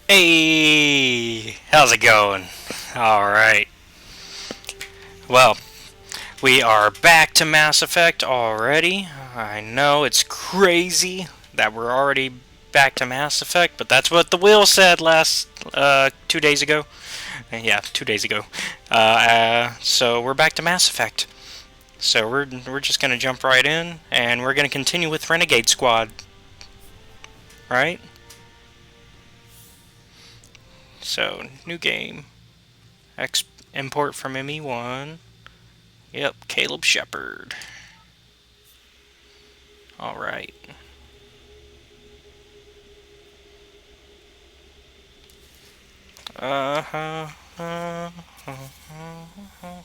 Hey, how's it going? Alright. Well, we are back to Mass Effect already. I know it's crazy that we're already back to Mass Effect, but that's what the wheel said last 2 days ago. Yeah, 2 days ago. So we're back to Mass Effect. So we're just gonna jump right in, and we're gonna continue with Renegade Squad, right? So new game, import from ME1. Yep, Caleb Shepard. All right. Uh huh.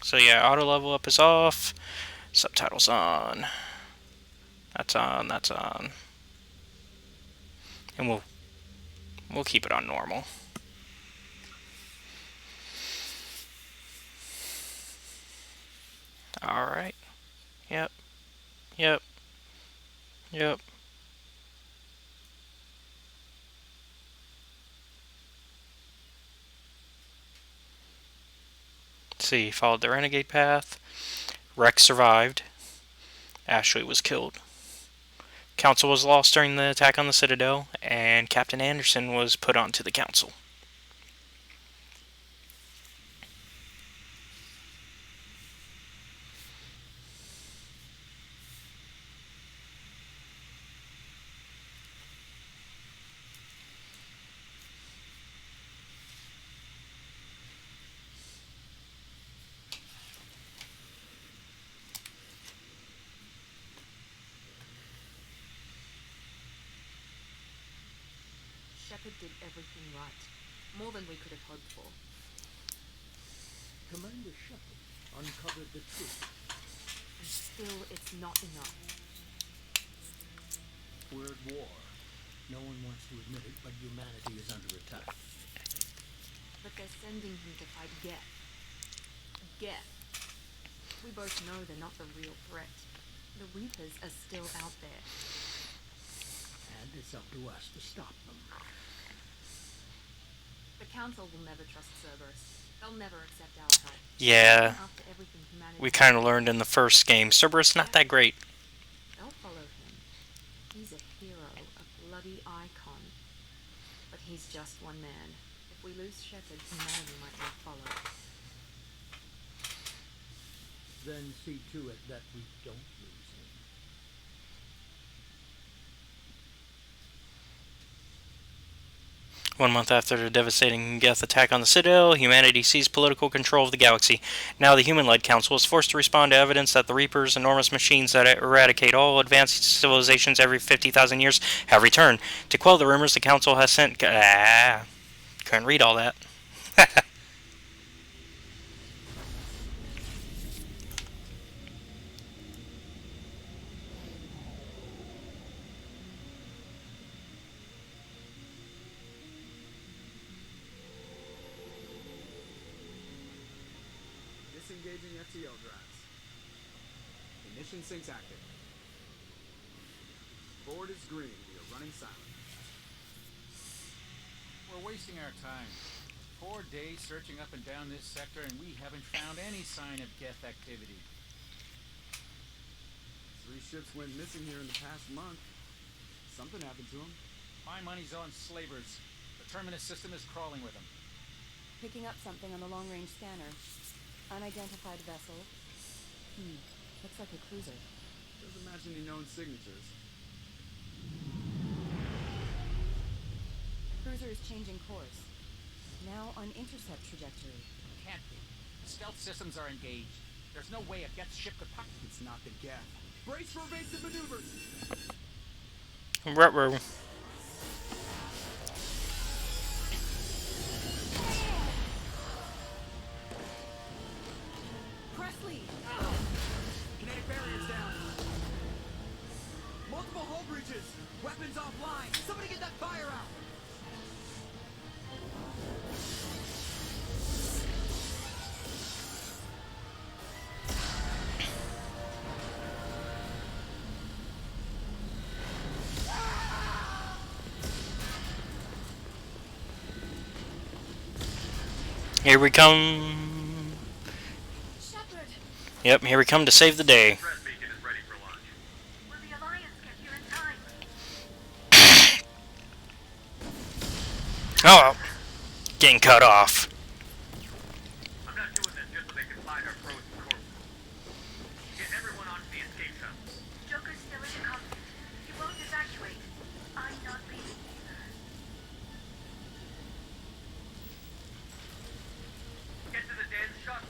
So yeah, auto level up is off. Subtitles on. That's on. That's on. And we'll keep it on normal. All right. Yep. Yep. Yep. Let's see. Followed the renegade path. Rex survived. Ashley was killed. Council was lost during the attack on the Citadel, and Captain Anderson was put onto the council. Shepard did everything right. More than we could have hoped for. Commander Shepard uncovered the truth. And still, it's not enough. We're at war. No one wants to admit it, but humanity is under attack. But they're sending him to fight Geth. Geth. We both know they're not the real threat. The Reapers are still out there. And it's up to us to stop them. The Council will never trust Cerberus. They'll never accept our help. Yeah, Even after everything humanity we kind of learned in the first game. Cerberus not that great. They'll follow him. He's a hero, a bloody icon. But he's just one man. If we lose Shepard, humanity might not follow. Then see to it that we don't lose him. 1 month after the devastating Geth attack on the Citadel, humanity seized political control of the galaxy. Now the human-led Council is forced to respond to evidence that the Reapers, enormous machines that eradicate all advanced civilizations every 50,000 years, have returned. To quell the rumors, the Council has sent... couldn't read all that. Disengaging FTL drives. Ignition sinks active. Board is green. We are running silent. We're wasting our time. 4 days searching up and down this sector, and we haven't found any sign of Geth activity. 3 ships went missing here in the past month. Something happened to them. My money's on slavers. The Terminus system is crawling with them. Picking up something on the long-range scanner. Unidentified vessel. Looks like a cruiser. Doesn't match any known signatures. Cruiser is changing course. Now on intercept trajectory. Can't be. Stealth systems are engaged. There's no way a Geth ship could pop. It's not the Geth. Brace for evasive maneuvers! Ruh-roh. Presley! Kinetic barriers down. Multiple hull breaches. Weapons offline. Somebody get that fire out. Here we come. Shepard, Yep, here we come to save the day. Stress beacon is ready for launch. Will the Alliance get here in time? Oh, getting cut off. I'm not doing this just so they can find our frozen corpses. Get everyone onto the escape shuttle. Joker's still in the cockpit. He won't evacuate. I'm not leaving either. Get to the den shuttle.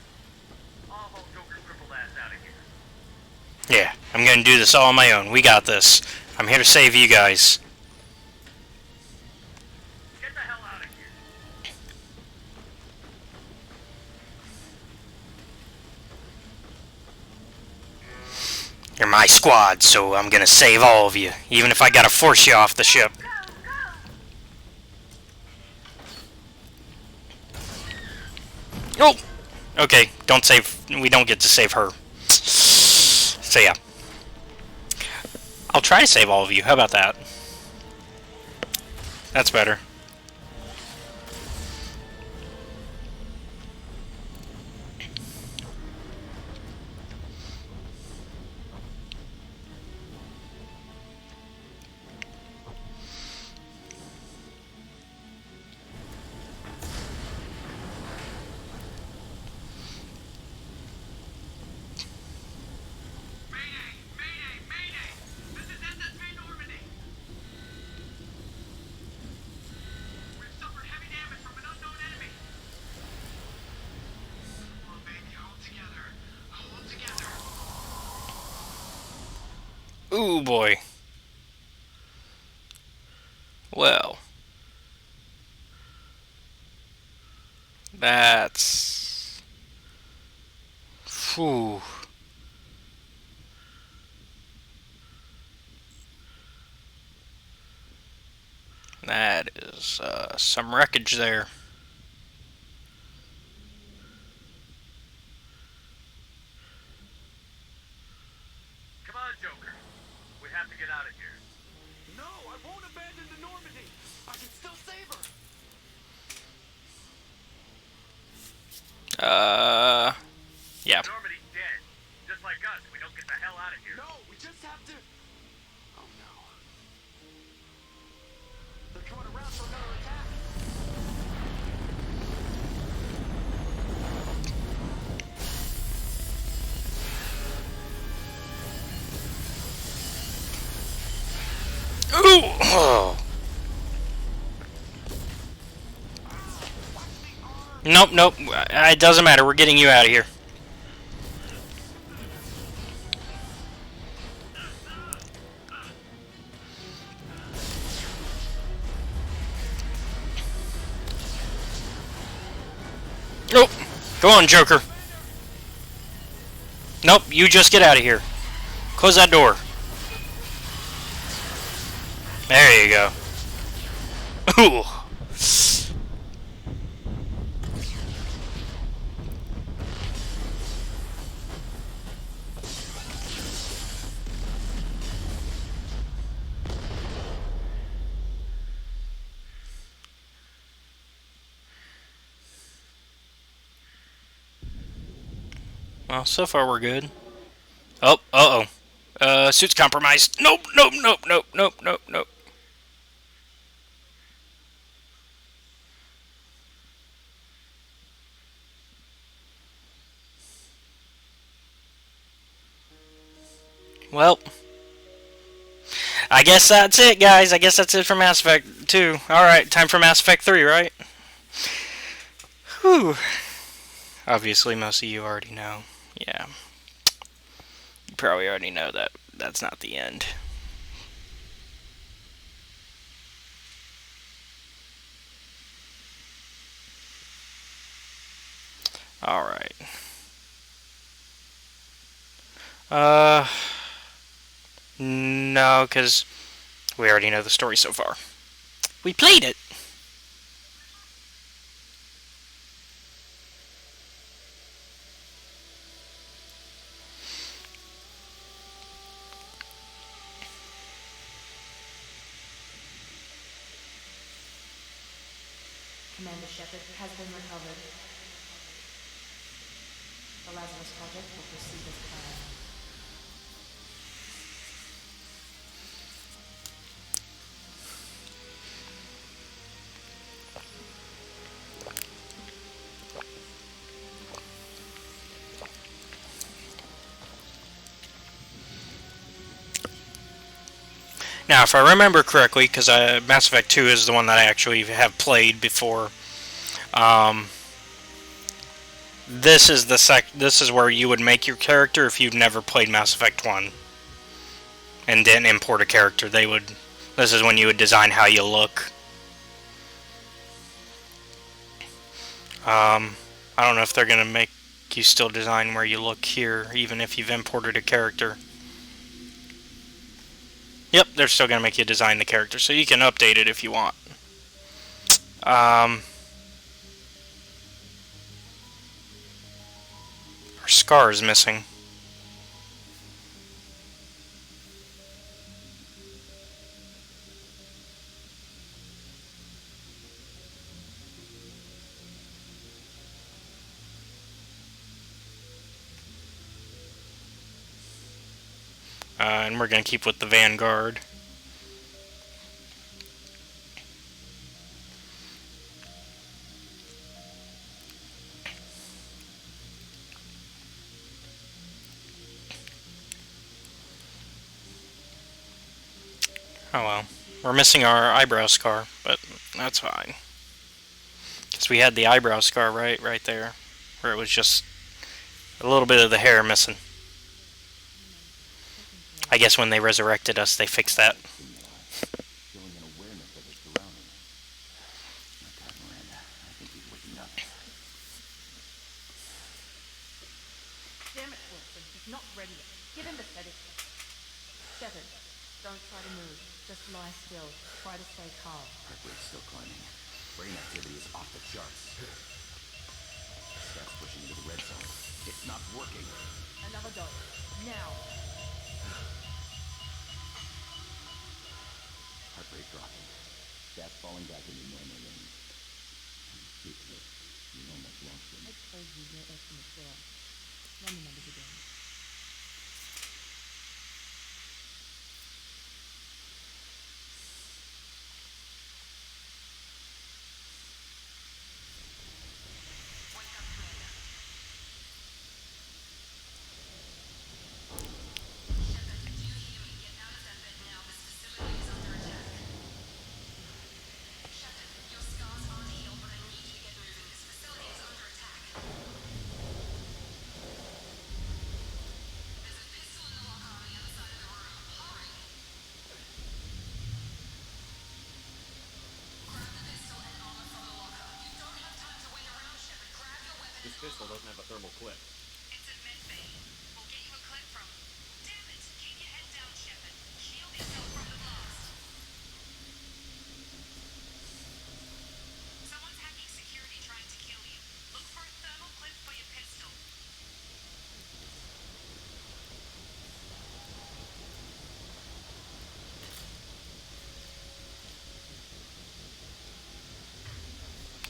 I'll haul Joker's crippled ass out of here. Yeah, I'm gonna do this all on my own. We got this. I'm here to save you guys. Get the hell out of here. You're my squad, so I'm gonna save all of you, even if I gotta force you off the ship. Go, go! Oh! Okay, don't save. We don't get to save her. So yeah. I'll try to save all of you. How about that? That's better. Mayday! Mayday! Mayday! This is SSV Normandy! We've suffered heavy damage from an unknown enemy. Come on, baby, hold together. Hold together. Ooh boy. Well. That's... Phew. That is some wreckage there. Come on, Joker. We have to get out of here. No, I won't abandon the Normandy. I can still save her. Yeah. Normandy's dead. Just like us, we don't get the hell out of here. No, we just have to. Oh no. They're coming around for another attack. Ooh! Oh. Nope, nope. It doesn't matter. We're getting you out of here. Nope. Go on, Joker. Nope, you just get out of here. Close that door. There you go. Ooh. Well, so far we're good. Oh, uh-oh. Suit's compromised. Nope, nope, nope, nope, nope, nope, nope. Well, I guess that's it, guys. I guess that's it for Mass Effect 2. Alright, time for Mass Effect 3, right? Whew. Obviously, most of you already know. Yeah. You probably already know that that's not the end. Alright. No, because we already know the story so far. We played it! Commander Shepard has been recovered. The Lazarus Project will proceed as planned. Now, if I remember correctly, because Mass Effect 2 is the one that I actually have played before, um, this is where you would make your character if you've never played Mass Effect 1 and didn't import a character. This is when you would design how you look. I don't know if they're gonna make you still design where you look here, even if you've imported a character. Yep, they're still gonna make you design the character, so you can update it if you want. Our scar is missing. And we're going to keep with the Vanguard. Oh well. We're missing our eyebrow scar, but that's fine. Because we had the eyebrow scar right there, where it was just a little bit of the hair missing. I guess when they resurrected us, they fixed that. Feeling an awareness of his surroundings. My God, Miranda, I think he's waking up. Damn it, Wilson. He's not ready yet. Give him the sedative. Shepard, don't try to move. Just lie still. Try to stay calm. Heart rate's still climbing. Brain activity is off the charts. Scott's pushing into the red zone. It's not working. Another dose. Now. Heart rate dropping. Stats falling back into normal range. Look, you almost lost him. I told you your estimates were off. Run the numbers again. This pistol doesn't have a thermal clip. It's a medbay. We'll get you a clip from... Damn it! Keep your head down, Shepard. Shield yourself from the blast. Someone's hacking security trying to kill you. Look for a thermal clip for your pistol.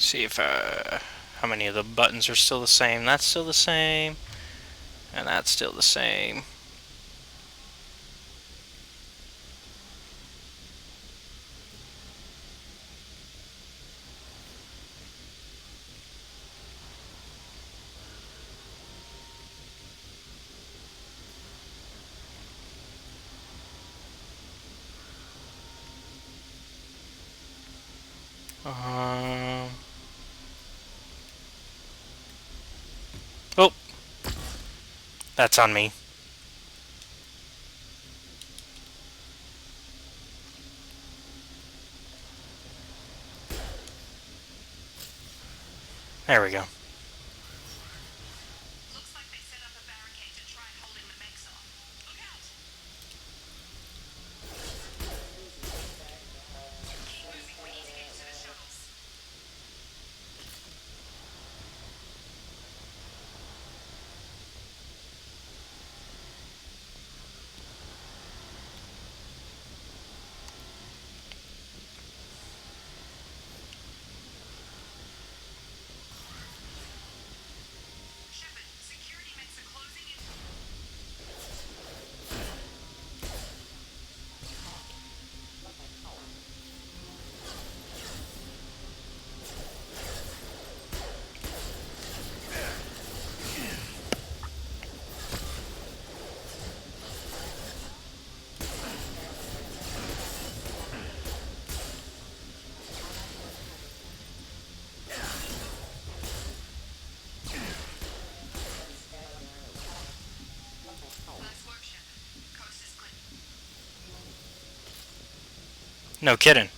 See if how many of the buttons are still the same. That's still the same, and that's still the same. Oh, that's on me. There we go. Looks like they set up a barricade to try holding the mechs off. Look out! Keep moving. We need to get to the shuttles. No kidding.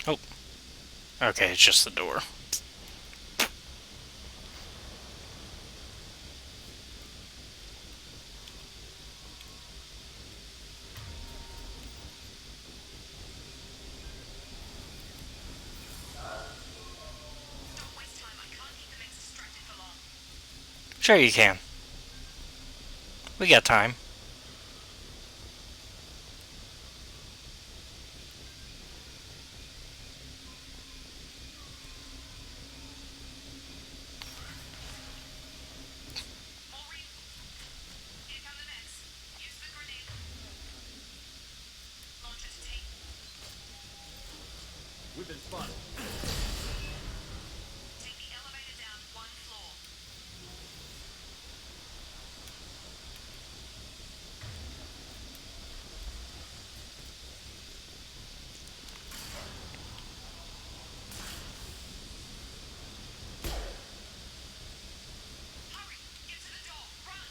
Oh. Okay, it's just the door. Don't waste time. I can't keep the mix distracted for long. Sure you can. We got time. Maureen, here come the mix. Use the grenade launcher to take. We've been spotted. Take the elevator down one floor. Hurry! Get to the door! Run!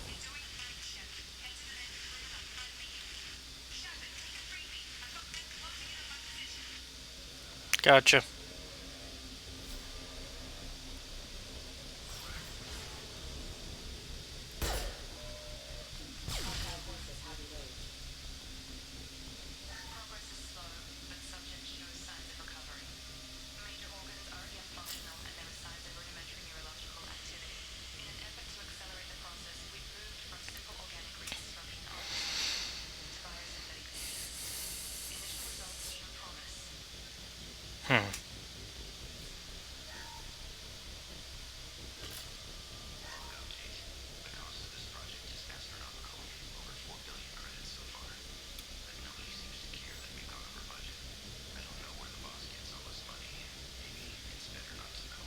You're doing great, Shep. Head to the next room and find me. Shepard, you can bring me. I've got men closing in on my position. Gotcha. Progress is slow, but subject shows signs of recovery. Major organs are again functional and there are signs of rudimentary neurological activity. In an effort to accelerate the process, we've moved from simple organic reconstruction of the to biosynthetic features. Initial results show promise. Hmm. The cost of this project is astronomical. Over 4 billion credits so far. But nobody seems to care that we've gone over budget. I don't know where the boss gets all this money. Maybe it's better not to know.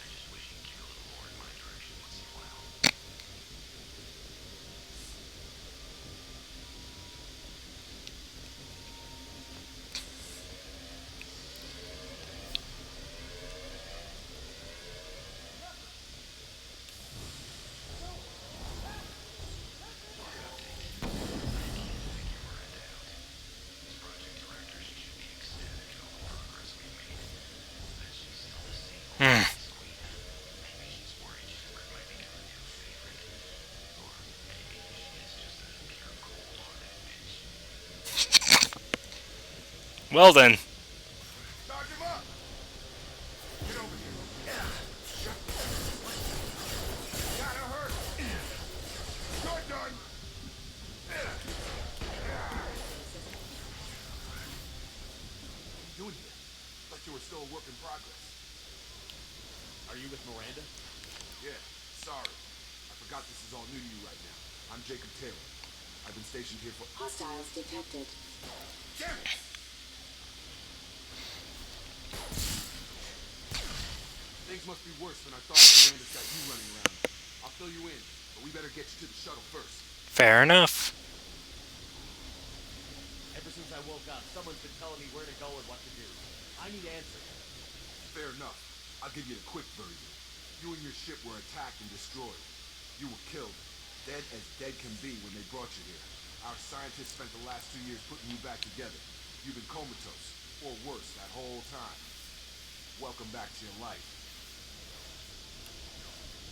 I just wish he'd give a little more in my direction once in a while. Log update. I can't figure Miranda out. These project directors should be ecstatic at all the progress we've made. But she's still the same old Hmm. nice queen. Maybe she's worried Shepard might become a new favorite. Or maybe she is just a pure cold-hearted bitch. Well then. Charge him up! Get over here. Gotta hurt. You're done. What are you doing here? Thought you were still a work in progress. Are you with Miranda? Yeah, sorry. I forgot this is all new to you right now. I'm Jacob Taylor. I've been stationed here for... Hostiles detected. Damn it! Things must be worse than I thought. Miranda's got you running around. I'll fill you in, but we better get you to the shuttle first. Fair enough. Ever since I woke up, someone's been telling me where to go and what to do. I need answers. Fair enough. I'll give you the quick version. You and your ship were attacked and destroyed. You were killed, dead as dead can be when they brought you here. Our scientists spent the last 2 years putting you back together. You've been comatose, or worse, that whole time. Welcome back to your life.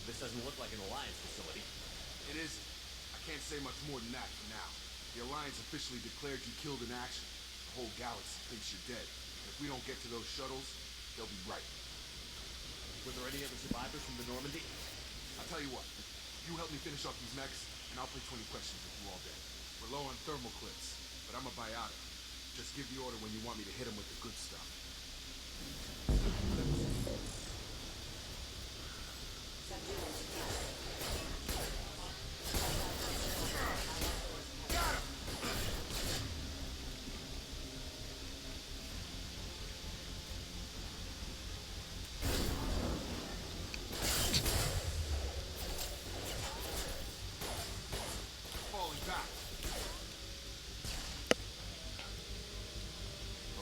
This doesn't look like an Alliance facility. It isn't. I can't say much more than that for now. The Alliance officially declared you killed in action. The whole galaxy thinks you're dead. And if we don't get to those shuttles, they'll be right. Were there any other survivors from the Normandy? I'll tell you what. You help me finish off these mechs, and I'll play 20 questions with you all day. We're low on thermal clips, but I'm a biotic. Just give the order when you want me to hit them with the good stuff. Falling back.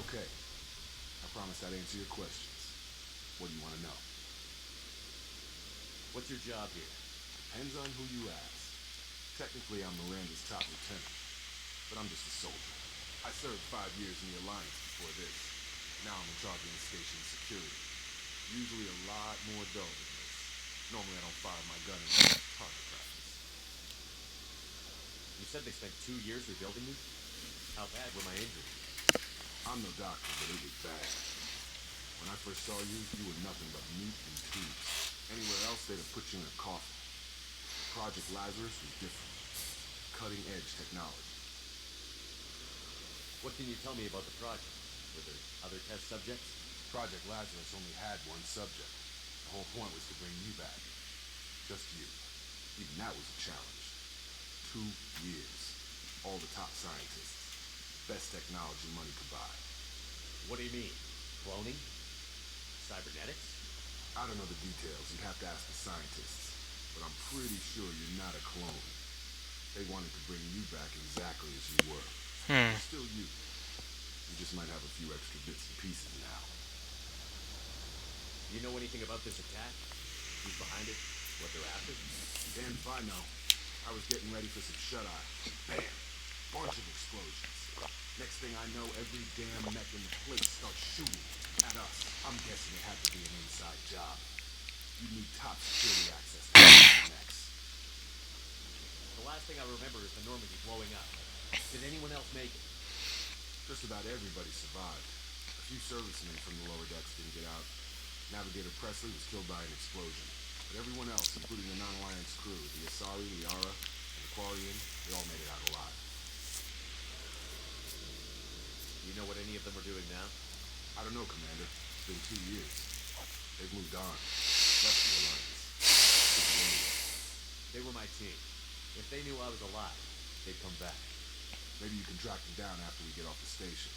Okay. I promise I'd answer your questions. What do you want to know? What's your job here? Depends on who you ask. Technically, I'm Miranda's top lieutenant, but I'm just a soldier. I served 5 years in the Alliance before this. Now I'm in charge of the station's security. Usually a lot more dull than this. Normally I don't fire my gun unless it's target practice. You said they spent 2 years rebuilding me? How bad were my injuries? I'm no doctor, but it was bad. When I first saw you, you were nothing but meat and tubes. Anywhere else, they'd have put you in a coffin. Project Lazarus was different. Cutting-edge technology. What can you tell me about the project? Were there other test subjects? Project Lazarus only had one subject. The whole point was to bring you back. Just you. Even that was a challenge. 2 years. All the top scientists. Best technology money could buy. What do you mean? Cloning? Cybernetics? I don't know the details. You'd have to ask the scientists. But I'm pretty sure you're not a clone. They wanted to bring you back exactly as you were. You're still you. You just might have a few extra bits and pieces now. You know anything about this attack? Who's behind it? What they're after? Damn if I know. I was getting ready for some shut-eye. Bam! Bunch of explosions. Next thing I know, every damn mech in the place starts shooting at us. I'm guessing it had to be an inside job. You need top security access to the mechs. The last thing I remember is the Normandy blowing up. Did anyone else make it? Just about everybody survived. A few servicemen from the lower decks didn't get out. Navigator Presley was killed by an explosion. But everyone else, including the non-Alliance crew, the Asari, Liara, and the Quarian, they all made it out alive. You know what any of them are doing now? I don't know, Commander. It's been 2 years. They've moved on. Left the Alliance. Could be anywhere. They were my team. If they knew I was alive, they'd come back. Maybe you can track them down after we get off the station.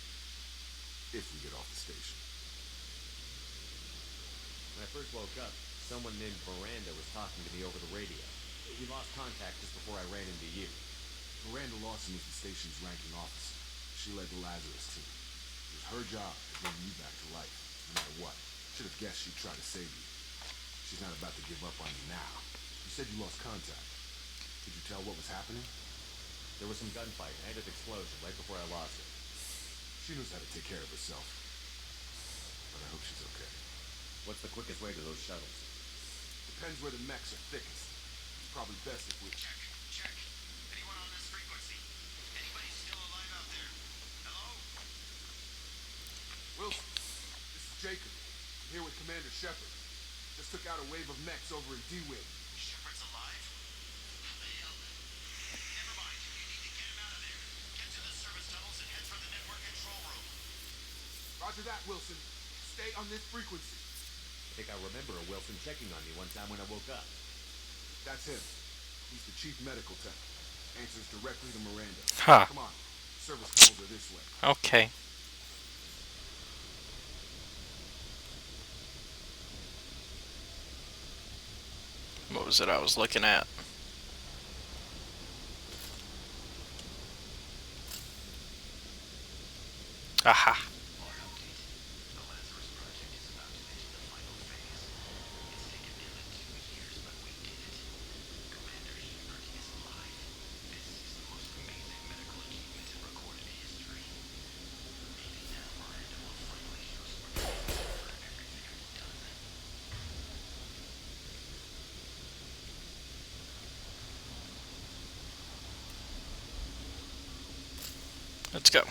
If we get off the station. When I first woke up, someone named Miranda was talking to me over the radio. We lost contact just before I ran into you. Miranda Lawson was the station's ranking officer. She led the Lazarus team. It was her job to bring you back to life, no matter what. Should have guessed she'd try to save you. She's not about to give up on you now. You said you lost contact. Could you tell what was happening? There was some gunfight and an explosion right before I lost her. She knows how to take care of herself. But I hope she's okay. What's the quickest way to those shuttles? Depends where the mechs are thickest. It's probably best if we... Check. Anyone on this frequency? Anybody still alive out there? Hello? Wilson, this is Jacob. I'm here with Commander Shepard. Just took out a wave of mechs over in D-Wing. Shepard's alive? How the hell? Never mind. You need to get him out of there. Get to the service tunnels and head for the network control room. Roger that, Wilson. Stay on this frequency. I think I remember a Wilson checking on me one time when I woke up. That's him. He's the chief medical tech. Answers directly to Miranda. Huh. Come on. Service tunnels are this way. Okay. What was it I was looking at? Aha. More update. The Lazarus project is about to enter the final phase. It's taken nearly 2 years, but we did it. Commander Shepard is alive. This is the most amazing medical achievement in recorded history. Maybe now Miranda will finally show some appreciation for everything I've done. Let's go.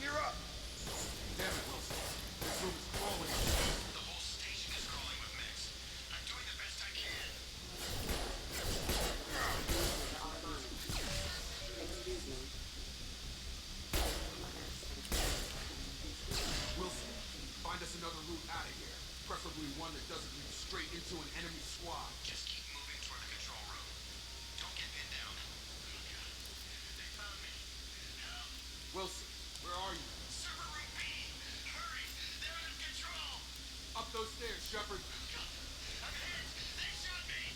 Gear up! Damn it, Wilson. This room is crawling. The whole station is crawling with mechs. I'm doing the best I can. Wilson, find us another route out of here. Preferably one that doesn't lead straight into an enemy squad. Just keep moving toward the control room. Don't get pinned down. Oh, God. They found me. Help! Wilson, where are you? Server room B! Hurry! They're out of control! Up those stairs, Shepard. I'm hit! They shot me!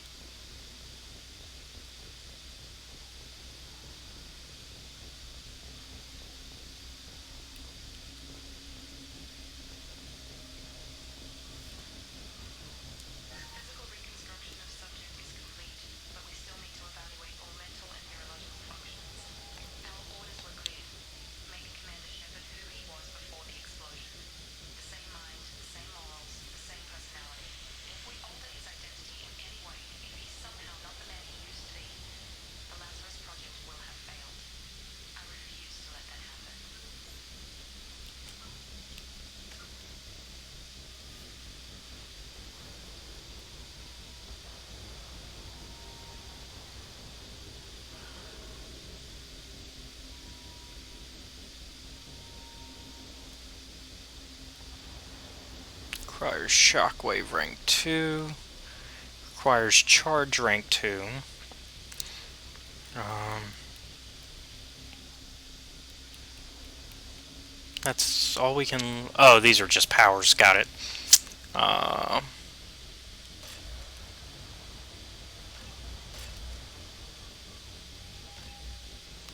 Requires shockwave rank 2. Requires charge rank 2. That's all we can... Oh, these are just powers. Got it.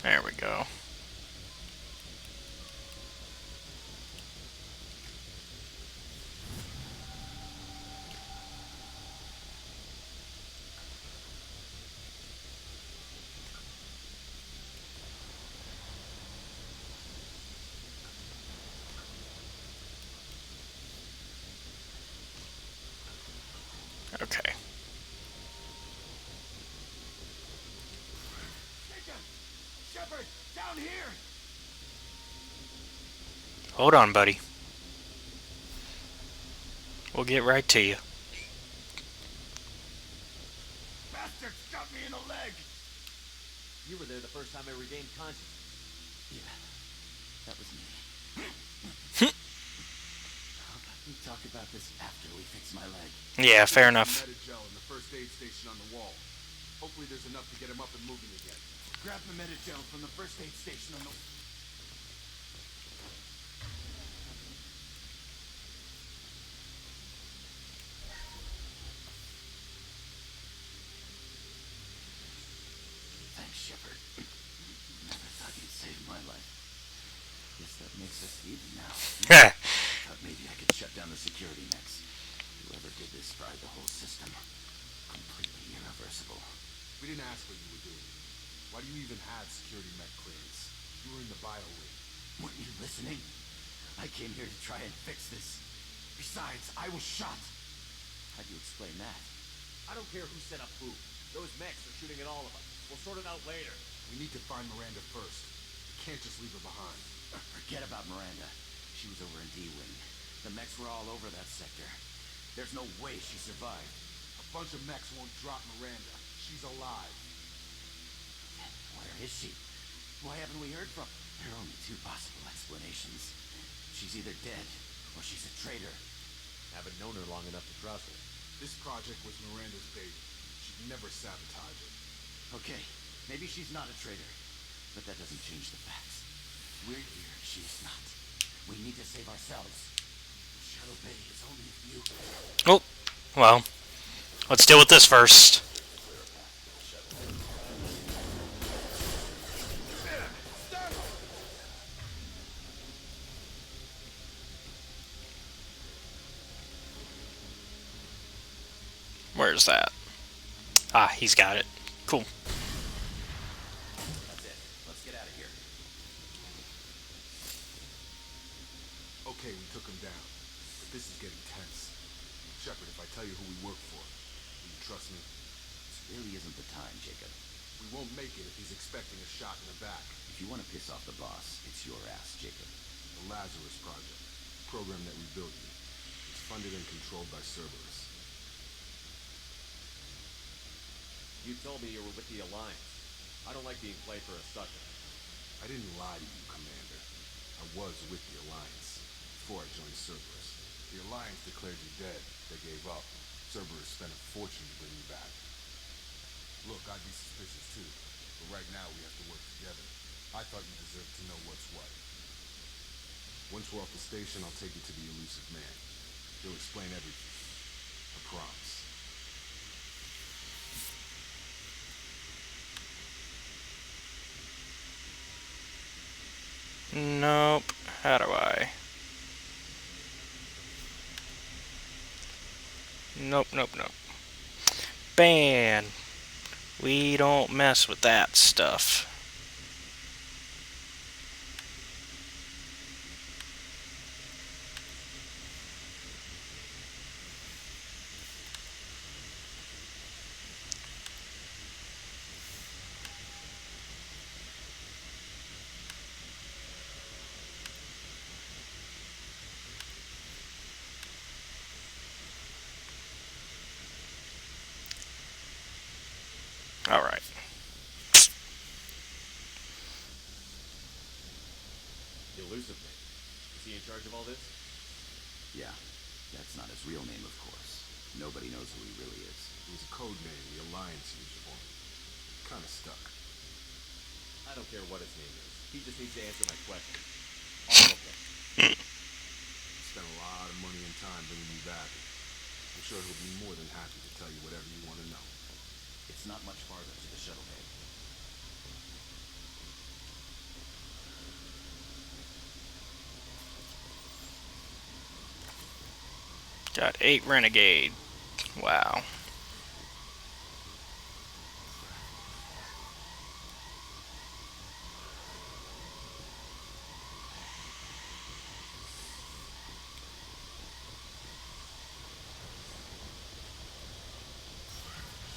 There we go. Okay. Shepard, down here! Hold on, buddy. We'll get right to you. Bastards shot me in the leg! You were there the first time I regained consciousness. Yeah, that was me. How about we talk about this after we fix my leg? Yeah, fair enough. Metagel in the first aid station on the wall. Hopefully there's enough to get him up and moving again. Grab the Metagel from the first aid station on the... Thanks, Shepard. Never thought you'd save my life. Guess that makes us even now. Thought maybe I could shut down the security mechs. Whoever did this fried the whole system. Completely irreversible. We didn't ask what you were doing. Why do you even have security mech clearance? You were in the bio wing. Weren't you listening? I came here to try and fix this. Besides, I was shot. How do you explain that? I don't care who set up who. Those mechs are shooting at all of us. We'll sort it out later. We need to find Miranda first. We can't just leave her behind. Forget about Miranda. She was over in D-Wing. The mechs were all over that sector. There's no way she survived. A bunch of mechs won't drop Miranda. She's alive. Where is she? Why haven't we heard from her? There are only two possible explanations. She's either dead, or she's a traitor. Haven't known her long enough to trust her. This project was Miranda's baby. She'd never sabotage it. Okay, maybe she's not a traitor. But that doesn't change the facts. We're here, she's not. We need to save ourselves. Shadow Bay is only a few... Oh, well. Let's deal with this first. Where's that? Ah, he's got it. Cool. That's it. Let's get out of here. Okay, we took him down. But this is getting tense. Shepard, if I tell you who we work for, will you trust me? This really isn't the time, Jacob. We won't make it if he's expecting a shot in the back. If you want to piss off the boss, it's your ass, Jacob. The Lazarus Project, a program that rebuilt you. It's funded and controlled by Cerberus. You told me you were with the Alliance. I don't like being played for a sucker. I didn't lie to you, Commander. I was with the Alliance before I joined Cerberus. The Alliance declared you dead. They gave up. Cerberus spent a fortune to bring you back. Look, I'd be suspicious too, but right now we have to work together. I thought you deserved to know what's what. Once we're off the station, I'll take you to the elusive man. He'll explain everything. I promise. Nope. How do I? Nope, nope, nope. Ban. We don't mess with that stuff. Alright. The elusive man. Is he in charge of all this? Yeah. That's not his real name, of course. Nobody knows who he really is. It was a code name the Alliance used for him. Kinda stuck. I don't care what his name is. He just needs to answer my question. All of them. Spent a lot of money and time bringing you back. I'm sure he'll be more than happy to tell you whatever you want to know. It's not much farther to the shuttle bay. Got 8 Renegade. Wow.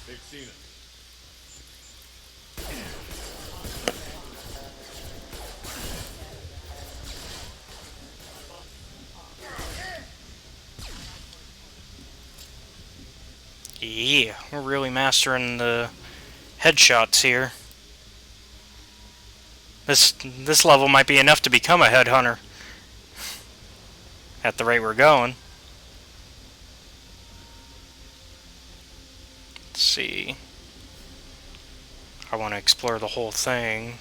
Big Cena. Yeah, we're really mastering the headshots here. This level might be enough to become a headhunter. At the rate we're going. Let's see. I want to explore the whole thing.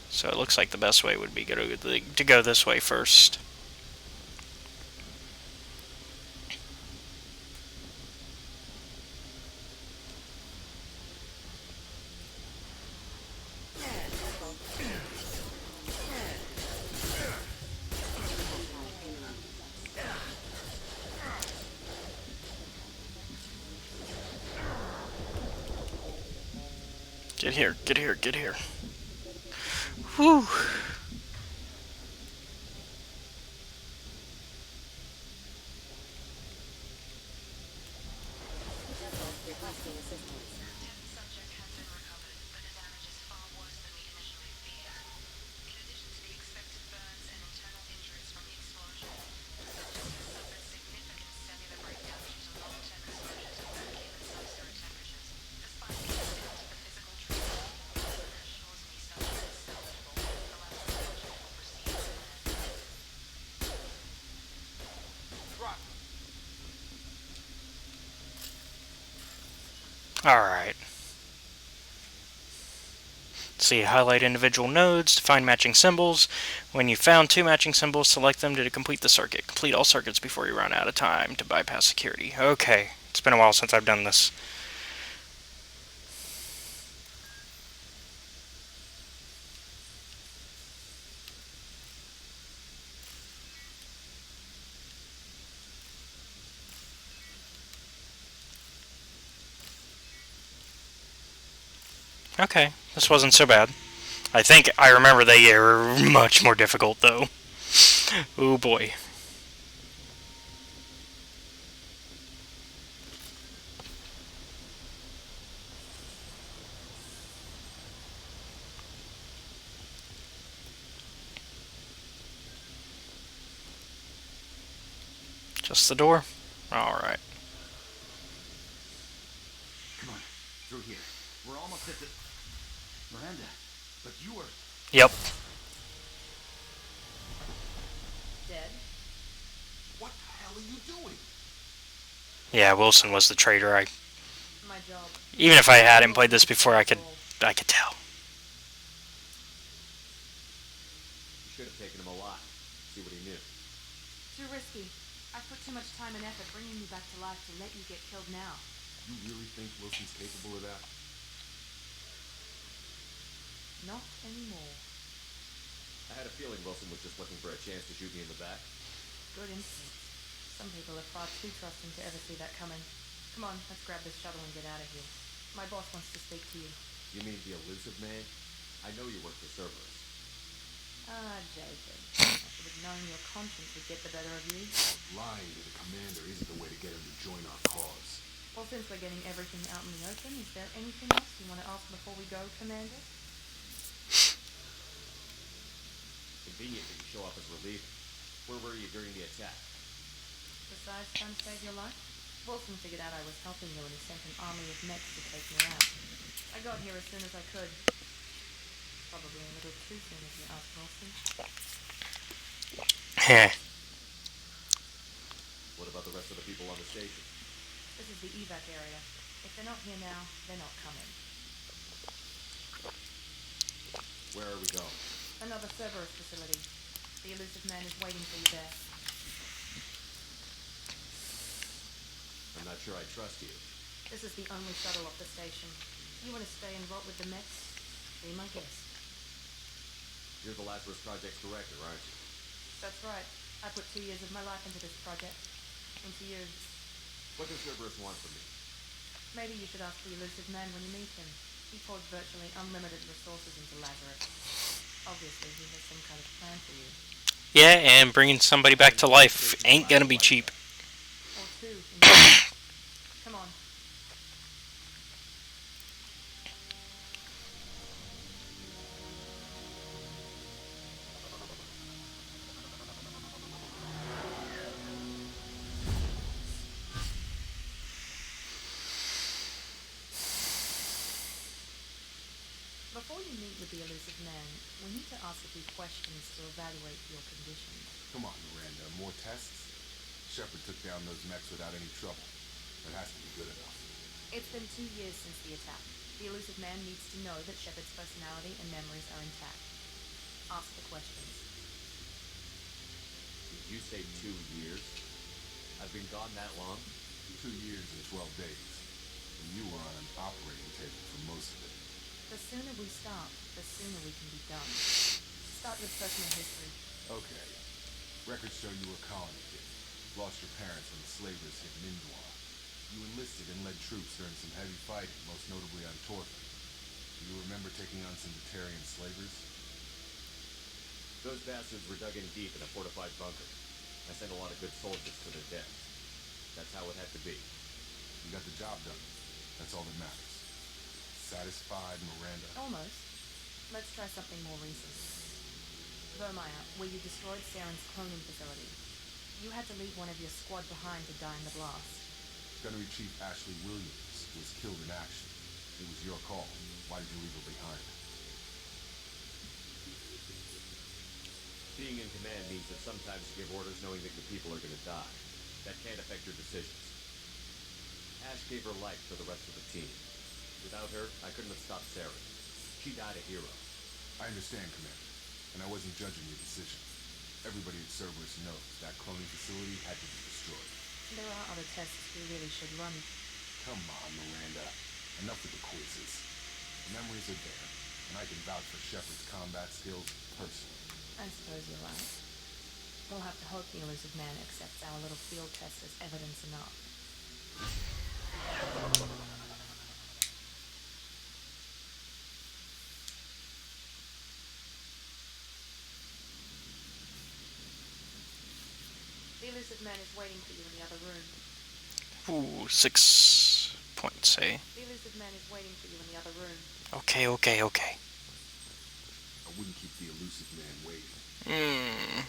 So it looks like the best way would be to go this way first. Get here, get here, get here. Whew. Tenth subject has been recovered, but the damage is far worse than we initially feared. In addition to the expected burns and internal injuries from the explosion, the subject has suffered significant cellular breakdown due to long-term exposure to vacuum and sub-zero temperatures. Despite being sent to the physical treatment, Wilson assures me subject is salvageable, allowing the project will proceed as planned. Drop. Alright. See, highlight individual nodes to find matching symbols. When you found 2 matching symbols, select them to complete the circuit. Complete all circuits before you run out of time to bypass security. Okay, it's been a while since I've done this. Okay, this wasn't so bad. I think I remember they were much more difficult, though. Oh boy. Just the door? Alright. Come on, through here. We're almost at the... Miranda, but you were... Yep. Dead? What the hell are you doing? Yeah, Wilson was the traitor. My job. Even if I hadn't played this before, I could tell. You should have taken him alive. See what he knew. Too risky. I put too much time and effort bringing you back to life to let you get killed now. You really think Wilson's capable of that? Not anymore. I had a feeling Wilson was just looking for a chance to shoot me in the back. Good instinct. Some people are far too trusting to ever see that coming. Come on, let's grab this shuttle and get out of here. My boss wants to speak to you. You mean the elusive man? I know you work for Cerberus. Ah, Jacob. I should have known your conscience would get the better of you. Lying to the commander isn't the way to get him to join our cause. Well, since we're getting everything out in the open, is there anything else you want to ask before we go, Commander? Convenient that you show up as relieving. Where were you during the attack? Besides trying to save your life, Wilson figured out I was helping you and he sent an army of mechs to take me out. I got here as soon as I could. Probably a little too soon if you ask Wilson. Heh. the evac area. If they're not here now, they're not coming. Where are we going? Another Cerberus facility. The elusive man is waiting for you there. I'm not sure I trust you. This is the only shuttle off the station. You want to stay and rot with the mechs? Be my guest. You're the Lazarus Project's director, aren't you? That's right. I put 2 years of my life into this project. Into you. What does Cerberus want from me? Maybe you should ask the elusive man when you meet him. He poured virtually unlimited resources into Lazarus. Obviously, he has some kind of plan for you. Yeah, and bringing somebody back to life ain't gonna be cheap. Or two. Indeed. Come on. Before you meet with the elusive man, we need to ask a few questions to evaluate your condition. Come on, Miranda. More tests? Shepard took down those mechs without any trouble. That has to be good enough. It's been 2 years since the attack. The elusive man needs to know that Shepard's personality and memories are intact. Ask the questions. Did you say 2 years? I've been gone that long? 2 years and 12 days. And you were on an operating table for most of it. The sooner we start, the sooner we can be done. Start with personal history. Okay. Records show you were a colony kid. Lost your parents when the slavers hit Mindwar. You enlisted and led troops during some heavy fighting, most notably on Torfin. Do you remember taking on some Batarian slavers? Those bastards were dug in deep in a fortified bunker. I sent a lot of good soldiers to their death. That's how it had to be. You got the job done. That's all that matters. Satisfied, Miranda? Almost. Let's try something more recent. Vermeer, where you destroyed Saren's cloning facility. You had to leave one of your squad behind to die in the blast. Gunnery Chief Ashley Williams was killed in action. It was your call. Why did you leave her behind? Being in command means that sometimes you give orders knowing that your people are going to die. That can't affect your decisions. Ash gave her life for the rest of the team. Without her, I couldn't have stopped Saren. She died a hero. I understand, Commander, and I wasn't judging your decision. Everybody at Cerberus knows that cloning facility had to be destroyed. There are other tests we really should run. Come on, Miranda. Enough with the quizzes. The memories are there, and I can vouch for Shepard's combat skills personally. I suppose you're right. We'll have to hope the elusive man accepts our little field test as evidence enough. The elusive man is waiting for you in the other room. Ooh, 6 points, eh? The elusive man is waiting for you in the other room. Okay. I wouldn't keep the elusive man waiting.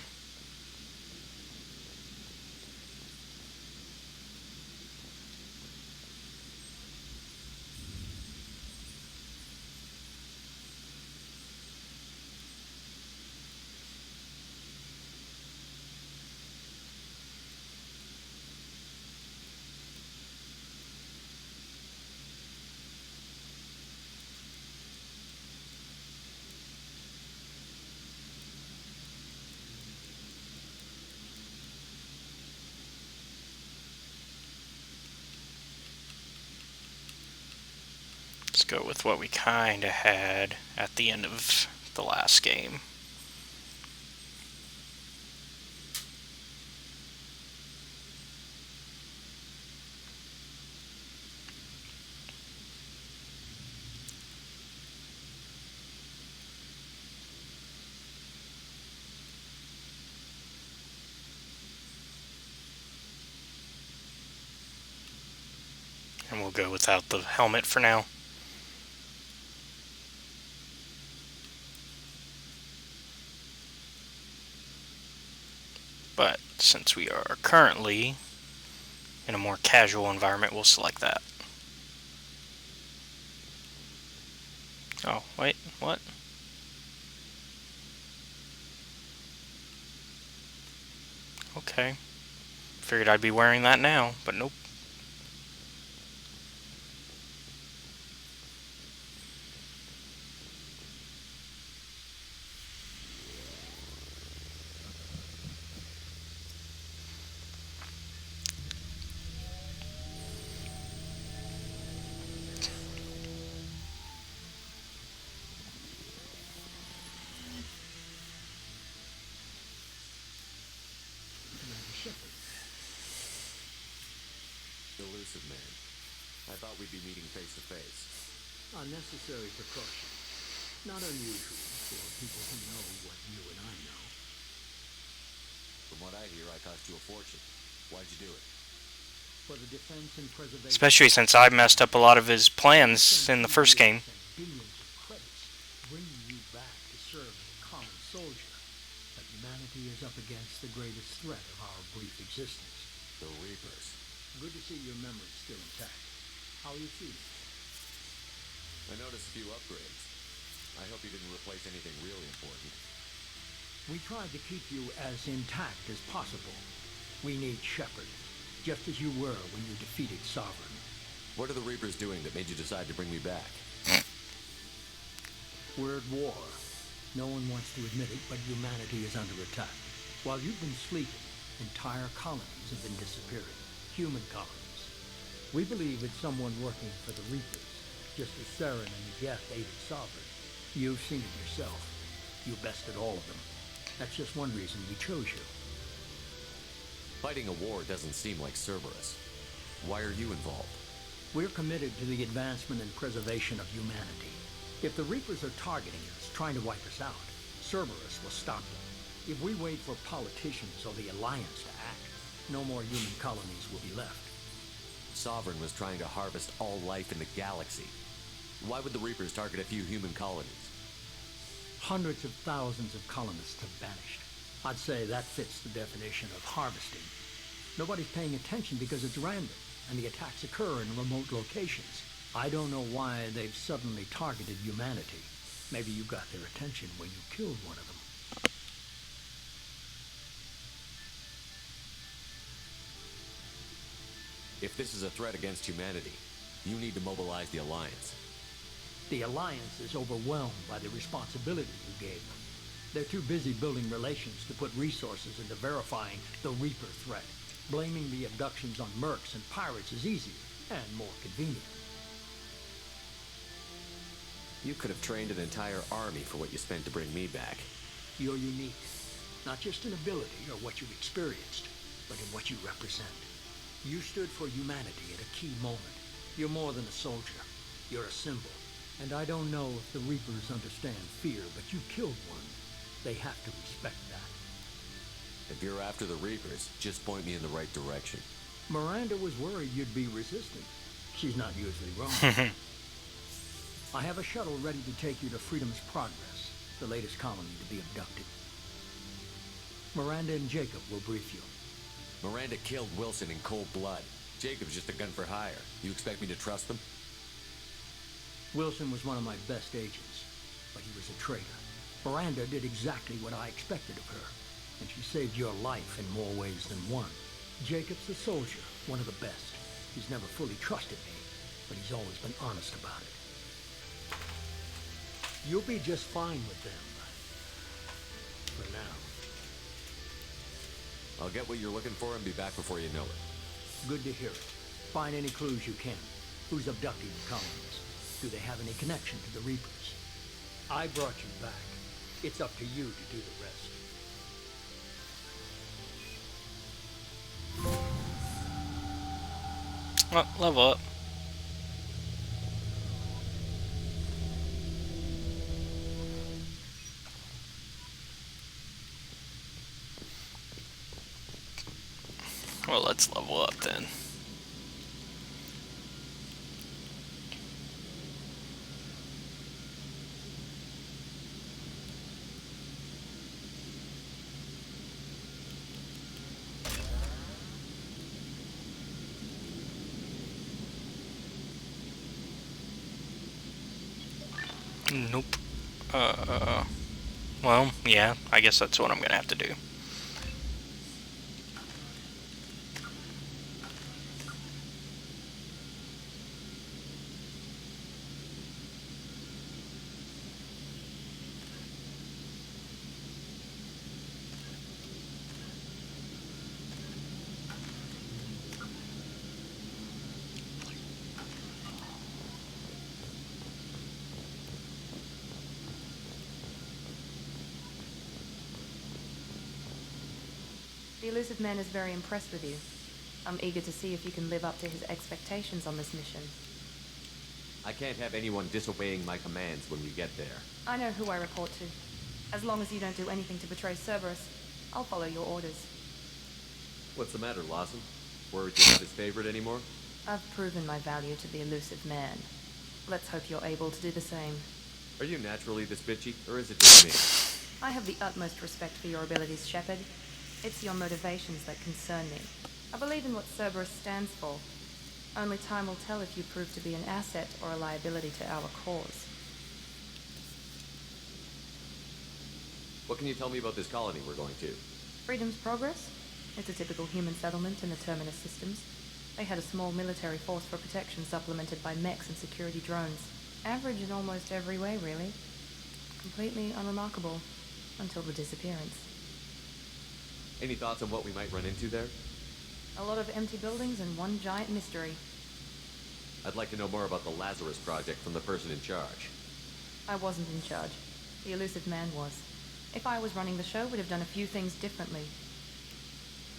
Let's go with what we kinda had at the end of the last game. And we'll go without the helmet for now. But since we are currently in a more casual environment, we'll select that. Oh, wait, what? Okay. Figured I'd be wearing that now, but nope. thought we'd be meeting face to face. Unnecessary precaution. Not unusual for people who know what you and I know. From what I hear, I cost you a fortune. Why'd you do it? For the defense and preservation. Especially since I messed up a lot of his plans in the first game. Billions of credits, bringing you back to serve as a common soldier. But humanity is up against the greatest threat of our brief existence. The Reapers. Good to see your memory's still intact. How are you feeling? I noticed a few upgrades. I hope you didn't replace anything really important. We tried to keep you as intact as possible. We need Shepard, just as you were when you defeated Sovereign. What are the Reapers doing that made you decide to bring me back? We're at war. No one wants to admit it, but humanity is under attack. While you've been sleeping, entire colonies have been disappearing. Human colonies. We believe it's someone working for the Reapers, just as Saren and Geth aided Sovereign. You've seen it yourself. You bested all of them. That's just one reason we chose you. Fighting a war doesn't seem like Cerberus. Why are you involved? We're committed to the advancement and preservation of humanity. If the Reapers are targeting us, trying to wipe us out, Cerberus will stop them. If we wait for politicians or the Alliance to act, no more human colonies will be left. Sovereign was trying to harvest all life in the galaxy. Why would the Reapers target a few human colonies? Hundreds of thousands of colonists have vanished. I'd say that fits the definition of harvesting. Nobody's paying attention because it's random, and the attacks occur in remote locations. I don't know why they've suddenly targeted humanity. Maybe you got their attention when you killed one of them. If this is a threat against humanity, you need to mobilize the Alliance. The Alliance is overwhelmed by the responsibility you gave them. They're too busy building relations to put resources into verifying the Reaper threat. Blaming the abductions on mercs and pirates is easier and more convenient. You could have trained an entire army for what you spent to bring me back. You're unique, not just in ability or what you've experienced, but in what you represent. You stood for humanity at a key moment. You're more than a soldier. You're a symbol. And I don't know if the Reapers understand fear, but you killed one. They have to respect that. If you're after the Reapers, just point me in the right direction. Miranda was worried you'd be resistant. She's not usually wrong. I have a shuttle ready to take you to Freedom's Progress, the latest colony to be abducted. Miranda and Jacob will brief you. Miranda killed Wilson in cold blood. Jacob's just a gun for hire. You expect me to trust them? Wilson was one of my best agents, but he was a traitor. Miranda did exactly what I expected of her, and she saved your life in more ways than one. Jacob's a soldier, one of the best. He's never fully trusted me, but he's always been honest about it. You'll be just fine with them. For now. I'll get what you're looking for and be back before you know it. Good to hear it. Find any clues you can. Who's abducting the colonies? Do they have any connection to the Reapers? I brought you back. It's up to you to do the rest. Well, level up. Well, let's level up then. Nope. Well, yeah, I guess that's what I'm gonna have to do. The elusive man is very impressed with you. I'm eager to see if you can live up to his expectations on this mission. I can't have anyone disobeying my commands when we get there. I know who I report to. As long as you don't do anything to betray Cerberus, I'll follow your orders. What's the matter, Lawson? Worried you're not his favorite anymore? I've proven my value to the elusive man. Let's hope you're able to do the same. Are you naturally this bitchy, or is it just me? I have the utmost respect for your abilities, Shepard. It's your motivations that concern me. I believe in what Cerberus stands for. Only time will tell if you prove to be an asset or a liability to our cause. What can you tell me about this colony we're going to? Freedom's Progress? It's a typical human settlement in the Terminus systems. They had a small military force for protection supplemented by mechs and security drones. Average in almost every way, really. Completely unremarkable. Until the disappearance. Any thoughts on what we might run into there? A lot of empty buildings and one giant mystery. I'd like to know more about the Lazarus Project from the person in charge. I wasn't in charge. The elusive man was. If I was running the show, we'd have done a few things differently.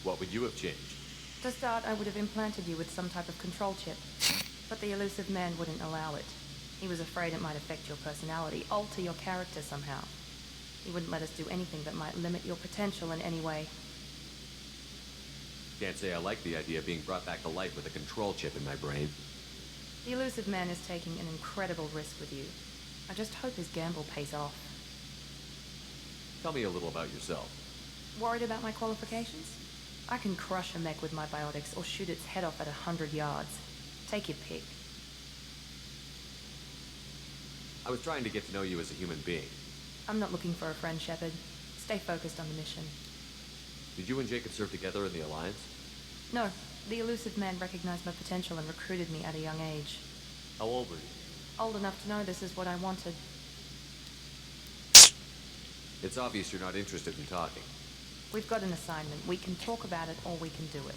What would you have changed? To start, I would have implanted you with some type of control chip. But the elusive man wouldn't allow it. He was afraid it might affect your personality, alter your character somehow. He wouldn't let us do anything that might limit your potential in any way. Can't say I like the idea of being brought back to life with a control chip in my brain. The elusive man is taking an incredible risk with you. I just hope his gamble pays off. Tell me a little about yourself. Worried about my qualifications? I can crush a mech with my biotics or shoot its head off at 100 yards. Take your pick. I was trying to get to know you as a human being. I'm not looking for a friend, Shepard. Stay focused on the mission. Did you and Jacob serve together in the Alliance? No, the elusive man recognized my potential and recruited me at a young age. How old were you? Old enough to know this is what I wanted. It's obvious you're not interested in talking. We've got an assignment. We can talk about it or we can do it.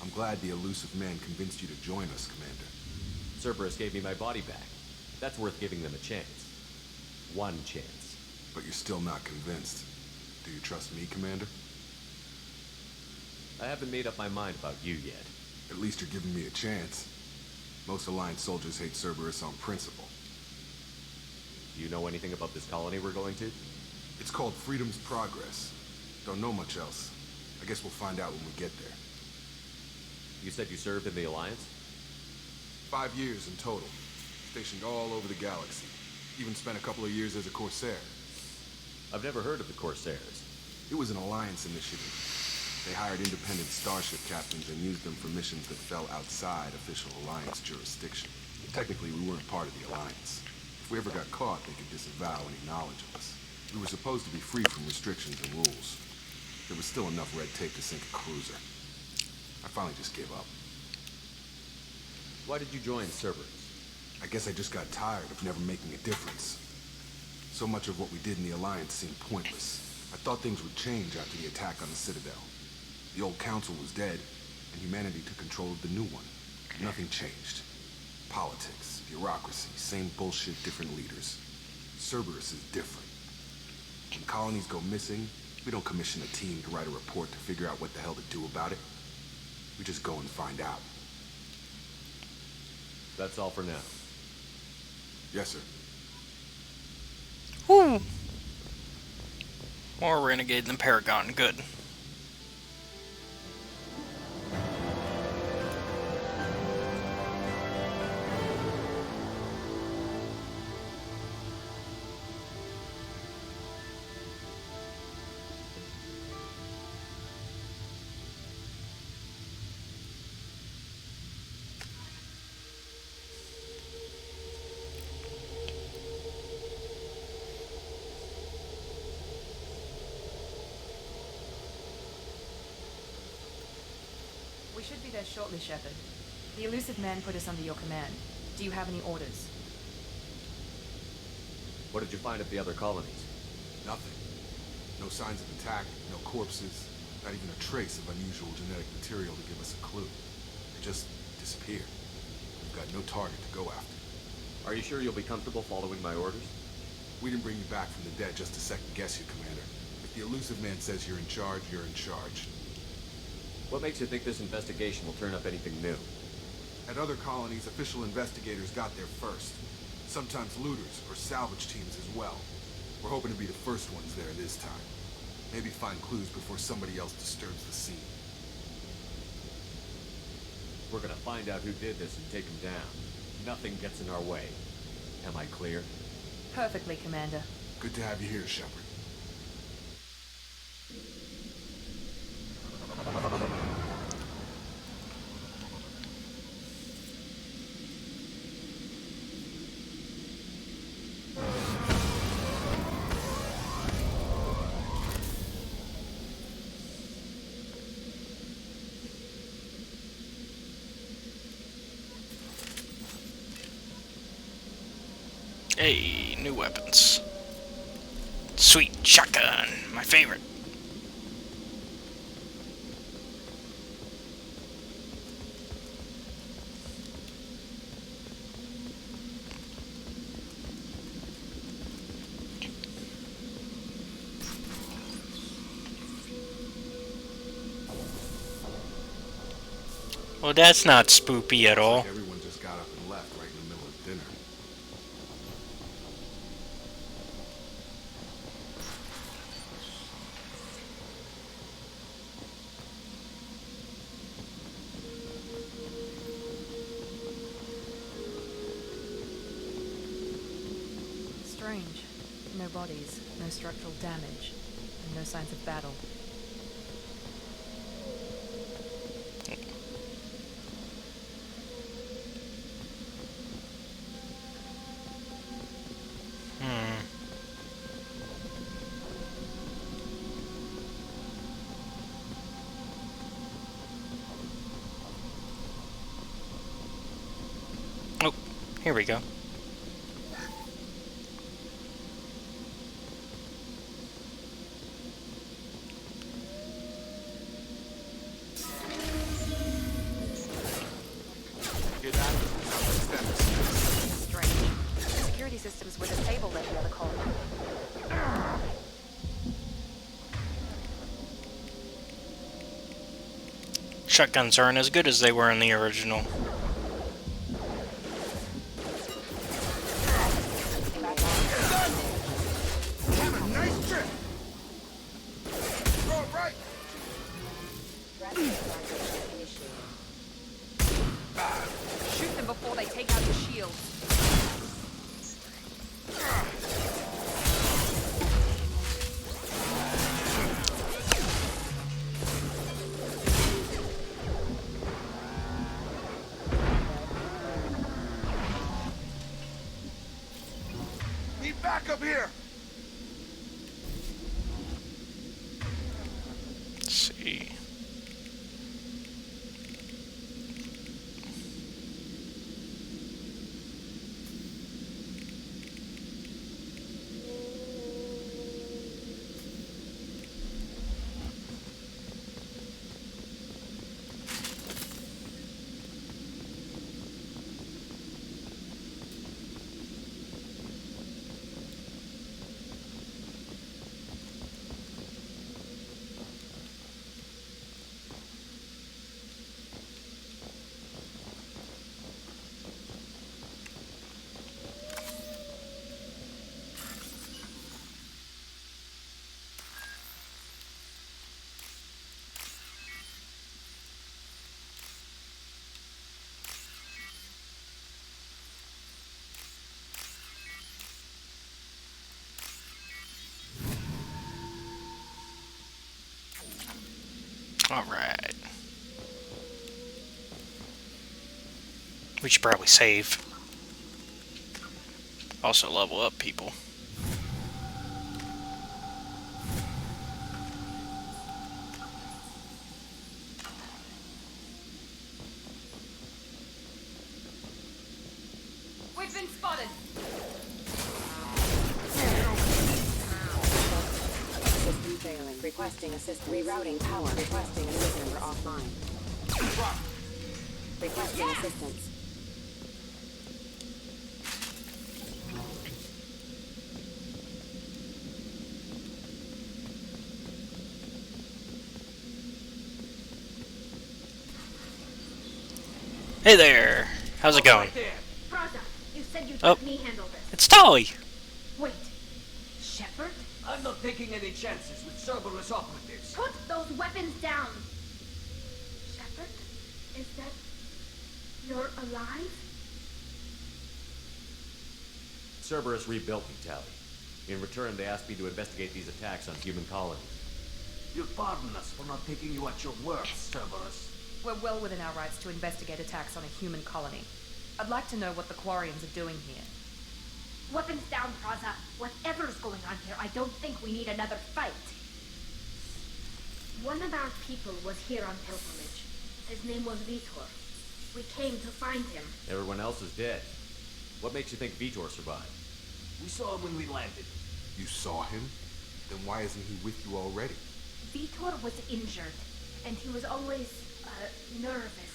I'm glad the elusive man convinced you to join us, Commander. Cerberus gave me my body back. That's worth giving them a chance. One chance. But you're still not convinced. Do you trust me, Commander? I haven't made up my mind about you yet. At least you're giving me a chance. Most Alliance soldiers hate Cerberus on principle. Do you know anything about this colony we're going to? It's called Freedom's Progress. Don't know much else. I guess we'll find out when we get there. You said you served in the Alliance? 5 years in total. Stationed all over the galaxy. Even spent a couple of years as a Corsair. I've never heard of the Corsairs. It was an Alliance initiative. They hired independent starship captains and used them for missions that fell outside official Alliance jurisdiction. Technically, we weren't part of the Alliance. If we ever got caught, they could disavow any knowledge of us. We were supposed to be free from restrictions and rules. There was still enough red tape to sink a cruiser. I finally just gave up. Why did you join Cerberus? I guess I just got tired of never making a difference. So much of what we did in the Alliance seemed pointless. I thought things would change after the attack on the Citadel. The old council was dead, and humanity took control of the new one. Nothing changed. Politics, bureaucracy, same bullshit, different leaders. Cerberus is different. When colonies go missing, we don't commission a team to write a report to figure out what the hell to do about it. We just go and find out. That's all for now. Yes, sir. Woo! More Renegade than Paragon. Good. We should be there shortly, Shepard. The elusive man put us under your command. Do you have any orders? What did you find at the other colonies? Nothing. No signs of attack, no corpses, not even a trace of unusual genetic material to give us a clue. They just disappeared. We've got no target to go after. Are you sure you'll be comfortable following my orders? We didn't bring you back from the dead just to second guess you, Commander. If the elusive man says you're in charge, you're in charge. What makes you think this investigation will turn up anything new? At other colonies, official investigators got there first. Sometimes looters or salvage teams as well. We're hoping to be the first ones there this time. Maybe find clues before somebody else disturbs the scene. We're gonna find out who did this and take him down. Nothing gets in our way. Am I clear? Perfectly, Commander. Good to have you here, Shepard. Hey, new weapons. Sweet shotgun, my favorite. Well, that's not spoopy at all. Everyone just got up and left right in the middle of dinner. Strange. No bodies, no structural damage, and no signs of battle. Oh, here we go. Hear that? Strange. The security systems were disabled at the other colony. Shotguns aren't as good as they were in the original. Cameron, nice trip! Throw it right! Shoot them before they take out the shields. Need backup here! Let's see. Alright. We should probably save. Also level up people. We've been spotted. System failing. Requesting assistance. Rerouting power. Requesting assistance. We're offline. Requesting assistance. Hey there. How's it going? Praza, you said you'd Oh. let me handle this. It's Tolly. Wait. Shepard? I'm not taking any chances with Cerberus operatives. Put those weapons down! Shepard? Is that... You're alive? Cerberus rebuilt me, Tally. In return, they asked me to investigate these attacks on human colonies. You'll pardon us for not taking you at your word, Cerberus. We're well within our rights to investigate attacks on a human colony. I'd like to know what the Quarians are doing here. Weapons down, Praza. Whatever's going on here, I don't think we need another fight. One of our people was here on pilgrimage. His name was Vitor. We came to find him. Everyone else is dead. What makes you think Vitor survived? We saw him when we landed. You saw him? Then why isn't he with you already? Vitor was injured, and he was always, nervous.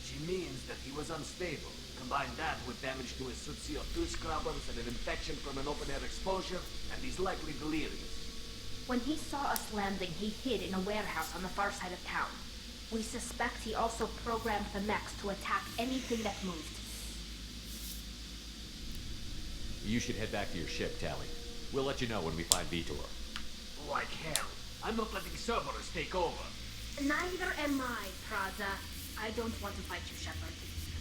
She means that he was unstable. Combine that with damage to his suit CO2 scrubbers and an infection from an open-air exposure, and he's likely delirious. When he saw us landing, he hid in a warehouse on the far side of town. We suspect he also programmed the mechs to attack anything that moved. You should head back to your ship, Tally. We'll let you know when we find Vitor. Like hell. I'm not letting Cerberus take over. Neither am I, Praza. I don't want to fight you, Shepard.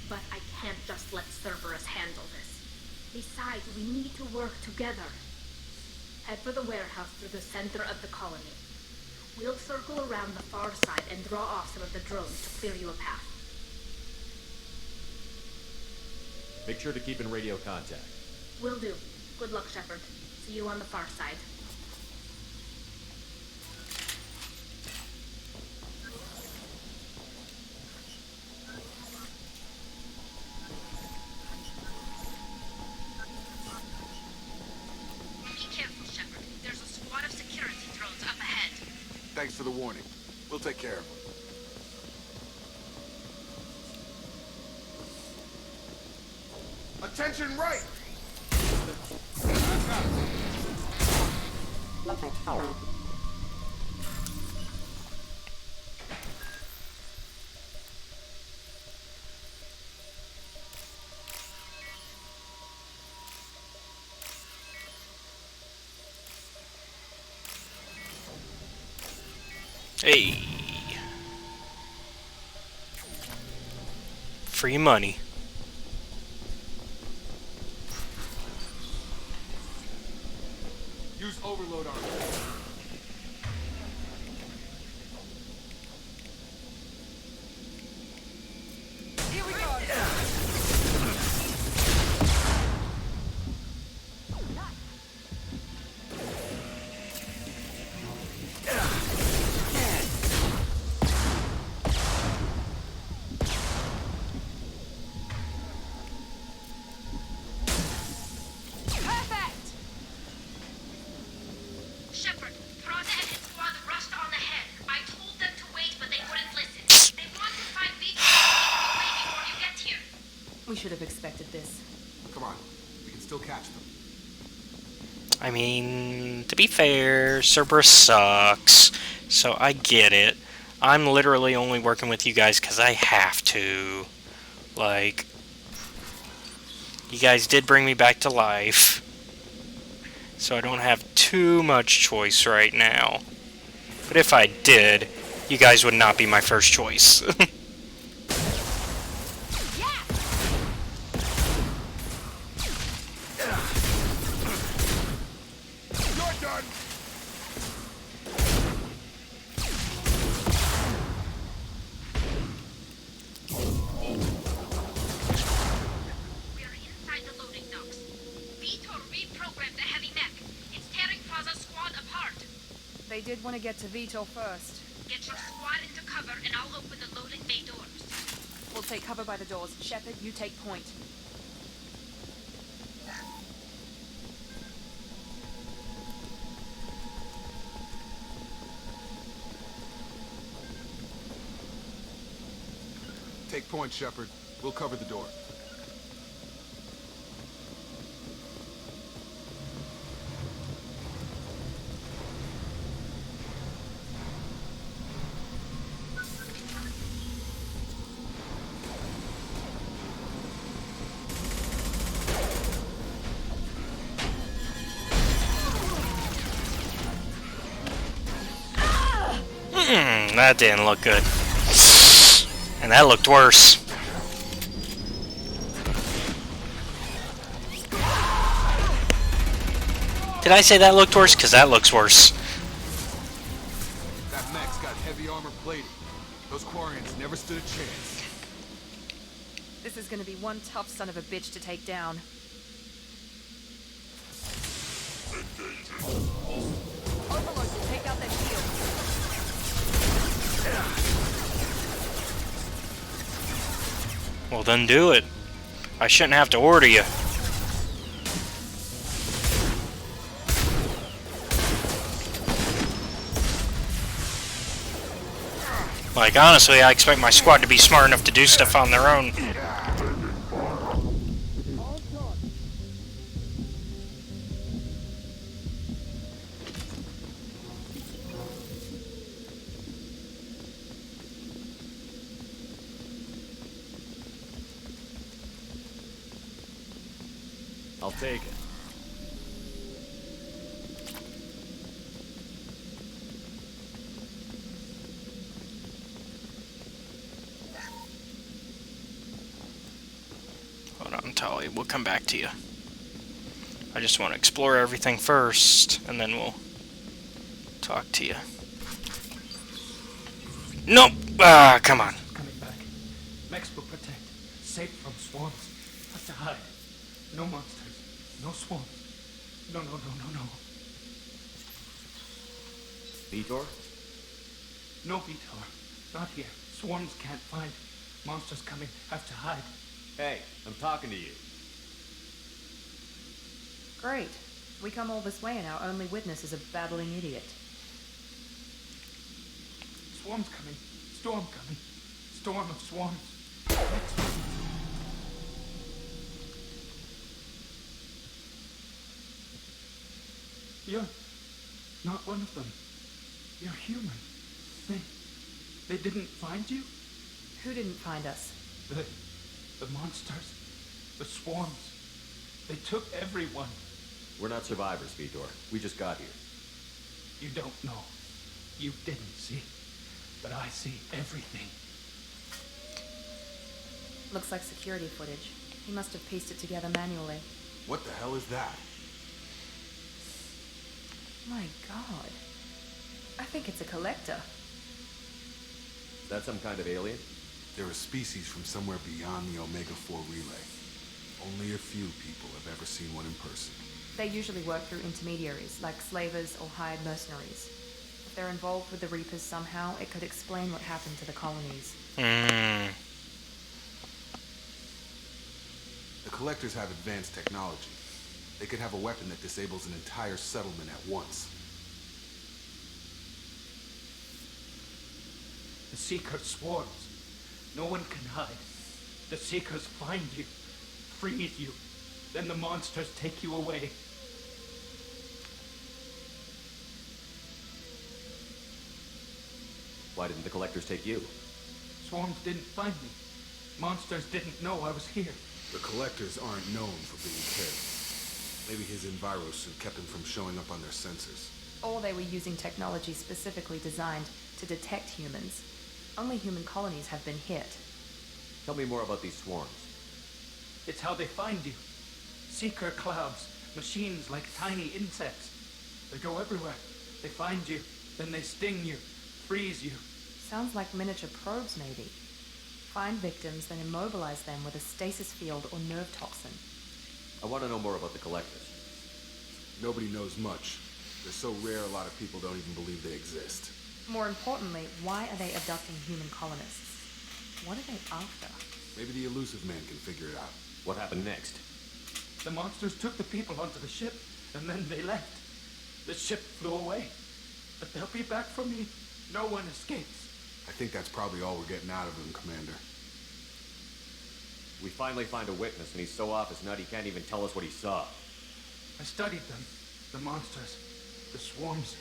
But I can't just let Cerberus handle this. Besides, we need to work together. Head for the warehouse through the center of the colony. We'll circle around the far side and draw off some of the drones to clear you a path. Make sure to keep in radio contact. Will do. Good luck, Shepard. See you on the far side. Be careful, Shepard. There's a squad of security drones up ahead. Thanks for the warning. We'll take care of him. Attention right! Hey. Free money. Use overload on him. Here we go! Shepard, Praza and his squad rushed on ahead. I told them to wait, but they wouldn't listen. They want to find Vitor way before you get here. We should have expected this. Come on. We can still catch them. I mean, to be fair, Cerberus sucks, so I get it. I'm literally only working with you guys because I have to. Like, you guys did bring me back to life, so I don't have too much choice right now. But if I did, you guys would not be my first choice. You're done! We are inside the loading docks. Vitor reprogrammed the heavy mech. It's tearing Praza's squad apart. They did want to get to Vitor first. Get your squad into cover, and I'll open the loading bay doors. We'll take cover by the doors. Shepard, you take point. Take point, Shepard. We'll cover the door. That didn't look good. And that looked worse. Did I say that looked worse? Because that looks worse. That mech's got heavy armor plating. Those Quarians never stood a chance. This is gonna be one tough son of a bitch to take down. Overlord will take out that shield. Well, then do it. I shouldn't have to order you. Like, honestly, I expect my squad to be smart enough to do stuff on their own. I'll take it. Hold on, Tolly. We'll come back to you. I just want to explore everything first, and then we'll talk to you. Nope! Ah, come on. Coming back. Max will protect. Safe from swarms. Have to hide. No monsters. No swarms. No. Vitor? No Vitor. Not here. Swarms can't find. Monsters coming. Have to hide. Hey, I'm talking to you. Great. We come all this way and our only witness is a babbling idiot. Swarms coming. Storm coming. Storm of swarms. You're not one of them. You're human. They didn't find you? Who didn't find us? The monsters. The swarms. They took everyone. We're not survivors, Vitor. We just got here. You don't know. You didn't see. But I see everything. Looks like security footage. He must have pieced it together manually. What the hell is that? My god. I think it's a collector. Is that some kind of alien? They're a species from somewhere beyond the Omega-4 relay. Only a few people have ever seen one in person. They usually work through intermediaries, like slavers or hired mercenaries. If they're involved with the Reapers somehow, it could explain what happened to the colonies. The collectors have advanced technology. They could have a weapon that disables an entire settlement at once. The Seeker swarms. No one can hide. The Seekers find you, freeze you, then the monsters take you away. Why didn't the collectors take you? Swarms didn't find me. Monsters didn't know I was here. The collectors aren't known for being careless. Maybe his envirosuit kept him from showing up on their sensors. Or they were using technology specifically designed to detect humans. Only human colonies have been hit. Tell me more about these swarms. It's how they find you. Seeker clouds, machines like tiny insects. They go everywhere. They find you, then they sting you, freeze you. Sounds like miniature probes, maybe. Find victims, then immobilize them with a stasis field or nerve toxin. I want to know more about the collectors. Nobody knows much. They're so rare a lot of people don't even believe they exist. More importantly, why are they abducting human colonists? What are they after? Maybe the elusive man can figure it out. What happened next? The monsters took the people onto the ship, and then they left. The ship flew away. But they'll be back for me. No one escapes. I think that's probably all we're getting out of him, Commander. We finally find a witness, and he's so off his nut he can't even tell us what he saw. I studied them. The monsters. The swarms.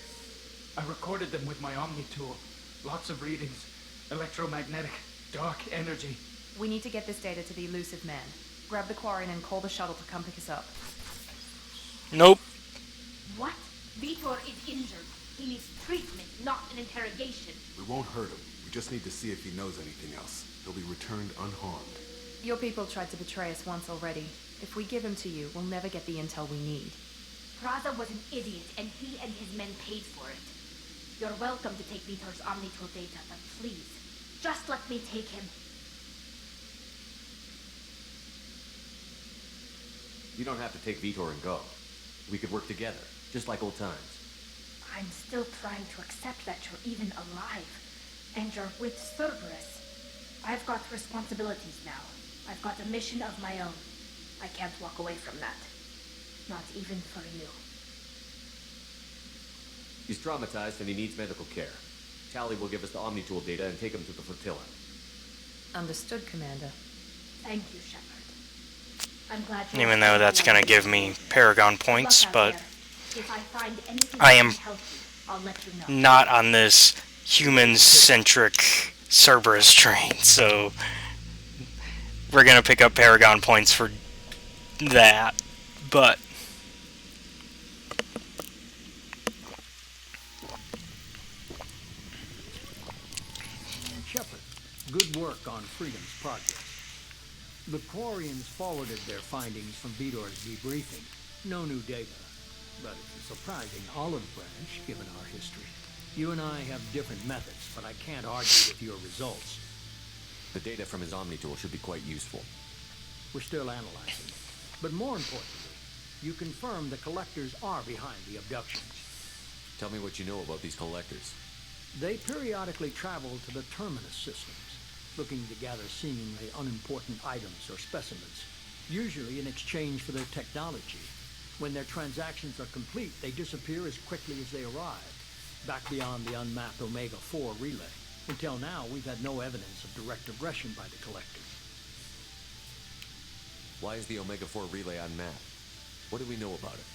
I recorded them with my Omni tool. Lots of readings. Electromagnetic. Dark energy. We need to get this data to the elusive man. Grab the Quarian and call the shuttle to come pick us up. Nope. What? Vitor is injured. He needs treatment, not an interrogation. We won't hurt him. We just need to see if he knows anything else. He'll be returned unharmed. Your people tried to betray us once already. If we give him to you, we'll never get the intel we need. Praza was an idiot, and he and his men paid for it. You're welcome to take Vitor's Omnitool data, but please, just let me take him. You don't have to take Vitor and go. We could work together, just like old times. I'm still trying to accept that you're even alive, and you're with Cerberus. I've got responsibilities now. I've got a mission of my own. I can't walk away from that. Not even for you. He's traumatized and he needs medical care. Tally will give us the Omnitool data and take him to the flotilla. Understood, Commander. Thank you, Shepard. I'm glad you Even though that's gonna give me Paragon points, Look out but there. If I find anything I that am can help you, I'll let you know. not on this human-centric Cerberus train, so we're gonna pick up Paragon points for that, but Shepard, good work on Freedom's progress. The Quarians forwarded their findings from Vitor's debriefing. No new data, but it's a surprising olive branch given our history. You and I have different methods, but I can't argue with your results. The data from his Omnitool should be quite useful. We're still analyzing it. But more importantly, you confirm the collectors are behind the abductions. Tell me what you know about these collectors. They periodically travel to the terminus systems, looking to gather seemingly unimportant items or specimens, usually in exchange for their technology. When their transactions are complete, they disappear as quickly as they arrived, back beyond the unmapped Omega-4 relay. Until now, we've had no evidence of direct aggression by the collectors. Why is the Omega-4 relay unmapped? What do we know about it?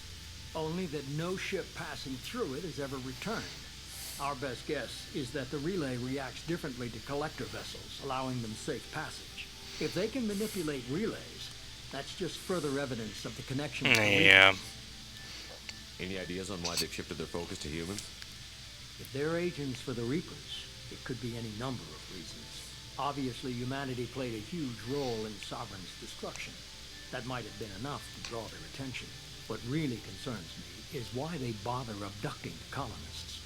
Only that no ship passing through it has ever returned. Our best guess is that the relay reacts differently to collector vessels, allowing them safe passage. If they can manipulate relays, that's just further evidence of the connection with the yeah. Reapers. Any ideas on why they've shifted their focus to humans? If they're agents for the Reapers, it could be any number of reasons. Obviously, humanity played a huge role in Sovereign's destruction. That might have been enough to draw their attention. What really concerns me is why they bother abducting the colonists.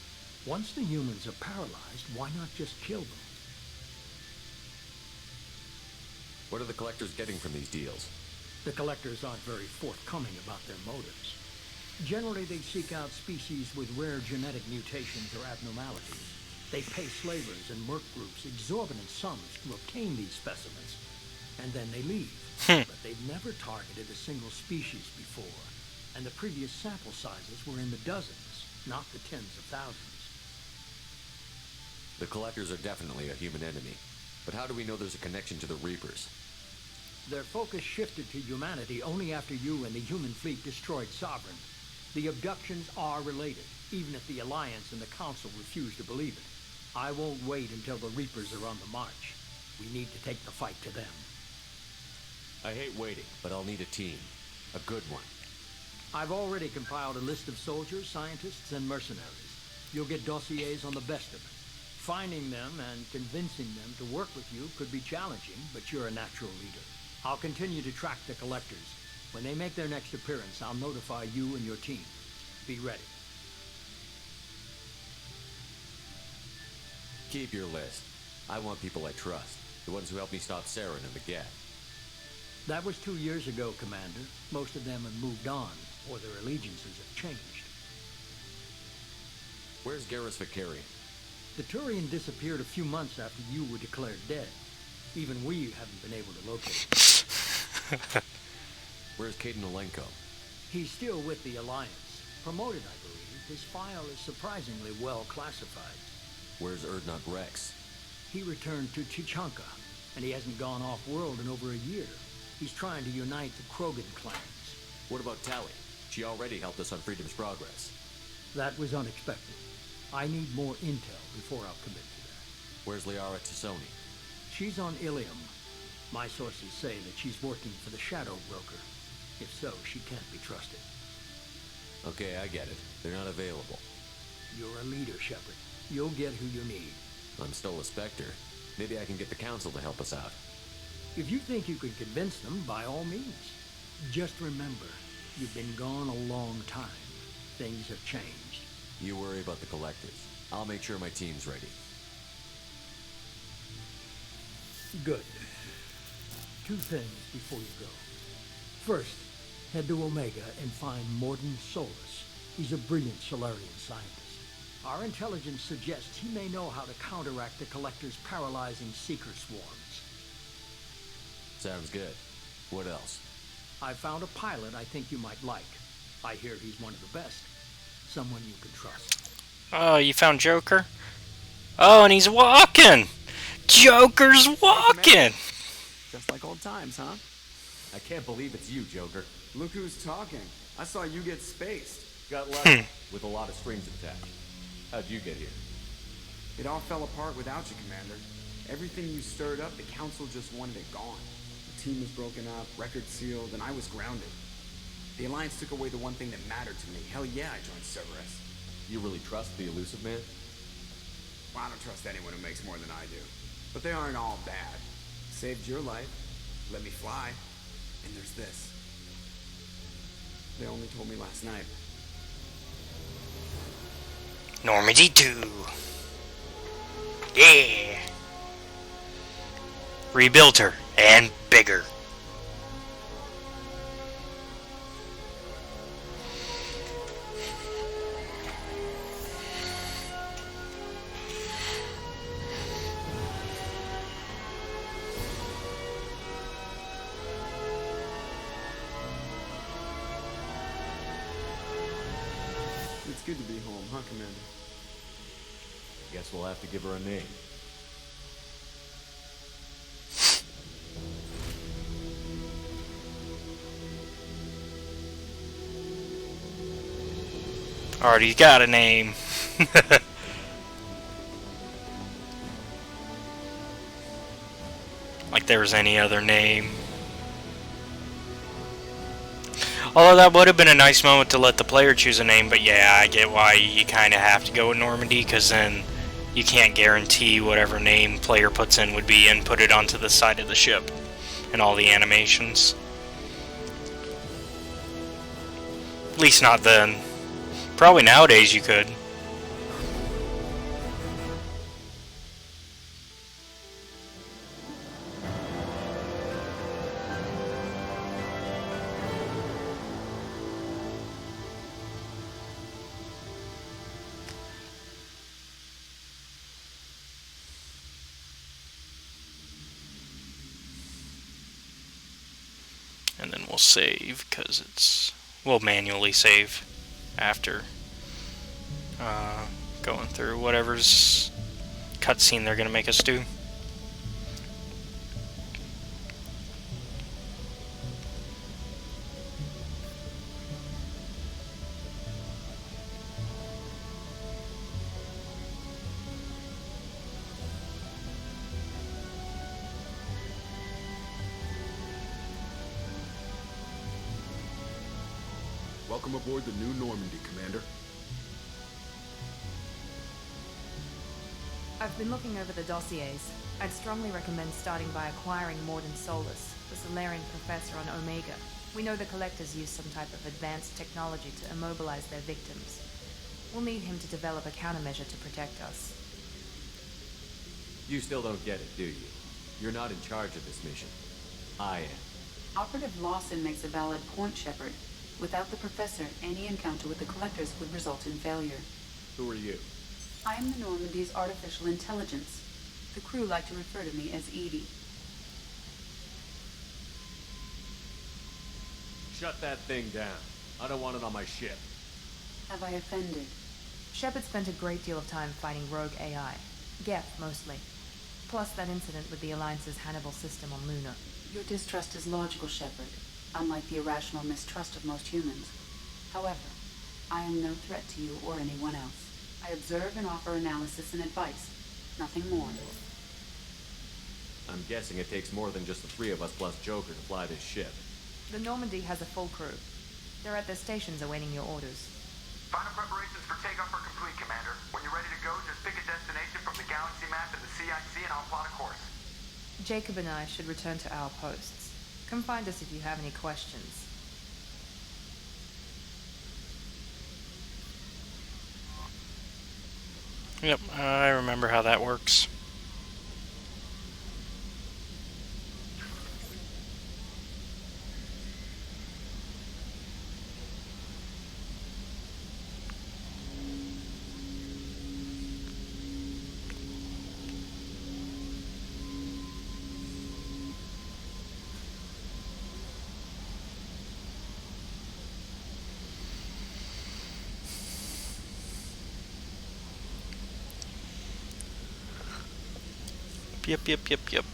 Once the humans are paralyzed, why not just kill them? What are the collectors getting from these deals? The collectors aren't very forthcoming about their motives. Generally, they seek out species with rare genetic mutations or abnormalities. They pay slavers and merc groups exorbitant sums to obtain these specimens, and then they leave. But they've never targeted a single species before, and the previous sample sizes were in the dozens, not the tens of thousands. The collectors are definitely a human enemy, but how do we know there's a connection to the Reapers? Their focus shifted to humanity only after you and the human fleet destroyed Sovereign. The abductions are related, even if the Alliance and the Council refuse to believe it. I won't wait until the Reapers are on the march. We need to take the fight to them. I hate waiting, but I'll need a team. A good one. I've already compiled a list of soldiers, scientists, and mercenaries. You'll get dossiers on the best of them. Finding them and convincing them to work with you could be challenging, but you're a natural leader. I'll continue to track the collectors. When they make their next appearance, I'll notify you and your team. Be ready. Keep your list. I want people I trust. The ones who helped me stop Saren and the Geth. That was 2 years ago, Commander. Most of them have moved on, or their allegiances have changed. Where's Garrus Vicarian? The Turian disappeared a few months after you were declared dead. Even we haven't been able to locate him. Where's Caden Olenko? He's still with the Alliance. Promoted, I believe. His file is surprisingly well classified. Where's Erdnot Rex? He returned to Chichanka, and he hasn't gone off-world in over a year. He's trying to unite the Krogan clans. What about Tally? She already helped us on Freedom's Progress. That was unexpected. I need more intel before I'll commit to that. Where's Liara Tassoni? She's on Ilium. My sources say that she's working for the Shadow Broker. If so, she can't be trusted. Okay, I get it. They're not available. You're a leader, Shepard. You'll get who you need. I'm still a Spectre. Maybe I can get the Council to help us out. If you think you can convince them, by all means. Just remember, you've been gone a long time. Things have changed. You worry about the Collectors. I'll make sure my team's ready. Good. Two things before you go. First, head to Omega and find Morden Solus. He's a brilliant Solarian scientist. Our intelligence suggests he may know how to counteract the Collector's paralyzing seeker swarms. Sounds good. What else? I found a pilot I think you might like. I hear he's one of the best. Someone you can trust. Oh, you found Joker? Oh, and he's walking! Joker's walking! Just like old times, huh? I can't believe it's you, Joker. Look who's talking. I saw you get spaced. Got lucky, with a lot of strings attached. How'd you get here? It all fell apart without you, Commander. Everything you stirred up, the Council just wanted it gone. The team was broken up, record sealed, and I was grounded. The Alliance took away the one thing that mattered to me. Hell yeah, I joined Cerberus. You really trust the Elusive Man? Well, I don't trust anyone who makes more than I do. But they aren't all bad. Saved your life, let me fly, and there's this. They only told me last night. Normandy 2. Yeah. Rebuilt her, and bigger. It's good to be home, huh, Commander? Guess we'll have to give her a name. Already got a name. Like there was any other name. Although that would have been a nice moment to let the player choose a name, but yeah, I get why you kind of have to go with Normandy, because then you can't guarantee whatever name player puts in would be inputted onto the side of the ship and all the animations. At least not then. Probably nowadays you could. And then we'll save, because we'll manually save after going through whatever's cutscene they're gonna make us do. Welcome aboard the new Normandy, Commander. I've been looking over the dossiers. I'd strongly recommend starting by acquiring Morden Solus, the Solarian professor on Omega. We know the Collectors use some type of advanced technology to immobilize their victims. We'll need him to develop a countermeasure to protect us. You still don't get it, do you? You're not in charge of this mission. I am. Operative Lawson makes a valid point, Shepard. Without the Professor, any encounter with the Collectors would result in failure. Who are you? I am the Normandy's artificial intelligence. The crew like to refer to me as Edie. Shut that thing down. I don't want it on my ship. Have I offended? Shepard spent a great deal of time fighting rogue AI. Geth, mostly. Plus that incident with the Alliance's Hannibal system on Luna. Your distrust is logical, Shepard, unlike the irrational mistrust of most humans. However, I am no threat to you or anyone else. I observe and offer analysis and advice. Nothing more. I'm guessing it takes more than just the three of us plus Joker to fly this ship. The Normandy has a full crew. They're at their stations awaiting your orders. Final preparations for takeoff are complete, Commander. When you're ready to go, just pick a destination from the galaxy map and the CIC and I'll plot a course. Jacob and I should return to our posts. Come find us if you have any questions. Yep, I remember how that works. Yep.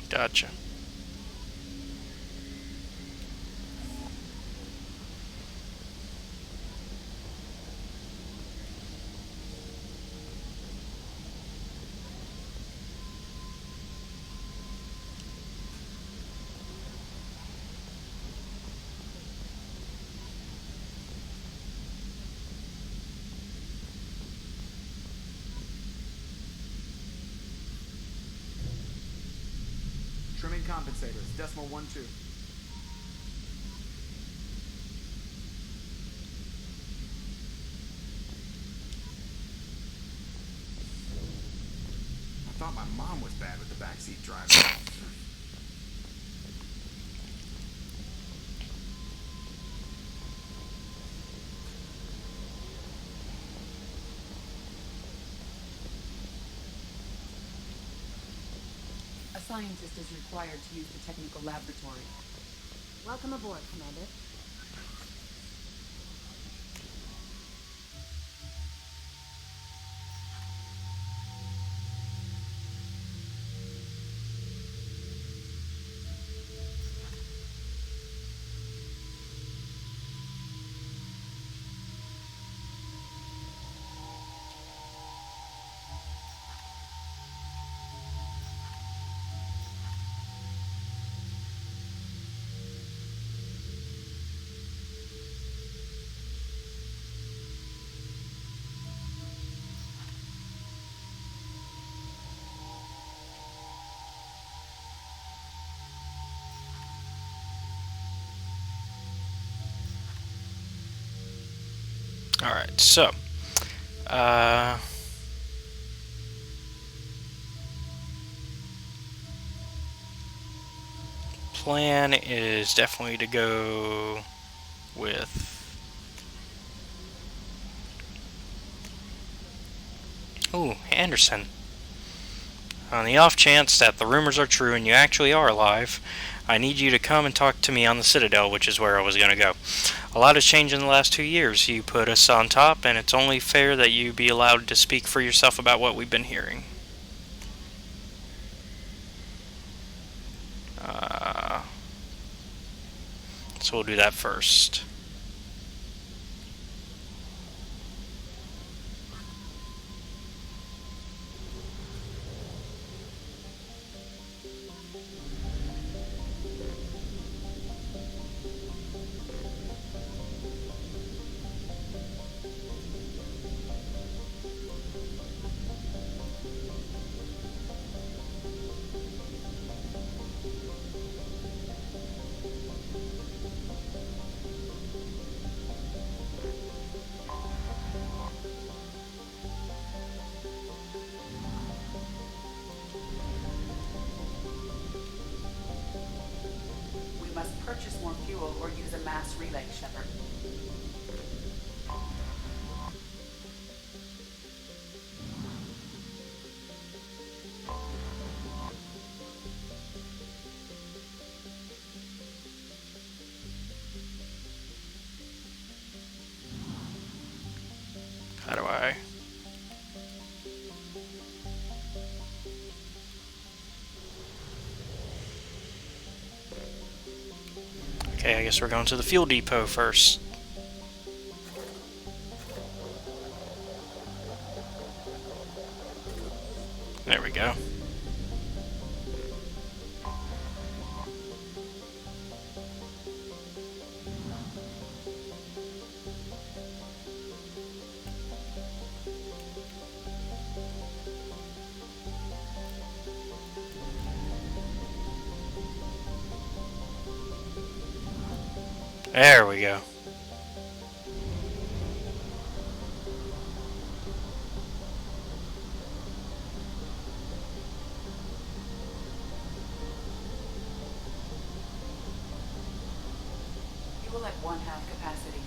Gotcha. Trimming compensators, decimal 1-2. I thought my mom was bad with the backseat driver. A scientist is required to use the technical laboratory. Welcome aboard, Commander. Alright, so plan is definitely to go with Anderson. On the off chance that the rumors are true and you actually are alive, I need you to come and talk to me on the Citadel, which is where I was going to go. A lot has changed in the last 2 years. You put us on top, and it's only fair that you be allowed to speak for yourself about what we've been hearing. So we'll do that first. We must purchase more fuel or use a mass relay, Shepard. How do I... Okay, I guess we're going to the fuel depot first. There we go. There we go. You will at 1/2 capacity.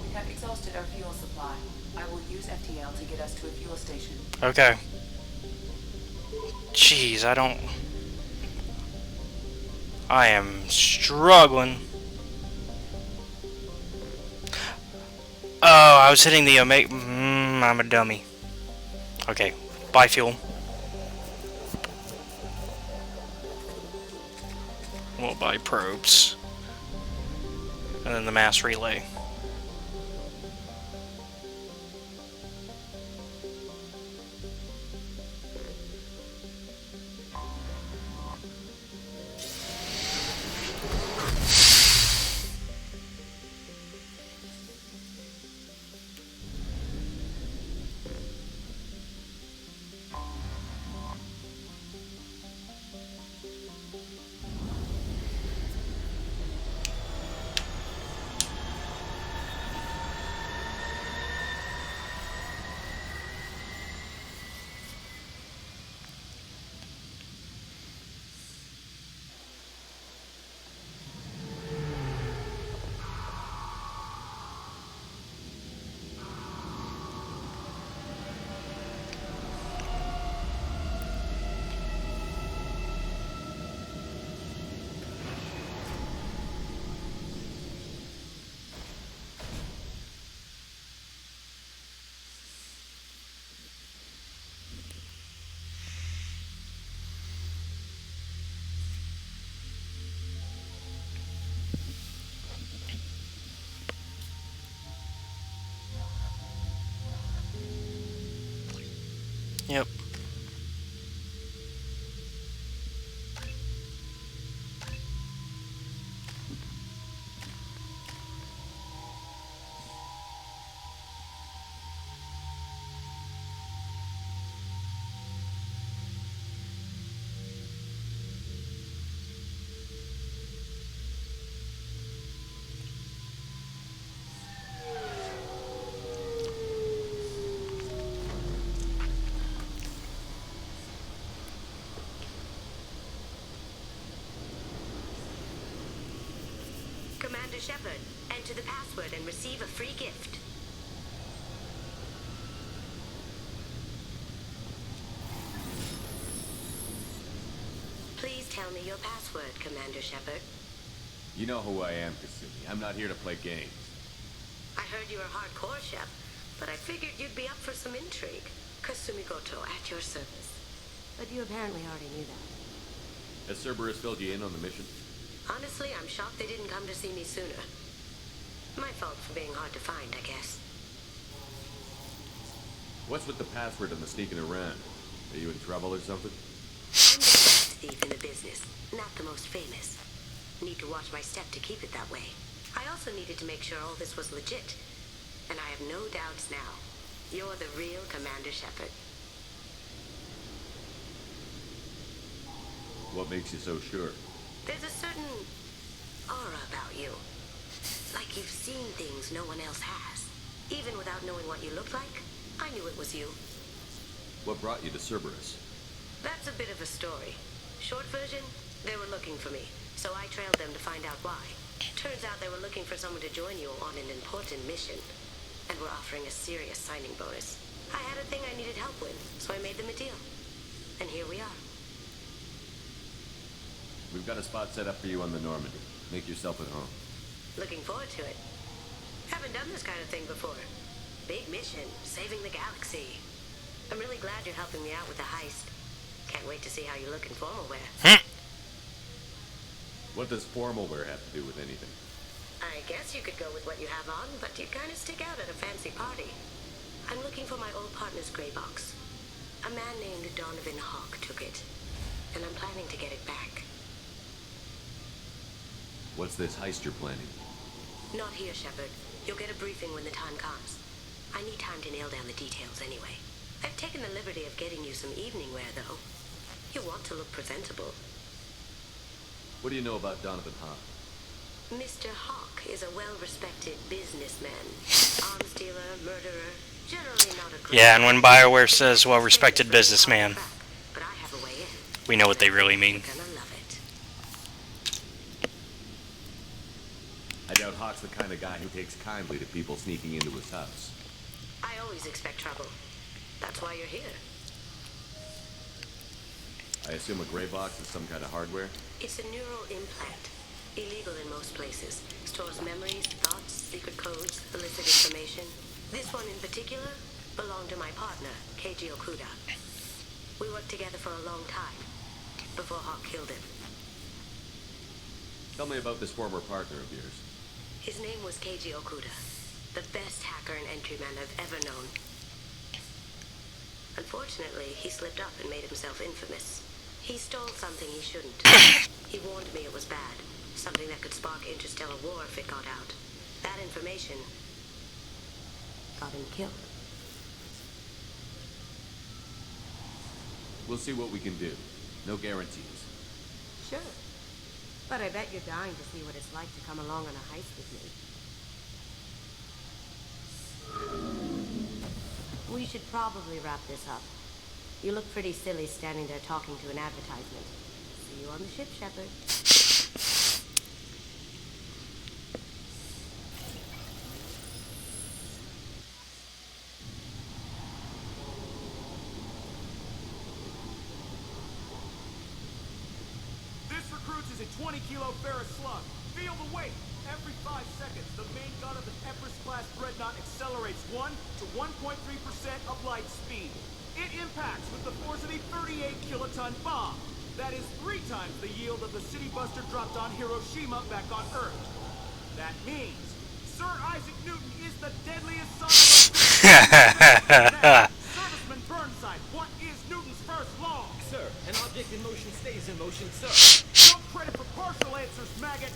We have exhausted our fuel supply. I will use FTL to get us to a fuel station. Okay. Jeez, I am struggling. Oh, I was hitting the omega. I'm a dummy. Okay, buy fuel. We'll buy probes. And then the mass relay. Yep. Commander Shepard, enter the password and receive a free gift. Please tell me your password, Commander Shepard. You know who I am, Kasumi. I'm not here to play games. I heard you were hardcore, Shep, but I figured you'd be up for some intrigue. Kasumi Goto, at your service. But you apparently already knew that. Has Cerberus filled you in on the mission? Honestly, I'm shocked they didn't come to see me sooner. My fault for being hard to find, I guess. What's with the password and the sneaking around? Are you in trouble or something? I'm the best thief in the business, not the most famous. Need to watch my step to keep it that way. I also needed to make sure all this was legit. And I have no doubts now. You're the real Commander Shepard. What makes you so sure? There's a certain aura about you. Like you've seen things no one else has. Even without knowing what you looked like, I knew it was you. What brought you to Cerberus? That's a bit of a story. Short version, they were looking for me, so I trailed them to find out why. Turns out they were looking for someone to join you on an important mission, and were offering a serious signing bonus. I had a thing I needed help with, so I made them a deal. And here we are. We've got a spot set up for you on the Normandy. Make yourself at home. Looking forward to it. Haven't done this kind of thing before. Big mission, saving the galaxy. I'm really glad you're helping me out with the heist. Can't wait to see how you look in formal wear. What does formal wear have to do with anything? I guess you could go with what you have on, but you'd kind of stick out at a fancy party. I'm looking for my old partner's gray box. A man named Donovan Hawk took it, and I'm planning to get it back. What's this heist you're planning? Not here, Shepard. You'll get a briefing when the time comes. I need time to nail down the details anyway. I've taken the liberty of getting you some evening wear, though. You want to look presentable. What do you know about Donovan Hahn? Mr. Hawk is a well-respected businessman. Arms dealer, murderer, generally not a great... Yeah, and when BioWare says well-respected businessman, But I have a way in. we know what they really mean. You're gonna love it. I doubt Hawk's the kind of guy who takes kindly to people sneaking into his house. I always expect trouble. That's why you're here. I assume a gray box is some kind of hardware? It's a neural implant. Illegal in most places. Stores memories, thoughts, secret codes, illicit information. This one in particular belonged to my partner, Keiji Okuda. We worked together for a long time, before Hawk killed him. Tell me about this former partner of yours. His name was Keiji Okuda, the best hacker and entryman I've ever known. Unfortunately, he slipped up and made himself infamous. He stole something he shouldn't. He warned me it was bad, something that could spark interstellar war if it got out. That information got him killed. We'll see what we can do. No guarantees. Sure. But I bet you're dying to see what it's like to come along on a heist with me. We should probably wrap this up. You look pretty silly standing there talking to an advertisement. See you on the ship, Shepard. This recruits is a 20-kilo ferrous slug. Feel the weight. Every 5 seconds, the main gun of an Empress-class dreadnought accelerates 1 to 1.3% of light speed. It impacts with the force of a 38-kiloton bomb. That is 3 times the yield of the city buster dropped on Hiroshima back on Earth. That means Sir Isaac Newton is the deadliest son of a bitch. Serviceman Burnside, what is Newton's first law? Sir, an object in motion stays in motion, sir. No credit for partial answers, maggot.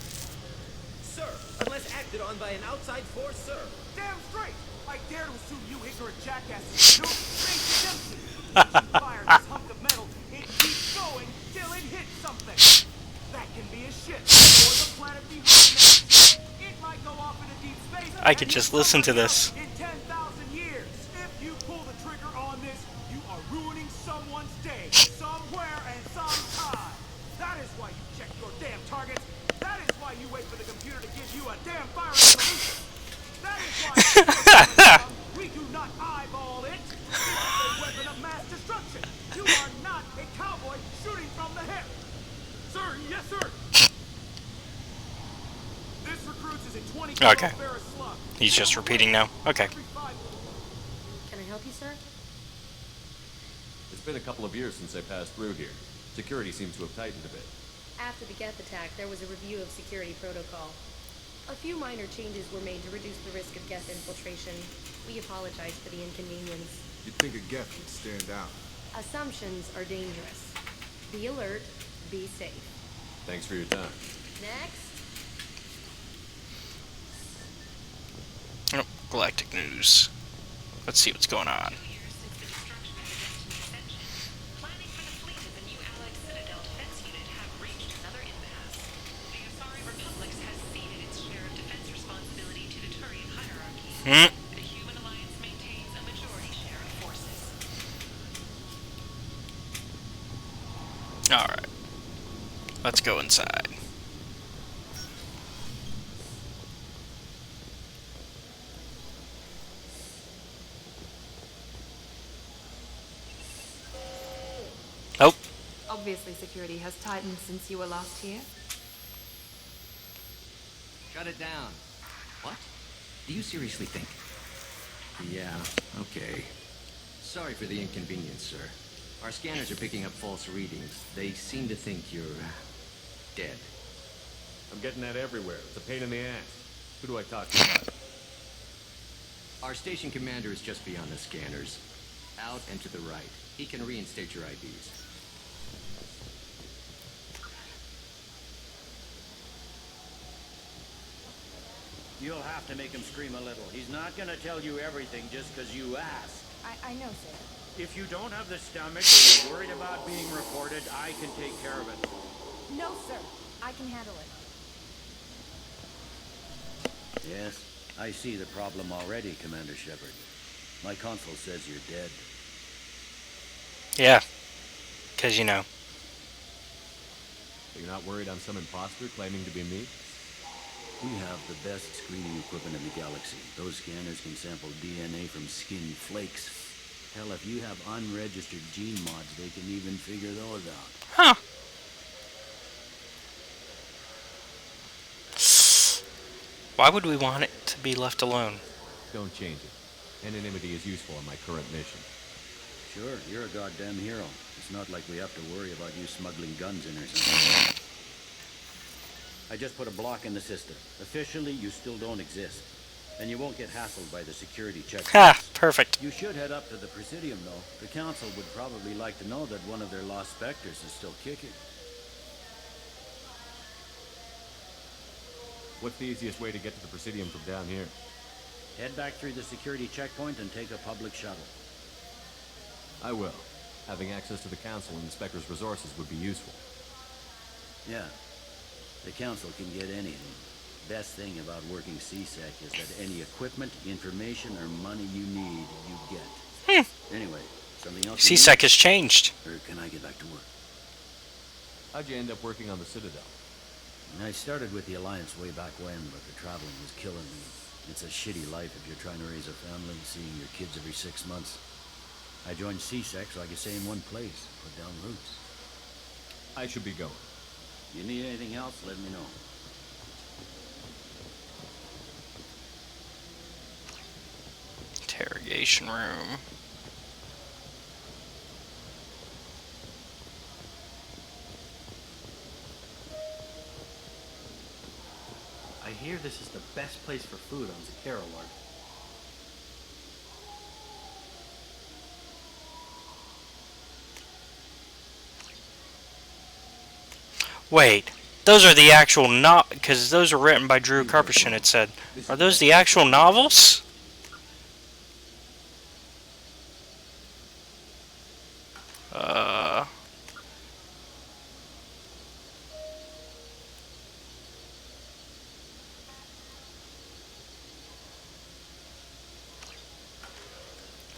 Sir, unless acted on by an outside force, sir. Damn straight! I dare to assume you ignorant jackasses don't face redemption. Once you fire this hunk of metal, it keeps going till it hits something. That can be a ship or the planet behind it. It might go off into deep space. I could just listen to this. In 10,000 years, if you pull the trigger on this, you are ruining someone's day, somewhere and sometime. That is why you check your damn targets. That is why you wait for the computer to give you a damn firing solution. That is why we do not eyeball it. It is a weapon of mass destruction. You are not a cowboy shooting from the hip. Sir, yes, sir. This recruits is a 20-kilo Okay. ferrous slug. He's just repeating now. Okay. Can I help you, sir? It's been a couple of years since I passed through here. Security seems to have tightened a bit. After the Geth attack, there was a review of security protocol. A few minor changes were made to reduce the risk of Geth infiltration. We apologize for the inconvenience. You'd think a Geth would stand out. Assumptions are dangerous. Be alert, be safe. Thanks for your time. Next. Oh, galactic news. Let's see what's going on. Planning for the fleet of the new Allied Citadel defense unit have reached another impasse. The Asari Republic has ceded its share of defense responsibility to the Turian hierarchy. The Human Alliance maintains a majority share of forces. Alright. Let's go inside. Oh. Obviously, security has tightened since you were last here. Shut it down. What? Do you seriously think? Yeah, okay. Sorry for the inconvenience, sir. Our scanners are picking up false readings. They seem to think you're dead. I'm getting that everywhere. It's a pain in the ass. Who do I talk to about it? Our station commander is just beyond the scanners. Out and to the right. He can reinstate your IDs. You'll have to make him scream a little. He's not gonna tell you everything just 'cause you ask. I know, sir. If you don't have the stomach or you're worried about being reported, I can take care of it. No, sir. I can handle it. Yes, I see the problem already, Commander Shepard. My console says you're dead. Yeah, because, you know. So you're not worried I'm some imposter claiming to be me? We have the best screening equipment in the galaxy. Those scanners can sample DNA from skin flakes. Hell, if you have unregistered gene mods, they can even figure those out. Huh. Why would we want it to be left alone? Don't change it. Anonymity is useful in my current mission. Sure, you're a goddamn hero. It's not like we have to worry about you smuggling guns in or something. I just put a block in the system. Officially, you still don't exist. And you won't get hassled by the security checkpoints. Ha! Perfect. You should head up to the Presidium, though. The Council would probably like to know that one of their lost specters is still kicking. What's the easiest way to get to the Presidium from down here? Head back through the security checkpoint and take a public shuttle. I will. Having access to the Council and the Spectre's resources would be useful. Yeah. The Council can get anything. Best thing about working CSEC is that any equipment, information, or money you need, you get. Anyway, something else? CSEC has changed. Or can I get back to work? How'd you end up working on the Citadel? I started with the Alliance way back when, but the traveling was killing me. It's a shitty life if you're trying to raise a family, seeing your kids every 6 months. I joined CSEC so I could stay in one place, put down roots. I should be going. You need anything else, let me know. Interrogation room. I hear this is the best place for food on Zakara, Lord. Wait, those are the actual because those are written by Drew Karpyshyn, it said. Are those the actual novels?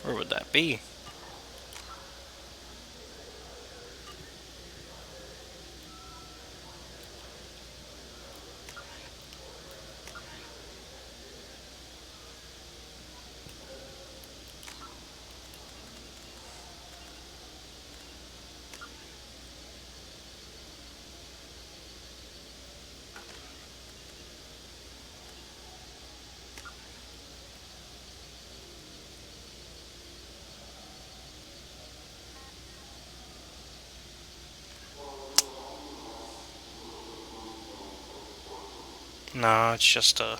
Where would that be? No, it's just a...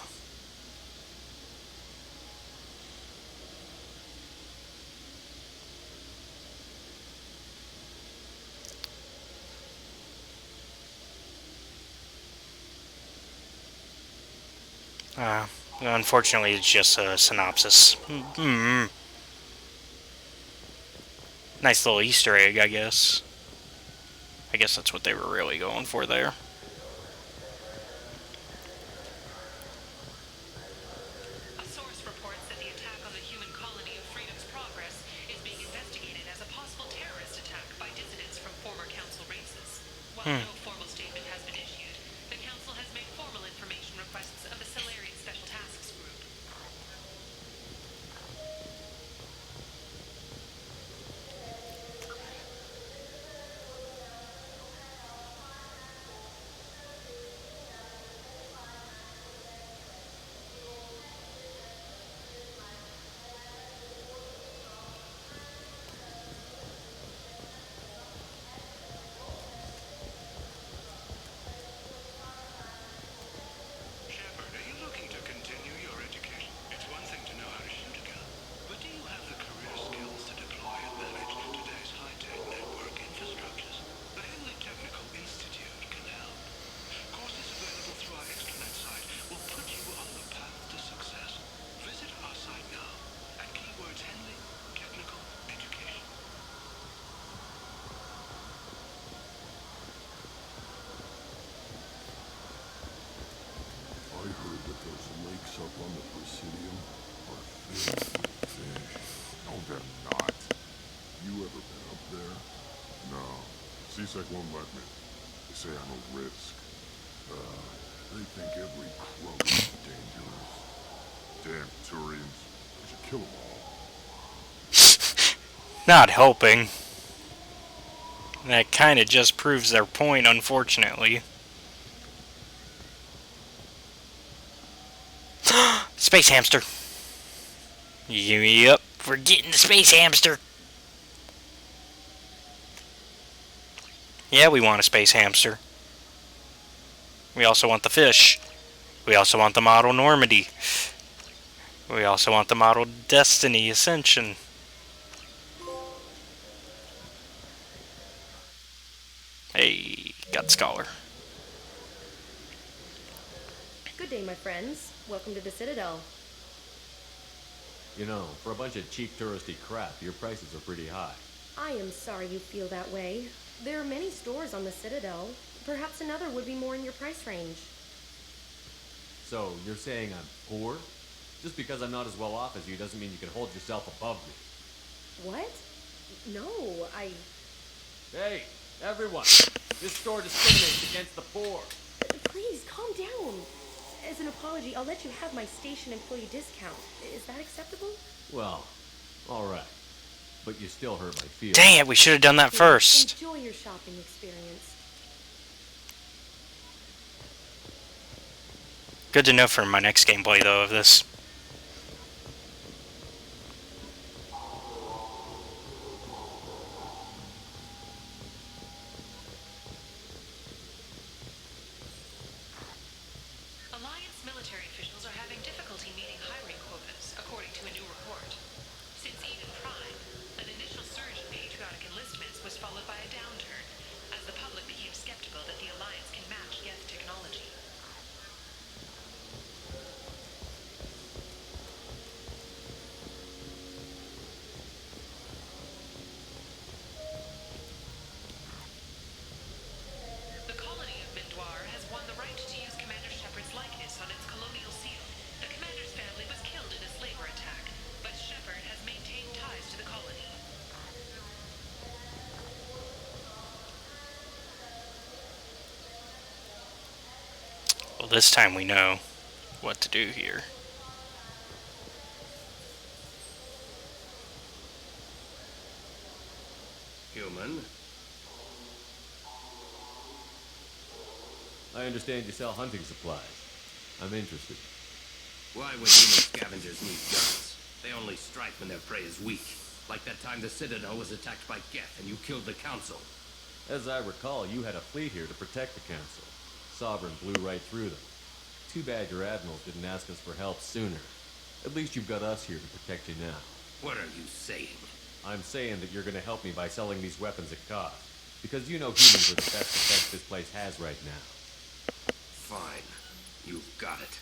unfortunately, it's just a synopsis. Nice little Easter egg, I guess. I guess that's what they were really going for there. A source reports that the attack on the human colony of Freedom's Progress is being investigated as a possible terrorist attack by dissidents from former Council races. While no formal statement has been issued, the Council has made formal information requests of the Solarian Special Tasks Group. Obsidian are filled with fish. No, they're not. You ever been up there? No. CSEC won't let me. They say I'm a risk. They think every crow is dangerous. Damn Turians. We should kill them all. Not helping. That kind of just proves their point, unfortunately. Space hamster. Yep, we're getting the space hamster. Yeah, we want a space hamster. We also want the fish. We also want the model Normandy. We also want the model Destiny Ascension. Hey, got Scholar. Good day, my friends. Welcome to the Citadel. You know, for a bunch of cheap touristy crap, your prices are pretty high. I am sorry you feel that way. There are many stores on the Citadel. Perhaps another would be more in your price range. So, you're saying I'm poor? Just because I'm not as well off as you doesn't mean you can hold yourself above me. What? No, I... Hey, everyone! This store discriminates against the poor. Please, calm down. As an apology, I'll let you have my station employee discount. Is that acceptable? Well, alright. But you still hurt my feelings. Dang it, we should have done that first. Enjoy your shopping experience. Good to know for my next gameplay, though, of this. Alliance military officials are having difficulty meeting hiring quotas, according to a new report. Since Eden Prime, an initial surge in patriotic enlistments was followed by a downturn, as the public became skeptical that the Alliance can match Geth technology. The colony of Mindoir has won the right to use Commander Shepard's likeness on its colonial seal. The commander's family was killed in a slaver attack, but Shepard has maintained ties to the colony. Well, this time we know what to do here. Human? I understand you sell hunting supplies. I'm interested. Why would human scavengers need guns? They only strike when their prey is weak. Like that time the Citadel was attacked by Geth and you killed the Council. As I recall, you had a fleet here to protect the Council. Sovereign blew right through them. Too bad your admirals didn't ask us for help sooner. At least you've got us here to protect you now. What are you saying? I'm saying that you're going to help me by selling these weapons at cost. Because you know humans are the best defense this place has right now. Fine. You've got it.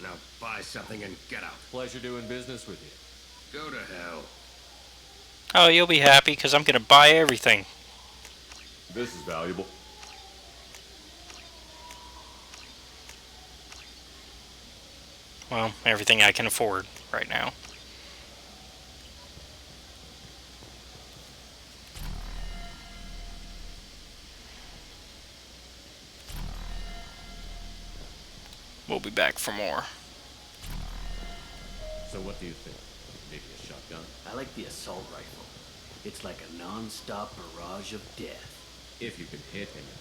Now buy something and get out. Pleasure doing business with you. Go to hell. Oh, you'll be happy because I'm going to buy everything. This is valuable. Well, everything I can afford right now. We'll be back for more. So what do you think? Maybe a shotgun? I like the assault rifle. It's like a non-stop barrage of death. If you can hit anything.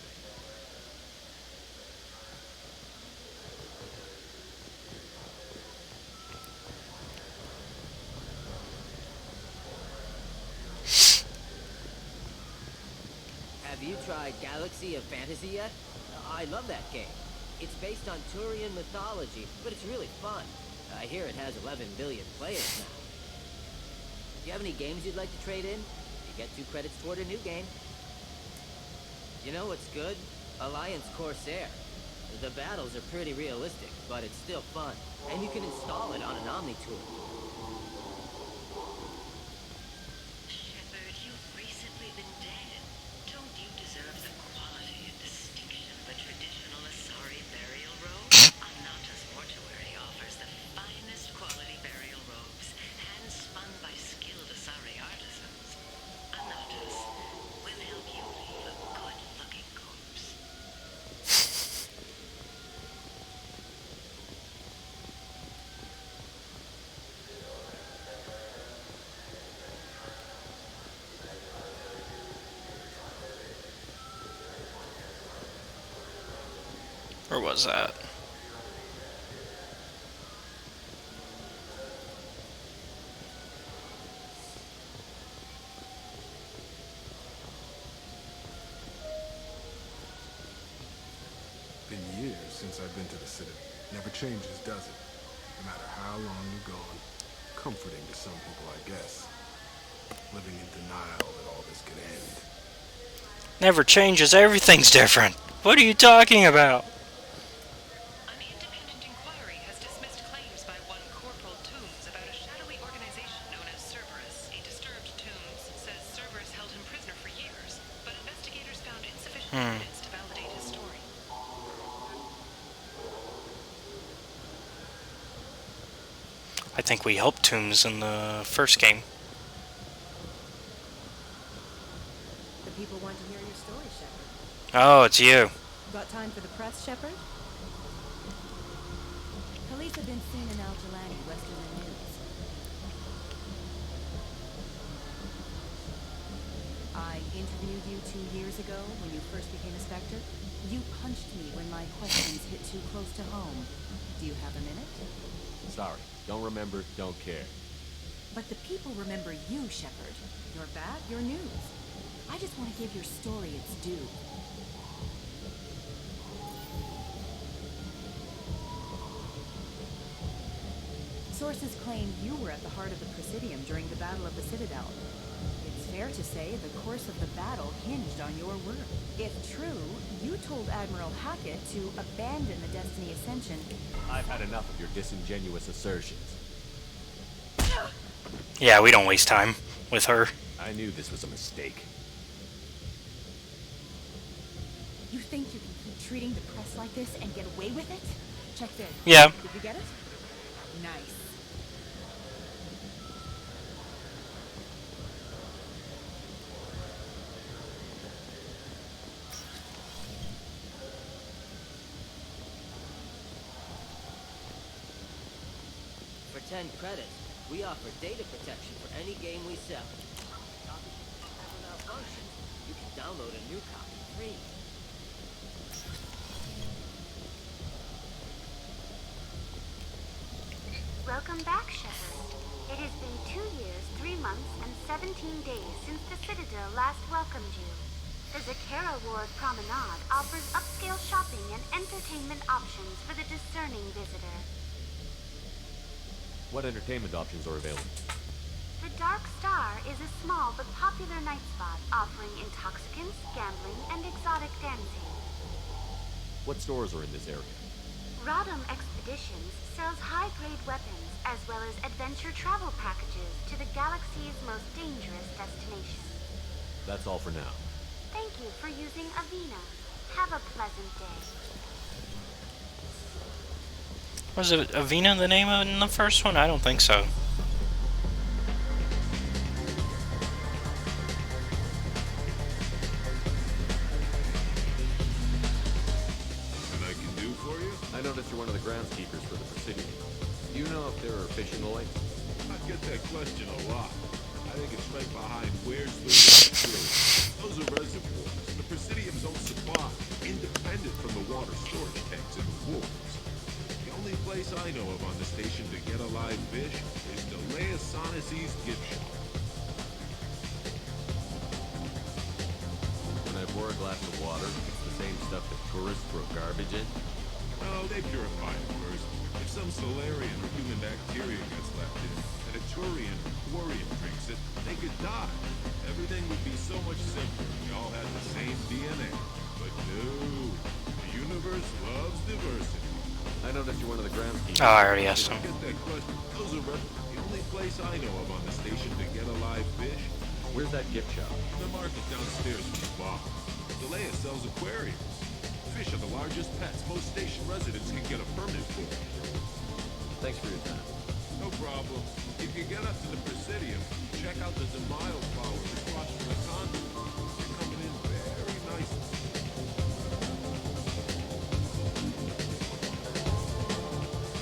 Have you tried Galaxy of Fantasy yet? I love that game. It's based on Turian mythology, but it's really fun. I hear it has 11 billion players now. Do you have any games you'd like to trade in? You get 2 credits toward a new game. You know what's good? Alliance Corsair. The battles are pretty realistic, but it's still fun. And you can install it on an Omni-tool. Shepard, you've recently been dead. Don't you deserve the quality and distinction of a traditional Asari burial robe? Anata's mortuary offers the finest quality Where was that? Been years since I've been to the Citadel. Never changes, does it? No matter how long you're gone. Comforting to some people, I guess. Living in denial that all this could end. Never changes, everything's different. What are you talking about? An independent inquiry has dismissed claims by one Corporal Toombs about a shadowy organization known as Cerberus. A disturbed Toombs says Cerberus held him prisoner for years, but investigators found insufficient evidence to validate his story. I think we helped Tombs in the first game. The people want to hear your story, Shepard. Oh, it's you. Got time for the press, Shepard? Police have been seen in Al-Jalani, west of the news. I interviewed you 2 years ago when you first became a Spectre. You punched me when my questions hit too close to home. Do you have a minute? Sorry. Don't remember, don't care. But the people remember you, Shepard. Your bad, your news. I just want to give your story its due. Sources claim you were at the heart of the Presidium during the Battle of the Citadel. It's fair to say the course of the battle hinged on your word. If true, you told Admiral Hackett to abandon the Destiny Ascension. I've had enough of your disingenuous assertions. Yeah, we don't waste time with her. I knew this was a mistake. You think you can keep treating the press like this and get away with it? Check this. Yeah. Did you get it? Nice. For 10 credits, we offer data protection for any game we sell. Copy has a malfunction. You can download a new copy free. Welcome back, Shepard. It has been 2 years, 3 months, and 17 days since the Citadel last welcomed you. The Zakara Ward Promenade offers upscale shopping and entertainment options for the discerning visitor. What entertainment options are available? The Dark Star is a small but popular night spot offering intoxicants, gambling, and exotic dancing. What stores are in this area? Rodham Expeditions sells high-grade weapons as well as adventure travel packages to the galaxy's most dangerous destinations. That's all for now. Thank you for using Avena. Have a pleasant day. Was it Avena the name in the first one? I don't think so. Anything I can do for you? I noticed you're one of the groundskeepers for the Presidium. Do you know if there are fishing lakes? I get that question a lot. I think it's right behind where's the water. Those are reservoirs. The Presidium's own supply, independent from the water storage tanks in the wards. The only place I know of on the station to get a live fish is Delea Sonasy's gift shop. When I pour a glass of water, it's the same stuff that tourists throw garbage in? Oh, they purify it first. If some Solarian or human bacteria gets left in, and a Turian or Quarian drinks it, they could die. Everything would be so much simpler if we all had the same DNA. But no, the universe loves diversity. I noticed you're one of the groundskeepers. Oh, I already asked him. Get that question. Those are the only place I know of on the station to get a live fish. Where's that gift shop? The market downstairs from the bar. Delea sells aquariums. Fish are the largest pets most station residents can get a permit for. Thanks for your time. No problem. If you get up to the Presidium, check out the Demile flowers across from the convent. They're coming in very nicely.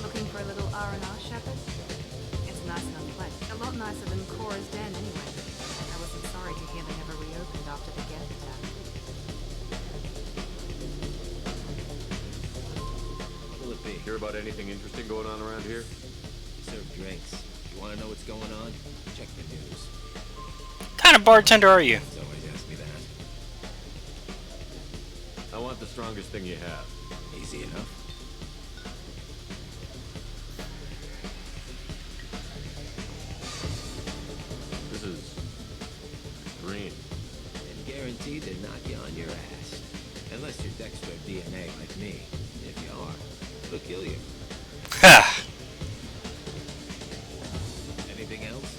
Looking for a little R&R, Shepard? It's nice and unpleasant. A lot nicer than Cora's Den, anyway. I wasn't sorry to hear they never reopened after the Geth attack. be? Hear about anything interesting going on around here? We serve drinks. You want to know what's going on? Check the news. What kind of bartender are you? It's always ask me that. I want the strongest thing you have. Easy enough. This is green. And guaranteed to knock you on your ass. Unless you're Dexter DNA like me. If you are, it'll kill you. Ha! Anything else?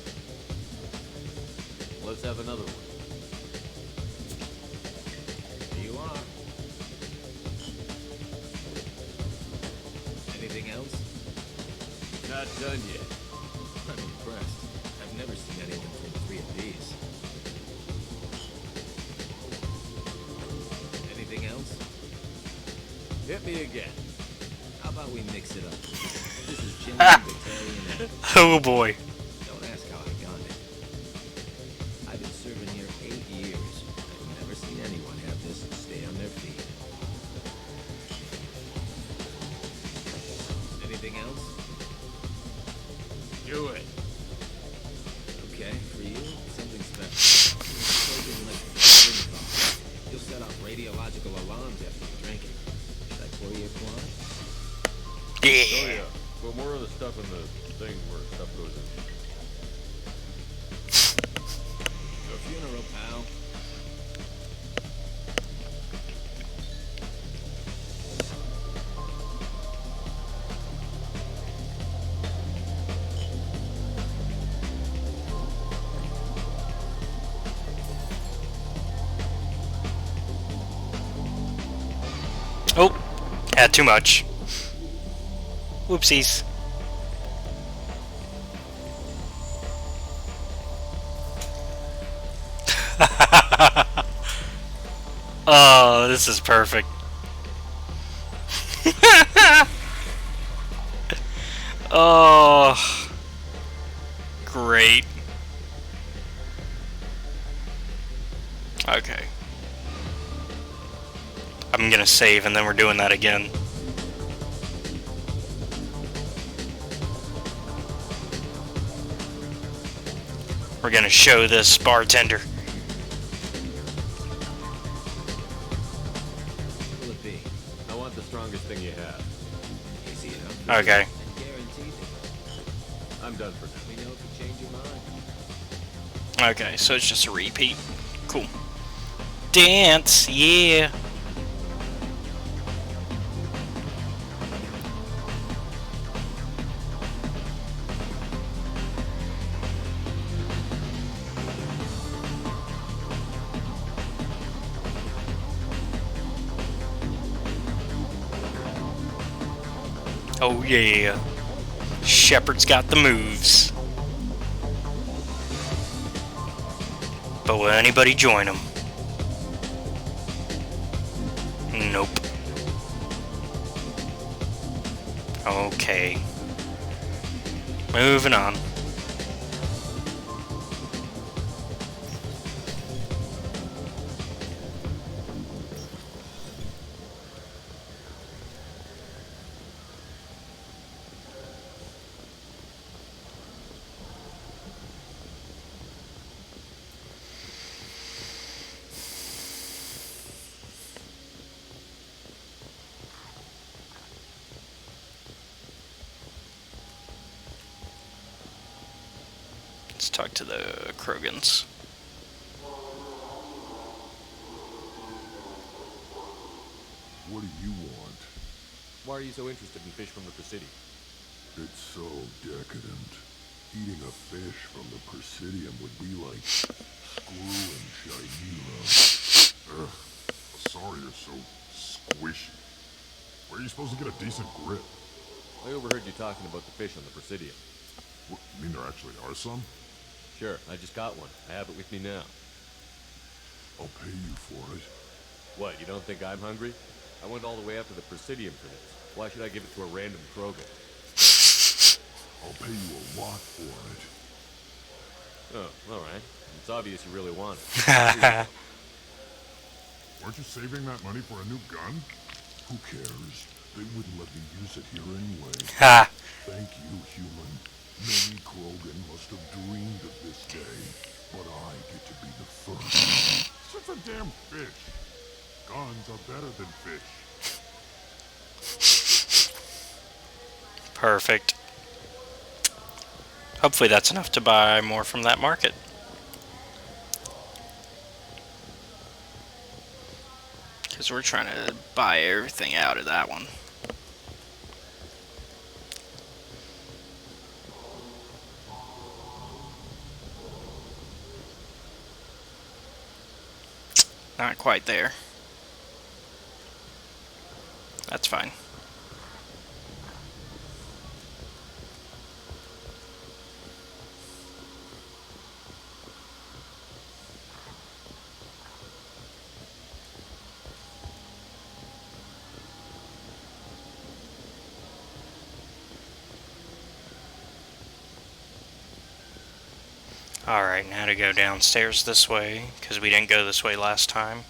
Let's have another one. Here you are. Anything else? Not done yet. I'm impressed. I've never seen anyone drink 3 of these. Anything else? Hit me again. How about we mix it up? This is genuine Victorian. Oh boy. Don't ask how I got it. I've been serving here 8 years. I've never seen anyone have this and stay on their feet. Anything else? Do it. Okay, for you, something special. You'll You'll set off radiological alarms after you drink it. Should I pour you a quad? Oh yeah. Put more of the stuff in the thing where stuff goes in. Your funeral, pal. Oh, had too much. Whoopsies. Oh, this is perfect. Oh, great. Okay. I'm gonna save and then we're doing that again. We're gonna show this bartender. What will it be? I want the strongest thing you have. Easy enough. Okay. And guaranteed. I'm done for now. Let me know if you change your mind. Okay, so it's just a repeat. Cool. Dance, yeah. Oh yeah. Shepard's got the moves. But will anybody join him? Nope. Okay. Moving on. Let's talk to the Krogans. What do you want? Why are you so interested in fish from the Presidium? It's so decadent. Eating a fish from the Presidium would be like screwing Shaira. Ugh. Sorry you're so squishy. Where are you supposed to get a decent grip? I overheard you talking about the fish on the Presidium. What, you mean there actually are some? Sure, I just got one. I have it with me now. I'll pay you for it. What, you don't think I'm hungry? I went all the way up to the Presidium for this. Why should I give it to a random Krogan? I'll pay you a lot for it. Oh, alright. It's obvious you really want it. Weren't you saving that money for a new gun? Who cares? They wouldn't let me use it here anyway. Ha! Thank you, human. Many Krogan must have dreamed of this day, but I get to be the first. It's just a damn fish. Guns are better than fish. Perfect. Hopefully that's enough to buy more from that market. Because we're trying to buy everything out of that one. Not quite there. That's fine. Alright, now to go downstairs this way, because we didn't go this way last time.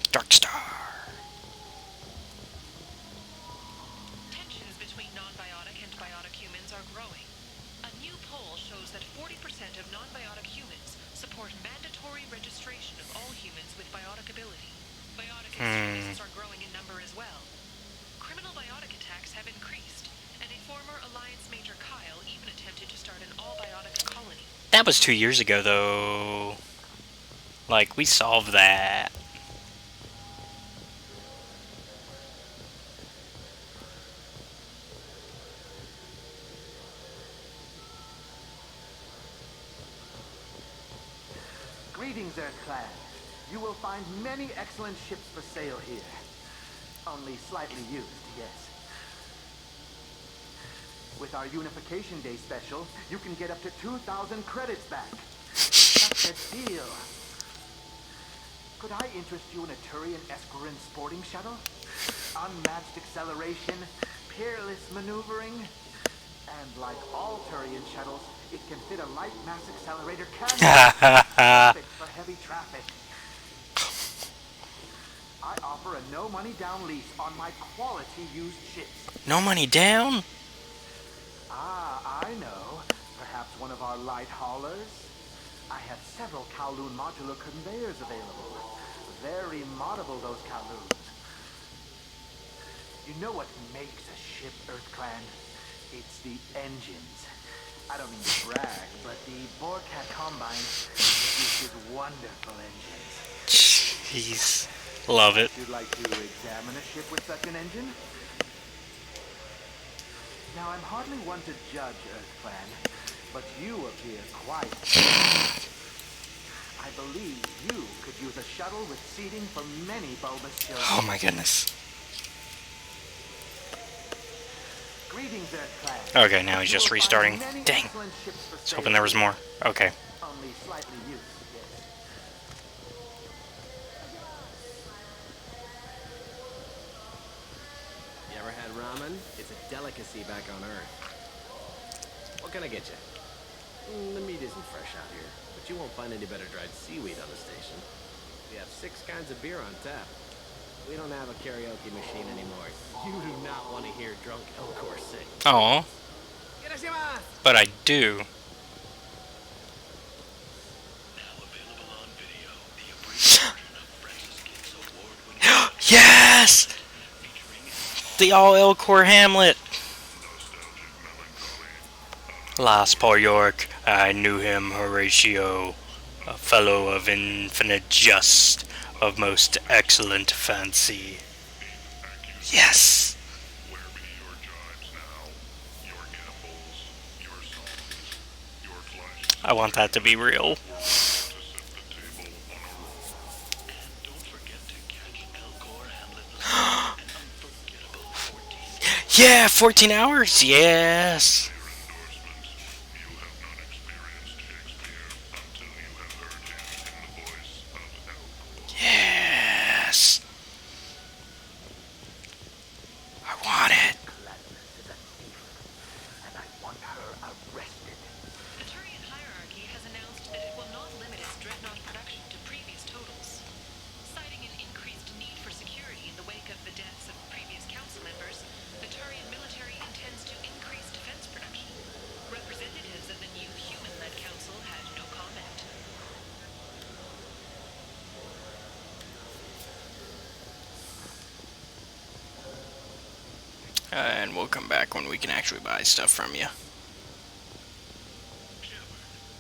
Darkstar. Tensions between non-biotic and biotic humans are growing. A new poll shows that 40% of non-biotic humans support mandatory registration of all humans with biotic ability. Biotic extremists are growing in number as well. Criminal biotic attacks have increased, and a former Alliance Major Kyle even attempted to start an all-biotic colony. That was 2 years ago, though. Like, we solved that. Greetings, Earth Clan. You will find many excellent ships for sale here. Only slightly used, yes. With our Unification Day special, you can get up to 2,000 credits back. That's a deal. Could I interest you in a Turian Esquirine sporting shuttle? Unmatched acceleration, peerless maneuvering, and like all Turian shuttles, it can fit a light mass accelerator cannon. Perfect for heavy traffic. I offer a no money down lease on my quality used ships. No money down? Ah, I know. Perhaps one of our light haulers? I have several Kowloon modular conveyors available. Very moddable, those Kowloons. You know what makes a ship, Earth Clan? It's the engines. I don't mean to brag, but the Borcat Combine produces wonderful engines. Jeez. Love it. Would you like to examine a ship with such an engine? Now, I'm hardly one to judge, Earth Clan, but you appear quite... I believe you could use a shuttle with seating for many bulbous children. Oh my goodness. Greetings, Earth Clan. Okay, now he's just restarting. Dang. I was hoping there was more. Okay. Only slightly used, yes. You ever had ramen? It's a delicacy back on Earth. What can I get you? The meat isn't fresh out here, but you won't find any better dried seaweed on the station. We have 6 kinds of beer on tap. We don't have a karaoke machine anymore. You do not want to hear drunk Elcor sing. Aw. But I do. Yes! The all Elcor Hamlet. Last Paul York, I knew him, Horatio, a fellow of infinite just, of most excellent fancy. Yes! I want that to be real. Yeah, 14 hours? Yes! Yes! I want it. And I want her arrested. The Turian hierarchy has announced that it will not limit And we'll come back when we can actually buy stuff from you.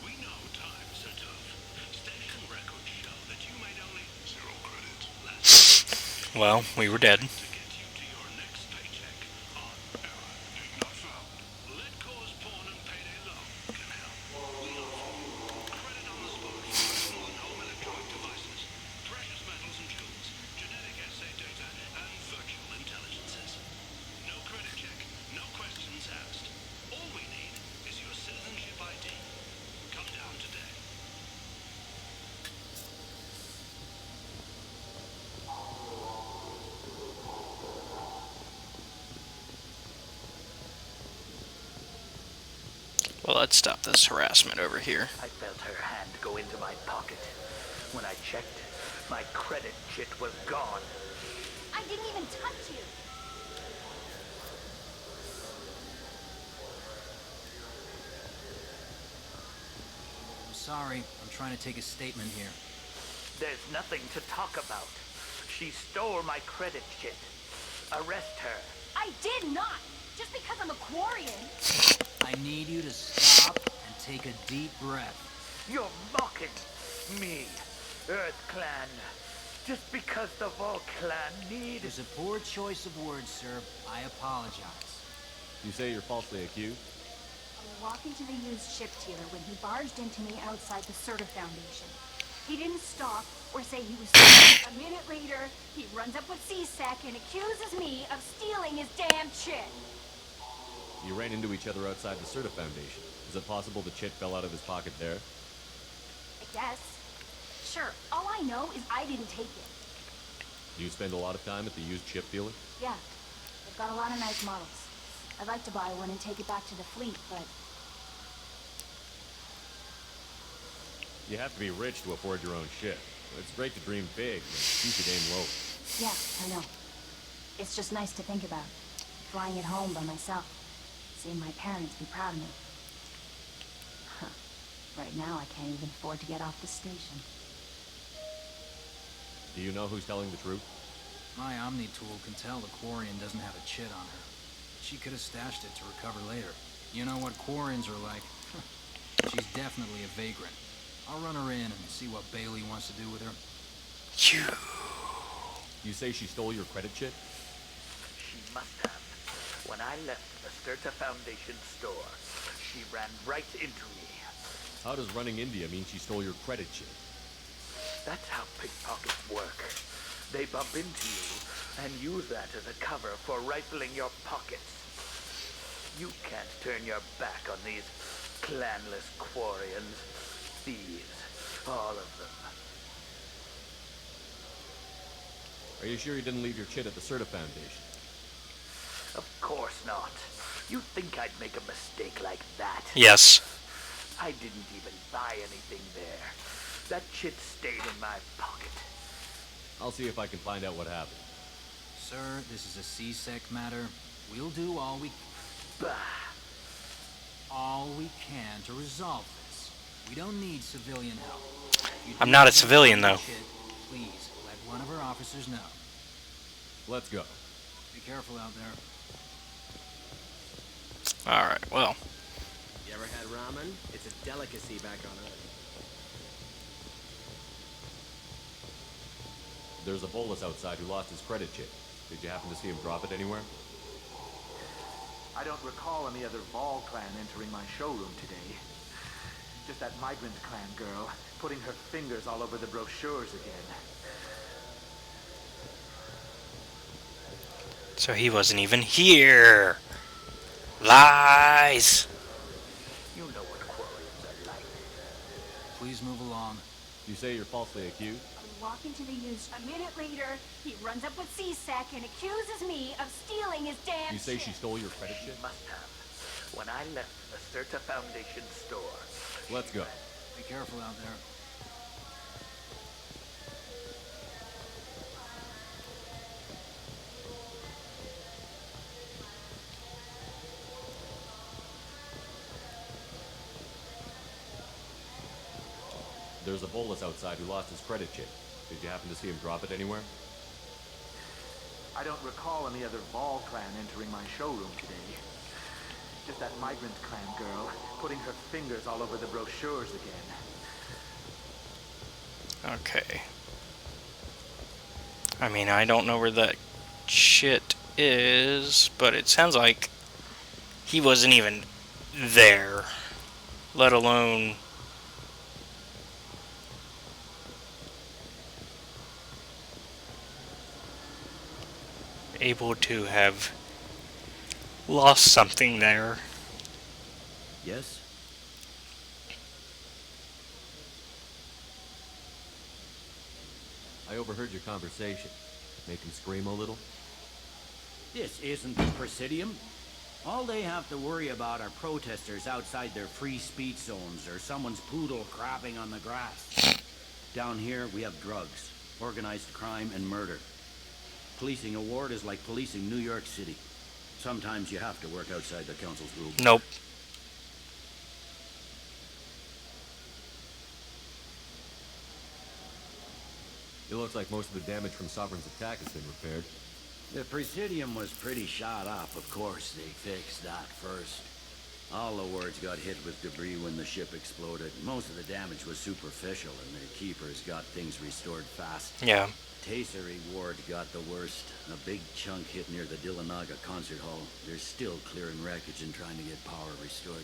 We know times are tough. Station records show that you made only 0 credits last Well, we were dead. to get you to your next paycheck on error. Not found. Let cause pawn and payday loan can help. We offer credit on the spot for personal and home electronic devices, precious metals and jewels, genetic assay data, and virtual intelligences. No credit check, no questions asked. All we need is your citizenship ID. Come down today. Well, let's stop this harassment over here. I felt her hand go into my pocket. When I checked, my credit chit was gone. I didn't even touch you. I'm sorry. I'm trying to take a statement here. There's nothing to talk about. She stole my credit chit. Arrest her. I did not. Just because I'm a Quarian. I need you to stop and take a deep breath. You're mocking me, Earth Clan. Just because the Vol Clan It was a poor choice of words, sir. I apologize. You say you're falsely accused? I was walking to the used ship dealer when he barged into me outside the Serta Foundation. He didn't stop or say he was sorry. A minute later, he runs up with C-Sec and accuses me of stealing his damn chit. You ran into each other outside the Serta Foundation. Is it possible the chit fell out of his pocket there? I guess. Sure, all I know is I didn't take it. Do you spend a lot of time at the used chip dealer? Yeah, they've got a lot of nice models. I'd like to buy one and take it back to the fleet, but You have to be rich to afford your own shit. It's great to dream big, but keep your game low. yeah, I know. It's just nice to think about. Flying it home by myself. Seeing my parents be proud of me. Huh. Right now, I can't even afford to get off the station. Do you know who's telling the truth? My Omni tool can tell the Quarian doesn't have a chit on her. She could have stashed it to recover later. You know what Quarians are like. She's definitely a vagrant. I'll run her in and see what Bailey wants to do with her. You say she stole your credit chit? She must have. When I left the Serta Foundation store, she ran right into me. How does running India mean she stole your credit chit? That's how pickpockets work. They bump into you and use that as a cover for rifling your pockets. You can't turn your back on these clanless Quarians. Thieves, all of them. Are you sure you didn't leave your chit at the Serta Foundation? Of course not. You think I'd make a mistake like that? Yes. I didn't even buy anything there. That chit stayed in my pocket. I'll see if I can find out what happened. Sir, this is a C-Sec matter. We'll do all we can to resolve this. We don't need civilian help. If you I'm do not a have civilian, any though. shit, please let one of our officers know. Let's go. Be careful out there. Alright, well. You ever had ramen? It's a delicacy back on Earth. There's a bolus outside who lost his credit chit. Did you happen to see him drop it anywhere? I don't recall any other Vol clan entering my showroom today. Just that migrant clan girl putting her fingers all over the brochures again. So he wasn't even here. Lies. You know what Quarians are like. Please move along. You say you're falsely accused? I was walking to the used. A minute later, he runs up with C-Sec and accuses me of stealing his damn You say shit. she stole your credit She chit? must have. When I left the Serta Foundation store. Let's go. Be careful out there. There's a bolus outside who lost his credit chit. Did you happen to see him drop it anywhere? I don't recall any other Vol clan entering my showroom today. Just that migrant clan girl putting her fingers all over the brochures again. Okay. I mean, I don't know where that shit is, but it sounds like he wasn't even there, let alone able to have lost something there. Yes? I overheard your conversation. Make him scream a little? This isn't the Presidium. All they have to worry about are protesters outside their free speech zones or someone's poodle crapping on the grass. Down here, we have drugs, organized crime, and murder. Policing a ward is like policing New York City. Sometimes you have to work outside the council's rules. Nope. It looks like most of the damage from Sovereign's attack has been repaired. The Presidium was pretty shot up, of course. They fixed that first. All the wards got hit with debris when the ship exploded. Most of the damage was superficial, and the keepers got things restored fast. Yeah. Tasery ward got the worst. A big chunk hit near the Dillanaga concert hall. They're still clearing wreckage and trying to get power restored.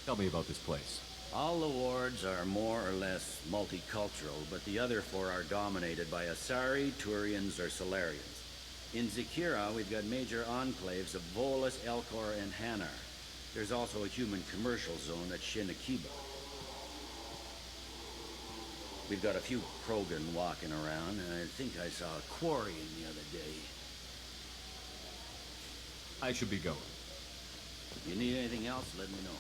Tell me about this place. All the wards are more or less multicultural, but the other four are dominated by Asari, Turians, or Solarians. In Zakira, we've got major enclaves of Volus, Elcor, and Hanar. There's also a human commercial zone at Shinakiba. We've got a few Krogan walking around, and I think I saw a Quarian the other day. I should be going. If you need anything else, let me know.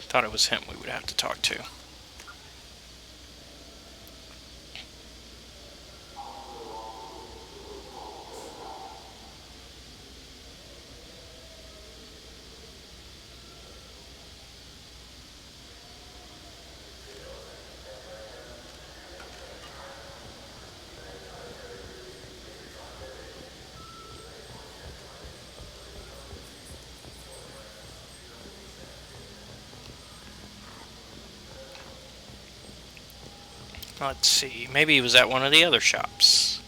Thought it was him we would have to talk to. Let's see. Maybe he was at one of the other shops.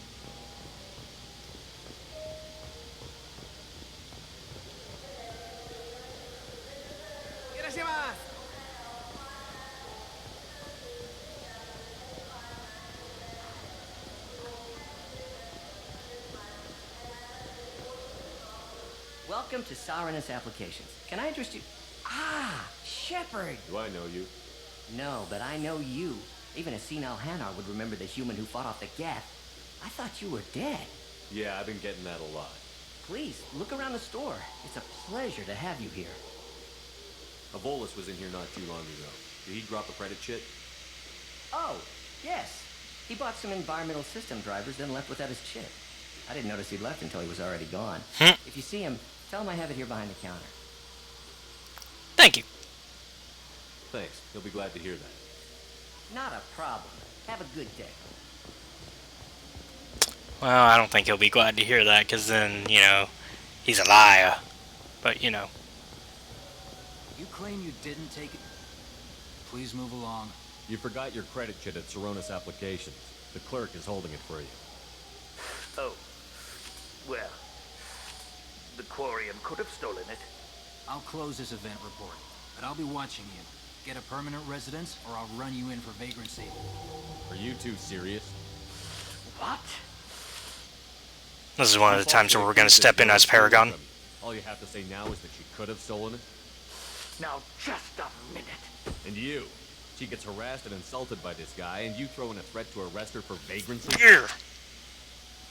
Welcome to Sarenus Applications. Can I interest you? Ah, Shepard! Do I know you? No, but I know you. Even a senile Hanar would remember the human who fought off the Geth. I thought you were dead. Yeah, I've been getting that a lot. Please, look around the store. It's a pleasure to have you here. Volus was in here not too long ago. Did he drop a credit chit? Oh, yes. He bought some environmental system drivers, then left without his chip. I didn't notice he'd left until he was already gone. If you see him, tell him I have it here behind the counter. Thank you. Thanks. He'll be glad to hear that. Not a problem. Have a good day. Well, I don't think he'll be glad to hear that, because then, you know, he's a liar. But, you know. You claim you didn't take it? Please move along. You forgot your credit chit at Saronis Applications. The clerk is holding it for you. Oh. Well, the Quarian could have stolen it. I'll close this event report, but I'll be watching you. Get a permanent residence, or I'll run you in for vagrancy. Are you two serious? What? This is one of the times where we're going to step in as Paragon. All you have to say now is that she could have stolen it. Now, just a minute. And you. She gets harassed and insulted by this guy, and you throw in a threat to arrest her for vagrancy? Yeah.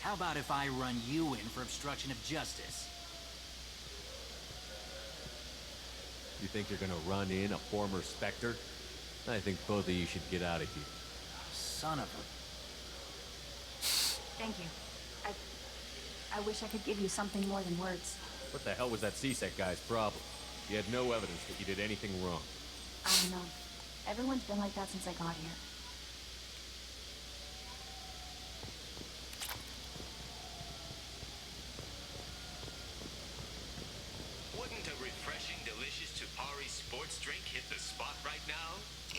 How about if I run you in for obstruction of justice? You think you're gonna run in a former Spectre? I think both of you should get out of here. Son of a... Thank you. I wish I could give you something more than words. What the hell was that CSEC guy's problem? He had no evidence that he did anything wrong. I don't know. Everyone's been like that since I got here.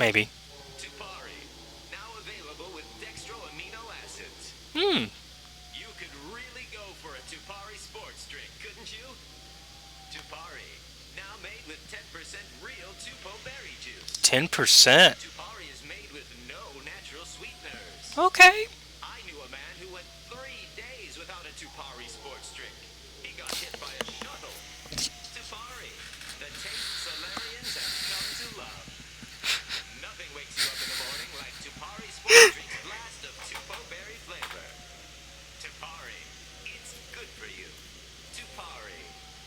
Maybe. Tupari, now available with dextro amino acids. Hmm. You could really go for a Tupari sports drink, couldn't you? Tupari, now made with 10% real Tupo berry juice. 10%. Tupari is made with no natural sweeteners. Okay. I knew a man who went 3 days without a Tupari sports drink. He got hit by a shuttle. Tupari, the taste Solarians have come to love. Nothing wakes you up in the morning like Tupari sports drink's blast of Tupo berry flavor. Tupari, it's good for you. Tupari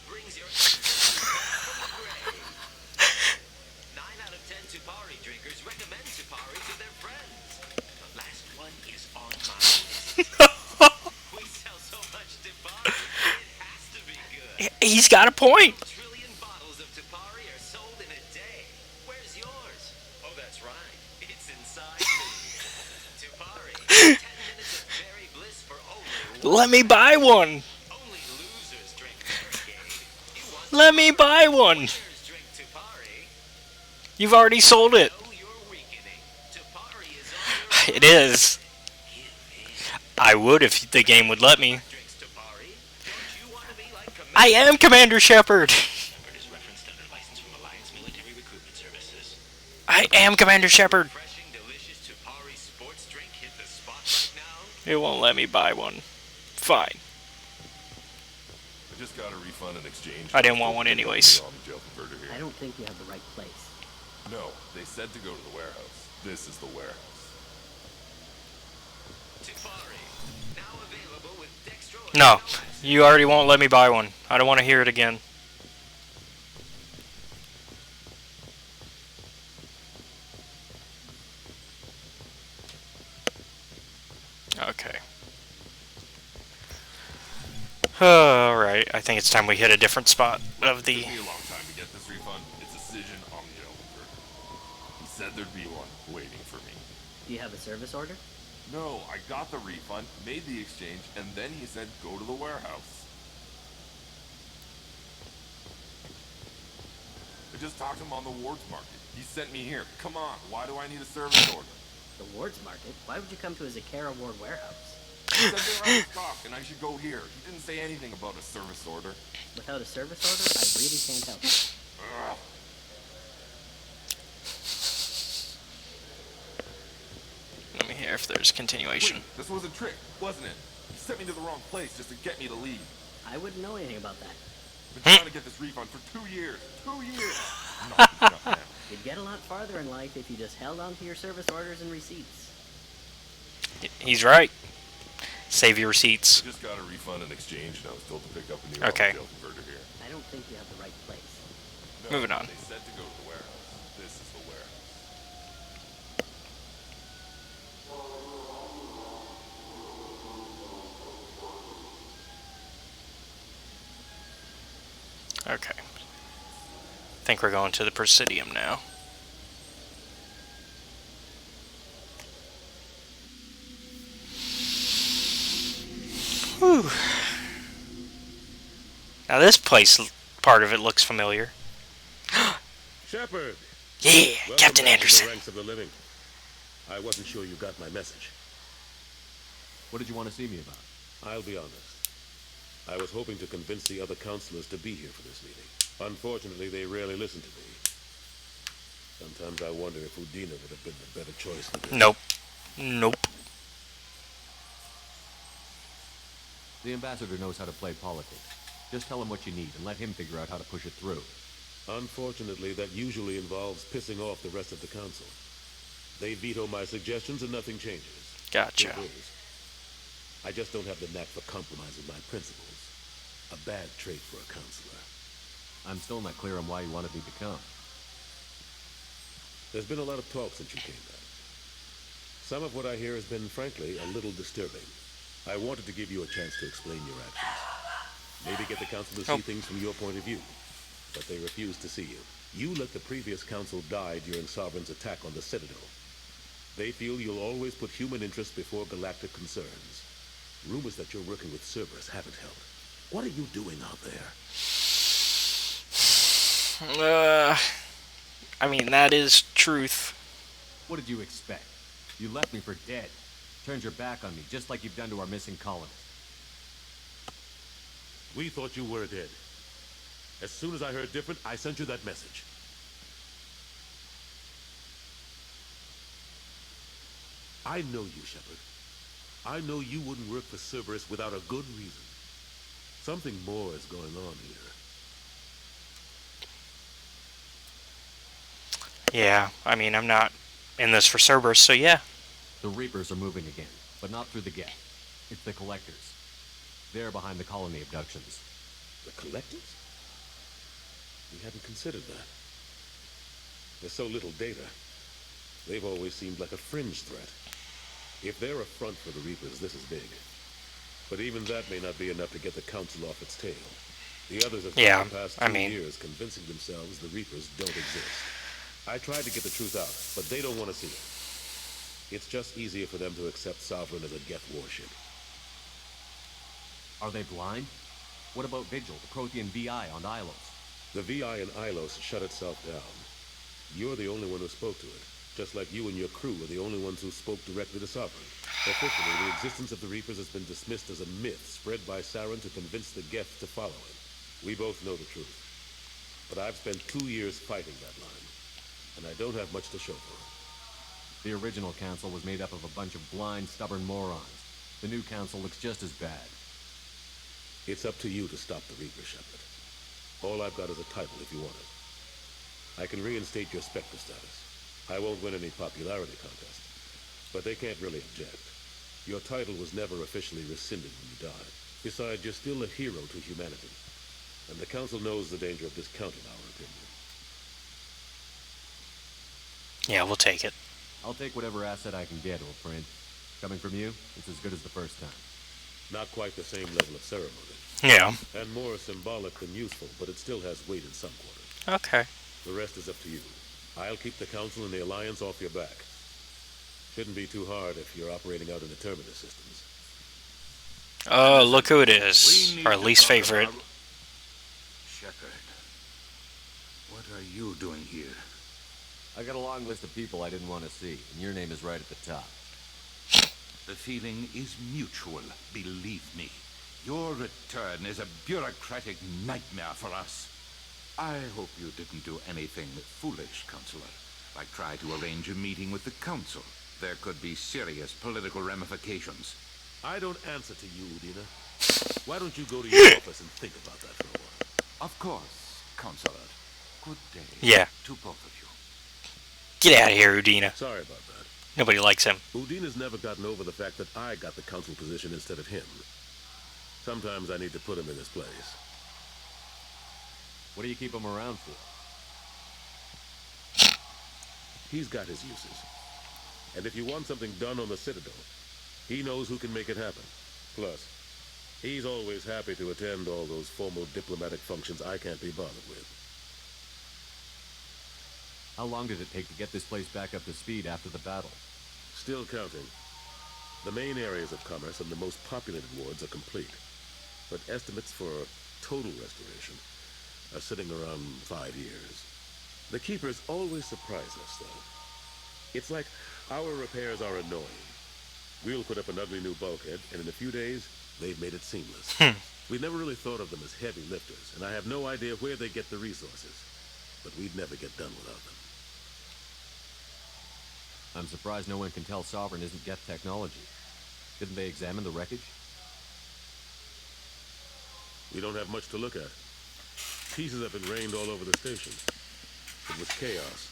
brings your ancestors back from the grave. 9 out of 10 Tupari drinkers recommend Tupari to their friends. The last one is on my list. We sell so much Tupari, it has to be good. He's got a point. 1 trillion bottles of Tupari are sold in a day. Where's yours? Oh, that's right. It's inside me. Tupari, 10 minutes of berry bliss for only Let me buy one. Only losers drink Barricade. You want Let me buy one. winners drink Tupari. You've already sold it. Know you're weakening. Tupari is on your It is. I would if the game would let me. drinks Tupari. Don't you want to be like I am Commander Shepard. Shepard is referenced under license from Alliance Military Recruitment Services. I am Commander Shepard. Refreshing, delicious Tupari sports drink hit the spot right now. It won't let me buy one. Fine. I just got a refund and exchange. I didn't want one anyways. On the jail converter here. I don't think you have the right place. No, they said to go to the warehouse. This is the warehouse. Tupari, now available with dextro. No, you already won't let me buy one. I don't want to hear it again. Okay. Alright, I think it's time we hit a different spot of the... Took me a long time to get this refund. It's a decision on the jail converter. He said there'd be one waiting for me. Do you have a service order? No, I got the refund, made the exchange, and then he said go to the warehouse. I just talked to him on the wards market. He sent me here. Come on, why do I need a service order? The Wards Market? Why would you come to a Zakara Ward warehouse? He said they're out of stock and I should go here. He didn't say anything about a service order. Without a service order, I really can't help you. Ugh. Let me hear if there's continuation. Wait, this was a trick, wasn't it? He sent me to the wrong place just to get me to leave. I wouldn't know anything about that. I've been trying to get this refund for 2 years. 2 years! Not enough now. You'd get a lot farther in life if you just held on to your service orders and receipts. He's right. Save your receipts. I just got a refund and exchange and I was told to pick up a new Okay. jail converter here. I don't think you have the right place. No, Moving on. They said to go to the warehouse. This is the warehouse. Okay. I think we're going to the Presidium now. Whew. Now this place, part of it looks familiar. Shepard! Yeah, Welcome Captain back to Anderson. the ranks of the living. I wasn't sure you got my message. What did you want to see me about? I'll be honest. I was hoping to convince the other counselors to be here for this meeting. Unfortunately, they rarely listen to me. Sometimes I wonder if Udina would have been the better choice for this. Nope. Nope. The ambassador knows how to play politics. Just tell him what you need and let him figure out how to push it through. Unfortunately, that usually involves pissing off the rest of the council. They veto my suggestions and nothing changes. Gotcha. It is. I just don't have the knack for compromising my principles. A bad trait for a counselor. I'm still not clear on why you wanted me to come. There's been a lot of talk since you came back. Some of what I hear has been, frankly, a little disturbing. I wanted to give you a chance to explain your actions. Maybe get the council to see things from your point of view. But they refuse to see you. You let the previous council die during Sovereign's attack on the Citadel. They feel you'll always put human interests before galactic concerns. Rumors that you're working with Cerberus haven't held. What are you doing out there? I mean, that is truth. What did you expect? You left me for dead. Turned your back on me, just like you've done to our missing colonist. We thought you were dead. As soon as I heard different, I sent you that message. I know you, Shepard. I know you wouldn't work for Cerberus without a good reason. Something more is going on here. Yeah, I mean, I'm not in this for Cerberus, so yeah. The Reapers are moving again, but not through the gap. It's the Collectors. They're behind the colony abductions. The Collectors? We hadn't considered that. There's so little data. They've always seemed like a fringe threat. If they're a front for the Reapers, this is big. But even that may not be enough to get the Council off its tail. The others have spent the past 2 years convincing themselves the Reapers don't exist. I tried to get the truth out, but they don't want to see it. It's just easier for them to accept Sovereign as a Geth warship. Are they blind? What about Vigil, the Prothean VI on Ilos? The VI in Ilos shut itself down. You're the only one who spoke to it, just like you and your crew are the only ones who spoke directly to Sovereign. Officially, the existence of the Reapers has been dismissed as a myth spread by Saren to convince the Geth to follow him. We both know the truth. But I've spent 2 years fighting that line, and I don't have much to show for it. The original council was made up of a bunch of blind, stubborn morons. The new council looks just as bad. It's up to you to stop the Reaper, Shepard. All I've got is a title if you want it. I can reinstate your Spectre status. I won't win any popularity contest, but they can't really object. Your title was never officially rescinded when you died. Besides, you're still a hero to humanity, and the Council knows the danger of discounting our opinion. Yeah, we'll take it. I'll take whatever asset I can get, old friend. Coming from you, it's as good as the first time. Not quite the same level of ceremony. Yeah. And more symbolic than useful, but it still has weight in some quarters. Okay. The rest is up to you. I'll keep the Council and the Alliance off your back. Shouldn't be too hard if you're operating out in the Terminus systems. Oh, look who it is. Our least favorite. Shepard, what are you doing here? I got a long list of people I didn't want to see, and your name is right at the top. The feeling is mutual, believe me. Your return is a bureaucratic nightmare for us. I hope you didn't do anything foolish, Counselor, like try to arrange a meeting with the Council. There could be serious political ramifications. I don't answer to you, Udina. Why don't you go to your office and think about that for a while? Of course, Counselor. Good day. Yeah. To both of you. Get out of here, Udina. Sorry about that. Nobody likes him. Udina's never gotten over the fact that I got the Council position instead of him. Sometimes I need to put him in his place. What do you keep him around for? He's got his uses. And if you want something done on the Citadel, he knows who can make it happen. Plus, he's always happy to attend all those formal diplomatic functions I can't be bothered with. How long did it take to get this place back up to speed after the battle? Still counting. The main areas of commerce and the most populated wards are complete. But estimates for total restoration are sitting around 5 years. The Keepers always surprise us, though. It's like our repairs are annoying. We'll put up an ugly new bulkhead, and in a few days, they've made it seamless. We never really thought of them as heavy lifters, and I have no idea where they get the resources. But we'd never get done without them. I'm surprised no one can tell Sovereign isn't Geth technology. Didn't they examine the wreckage? We don't have much to look at. Pieces have been rained all over the station. It was chaos,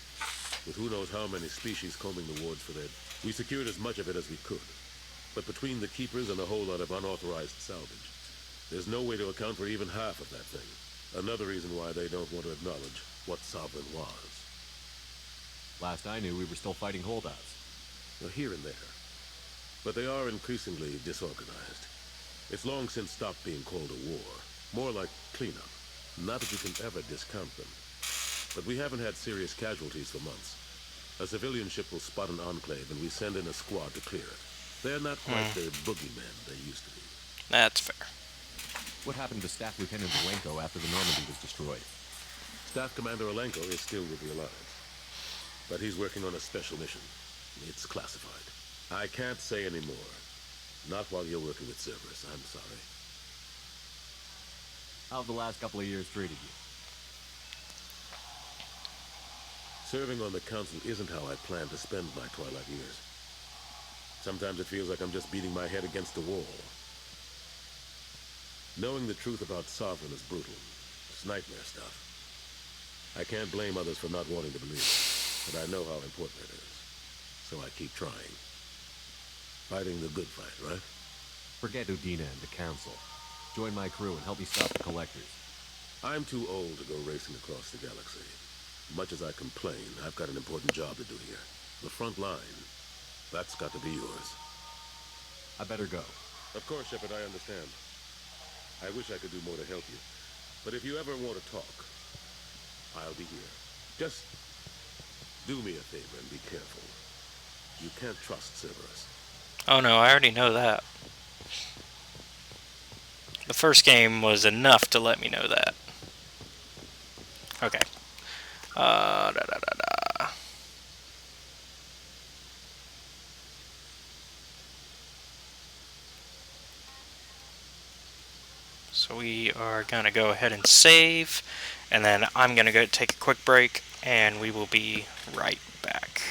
with who knows how many species combing the wards for their... We secured as much of it as we could. But between the Keepers and a whole lot of unauthorized salvage, there's no way to account for even half of that thing. Another reason why they don't want to acknowledge what Sovereign was. Last I knew, we were still fighting holdouts. Well, here and there. But they are increasingly disorganized. It's long since stopped being called a war. More like cleanup. Not that you can ever discount them. But we haven't had serious casualties for months. A civilian ship will spot an enclave, and we send in a squad to clear it. They're not quite the boogeymen they used to be. That's fair. What happened to Staff Lieutenant Alenko after the Normandy was destroyed? Staff Commander Alenko is still with the Alliance. But he's working on a special mission. It's classified. I can't say any more. Not while you're working with Cerberus. I'm sorry. How have the last couple of years treated you? Serving on the council isn't how I plan to spend my twilight years. Sometimes it feels like I'm just beating my head against the wall. Knowing the truth about Sovereign is brutal. It's nightmare stuff. I can't blame others for not wanting to believe it, but I know how important it is. So I keep trying. Fighting the good fight, right? Forget Udina and the council. Join my crew and help me stop the collectors. I'm too old to go racing across the galaxy. Much as I complain, I've got an important job to do here. The front line. That's got to be yours. I better go. Of course, Shepard, I understand. I wish I could do more to help you. But if you ever want to talk, I'll be here. Just do me a favor and be careful. You can't trust Cerberus. Oh no, I already know that. The first game was enough to let me know that. Okay. Da da da da. So we are gonna go ahead and save, and then I'm gonna go take a quick break, and we will be right back.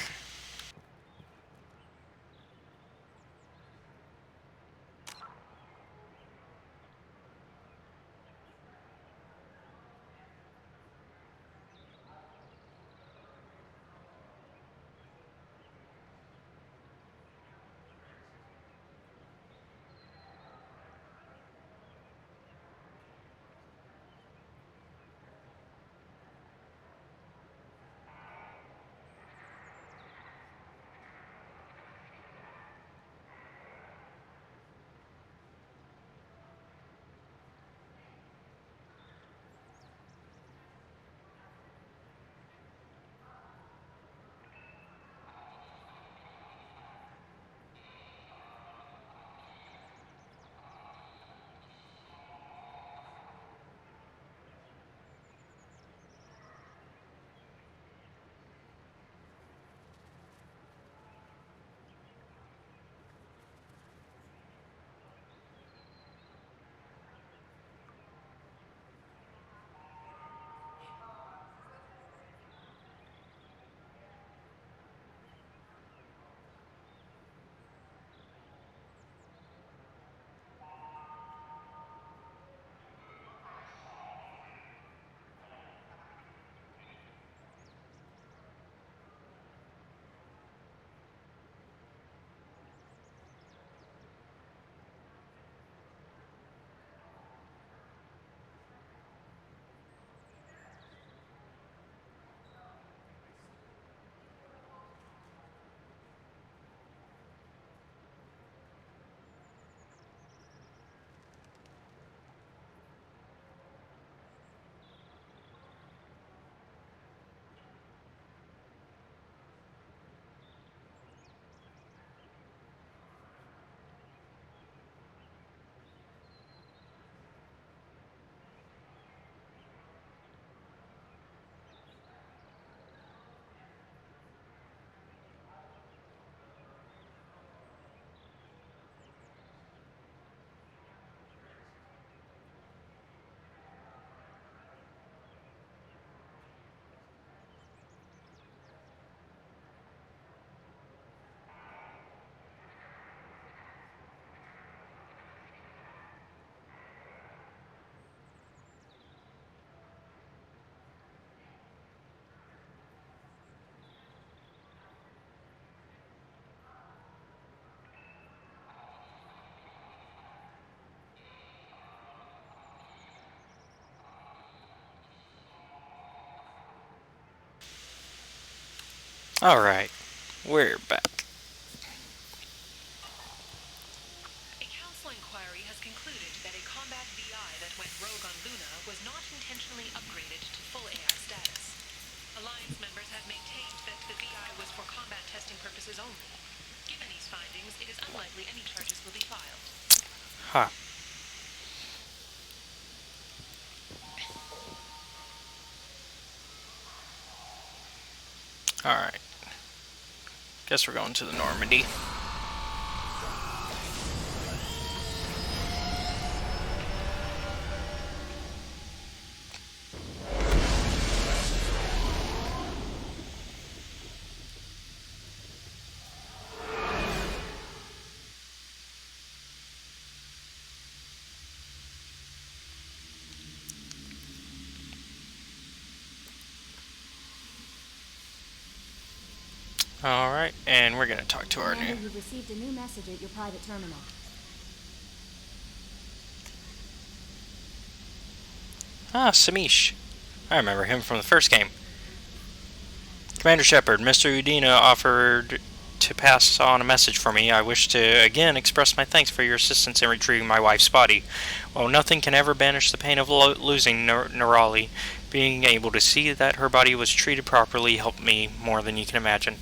Alright, we're back. A council inquiry has concluded that a combat VI that went rogue on Luna was not intentionally upgraded to full AI status. Alliance members have maintained that the VI was for combat testing purposes only. Given these findings, it is unlikely any charges will be filed. Huh. Alright. Guess we're going to the Normandy. Alright, and we're going to talk to our Commander, new... you've received a new message at your private terminal. Ah, Samish. I remember him from the first game. Commander Shepard, Mr. Udina offered to pass on a message for me. I wish to again express my thanks for your assistance in retrieving my wife's body. While nothing can ever banish the pain of losing Nerali, being able to see that her body was treated properly helped me more than you can imagine.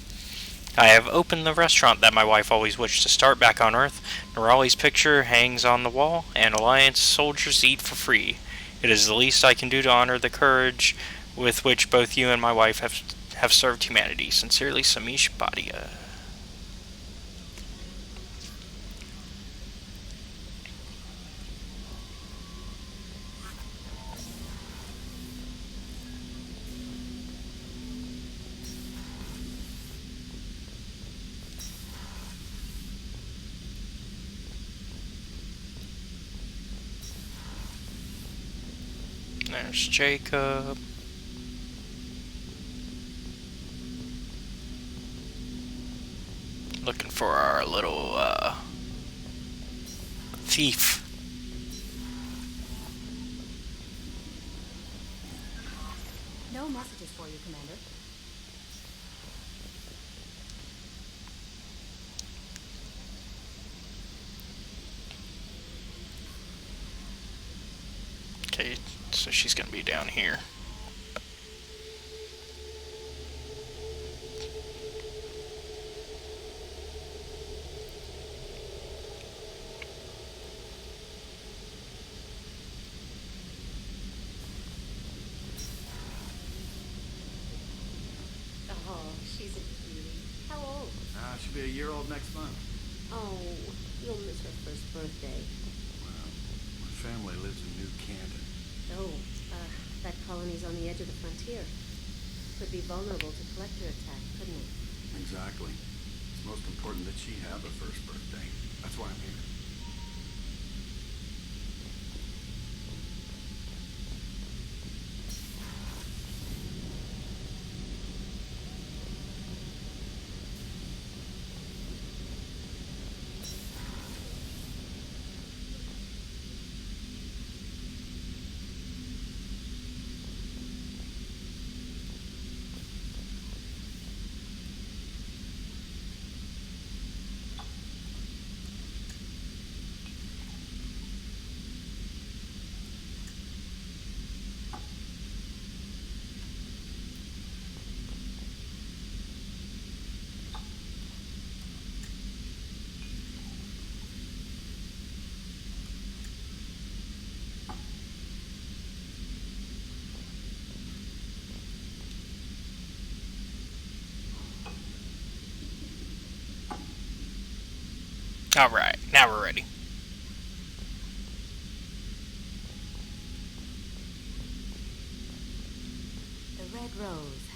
I have opened the restaurant that my wife always wished to start back on Earth. Nerali's picture hangs on the wall, and Alliance soldiers eat for free. It is the least I can do to honor the courage with which both you and my wife have served humanity. Sincerely, Samish Badia. There's Jacob. Looking for our little thief. No messages for you, Commander. Okay, so she's gonna be down here. Oh, she's a cutie. How old? She'll be a year old next month. Oh, you'll miss her first birthday. Well, my family lives in New Canton. Oh, that colony's on the edge of the frontier. Could be vulnerable to collector attack, couldn't it? Exactly. It's most important that she have a first birthday. That's why I'm here. Alright, now we're ready. The Red Rose.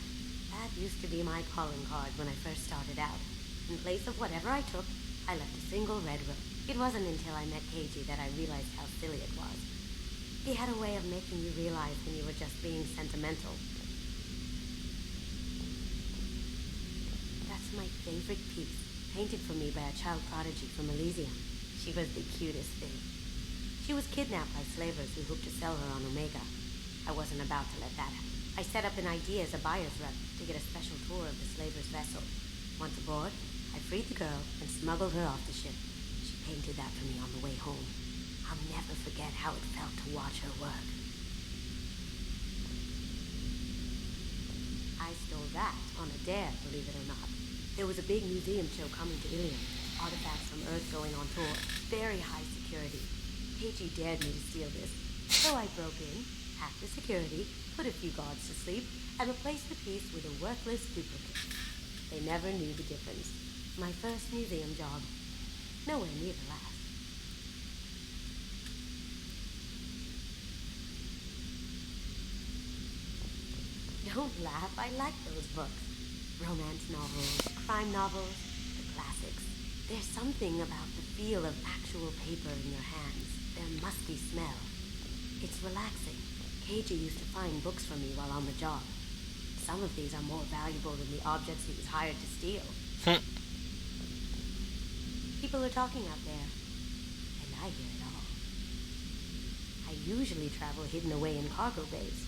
That used to be my calling card when I first started out. In place of whatever I took, I left a single red rose. It wasn't until I met KG that I realized how silly it was. He had a way of making you realize when you were just being sentimental. That's my favorite piece, painted for me by a child prodigy from Elysium. She was the cutest thing. She was kidnapped by slavers who hoped to sell her on Omega. I wasn't about to let that happen. I set up an idea as a buyer's rep to get a special tour of the slaver's vessel. Once aboard, I freed the girl and smuggled her off the ship. She painted that for me on the way home. I'll never forget how it felt to watch her work. I stole that on a dare, believe it or not. There was a big museum show coming to Ilium. Artifacts from Earth going on tour. Very high security. KG dared me to steal this. So I broke in, hacked the security, put a few guards to sleep, and replaced the piece with a worthless duplicate. They never knew the difference. My first museum job. Nowhere near the last. Don't laugh, I like those books. Romance novels, crime novels, the classics. There's something about the feel of actual paper in your hands, their musty smell. It's relaxing. Keiji used to find books for me while on the job. Some of these are more valuable than the objects he was hired to steal. People are talking out there, and I hear it all. I usually travel hidden away in cargo bays.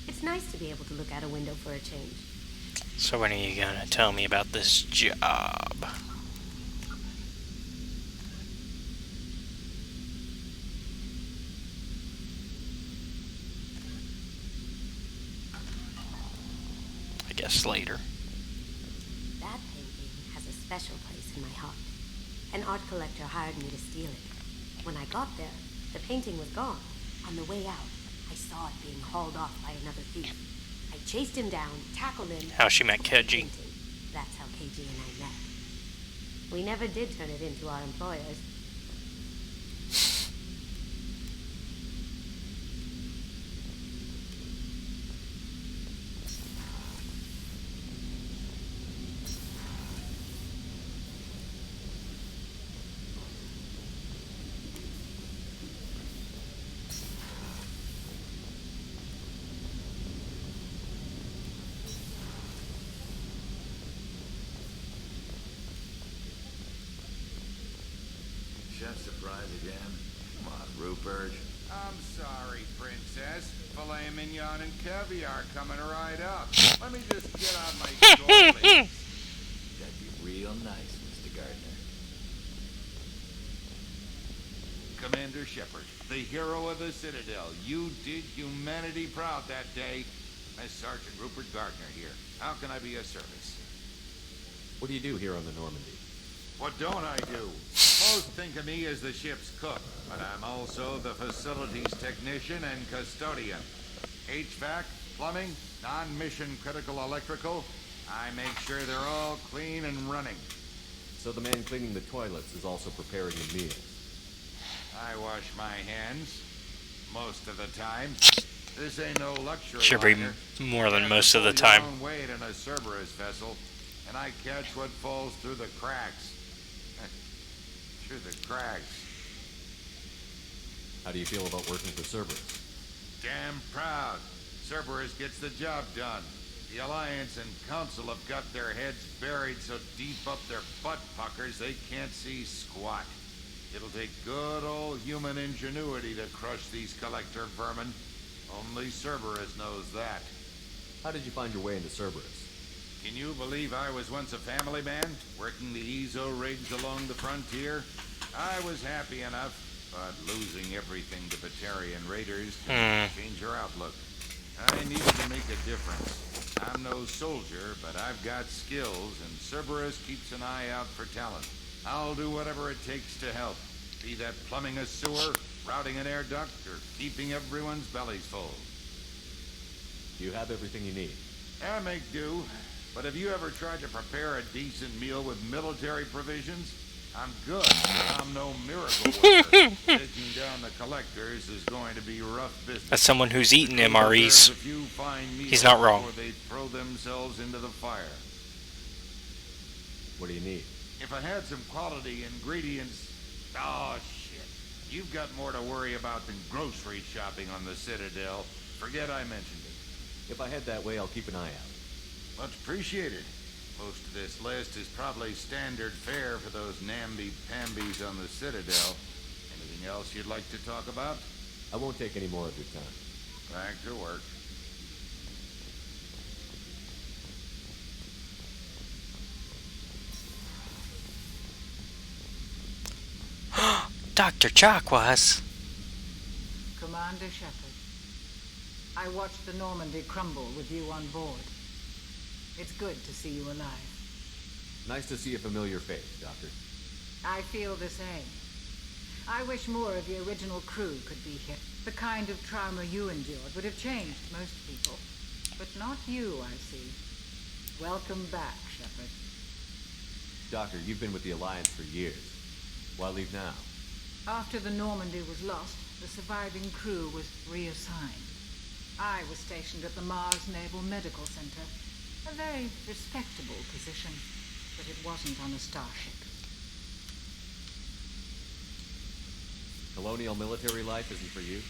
It's nice to be able to look out a window for a change. So when are you gonna tell me about this job? I guess later. That painting has a special place in my heart. An art collector hired me to steal it. When I got there, the painting was gone. On the way out, I saw it being hauled off by another thief. I chased him down, tackled him. How she met Keiji. That's how Keiji and I met. We never did turn it into our employers. Chef surprise again? Come on, Rupert. I'm sorry, Princess. Filet mignon and caviar coming right up. Let me just get out my doilies. That'd be real nice, Mr. Gardner. Commander Shepard, the hero of the Citadel. You did humanity proud that day. As Sergeant Rupert Gardner here. How can I be of service? What do you do here on the Normandy? What don't I do? Most think of me as the ship's cook, but I'm also the facilities technician and custodian. HVAC, plumbing, non-mission critical electrical. I make sure they're all clean and running. So the man cleaning the toilets is also preparing the meals. I wash my hands most of the time. This ain't no luxury Should be liner. more than You have most to of the pull your time. own weight in a Cerberus vessel, and I catch what falls through the cracks. Through the cracks. How do you feel about working for Cerberus? Damn proud. Cerberus gets the job done. The Alliance and Council have got their heads buried so deep up their butt puckers they can't see squat. It'll take good old human ingenuity to crush these collector vermin. Only Cerberus knows that. How did you find your way into Cerberus? Can you believe I was once a family man, working the EZO rigs along the frontier? I was happy enough, but losing everything to Batarian raiders can change your outlook. I needed to make a difference. I'm no soldier, but I've got skills, and Cerberus keeps an eye out for talent. I'll do whatever it takes to help, be that plumbing a sewer, routing an air duct, or keeping everyone's bellies full. You have everything you need. I make do. But have you ever tried to prepare a decent meal with military provisions? I'm good, but I'm no miracle worker. Taking down the collectors is going to be rough business. As someone who's eaten MREs, he's not wrong. Before they throw themselves into the fire. What do you need? If I had some quality ingredients... Oh, shit. You've got more to worry about than grocery shopping on the Citadel. Forget I mentioned it. If I head that way, I'll keep an eye out. Much appreciated. Most of this list is probably standard fare for those namby-pambies on the Citadel. Anything else you'd like to talk about? I won't take any more of your time. Back to work. Dr. Chakwas. Commander Shepard, I watched the Normandy crumble with you on board. It's good to see you alive. Nice to see a familiar face, Doctor. I feel the same. I wish more of the original crew could be here. The kind of trauma you endured would have changed most people. But not you, I see. Welcome back, Shepard. Doctor, you've been with the Alliance for years. Why leave now? After the Normandy was lost, the surviving crew was reassigned. I was stationed at the Mars Naval Medical Center. A very respectable position, but it wasn't on a starship. Colonial military life isn't for you?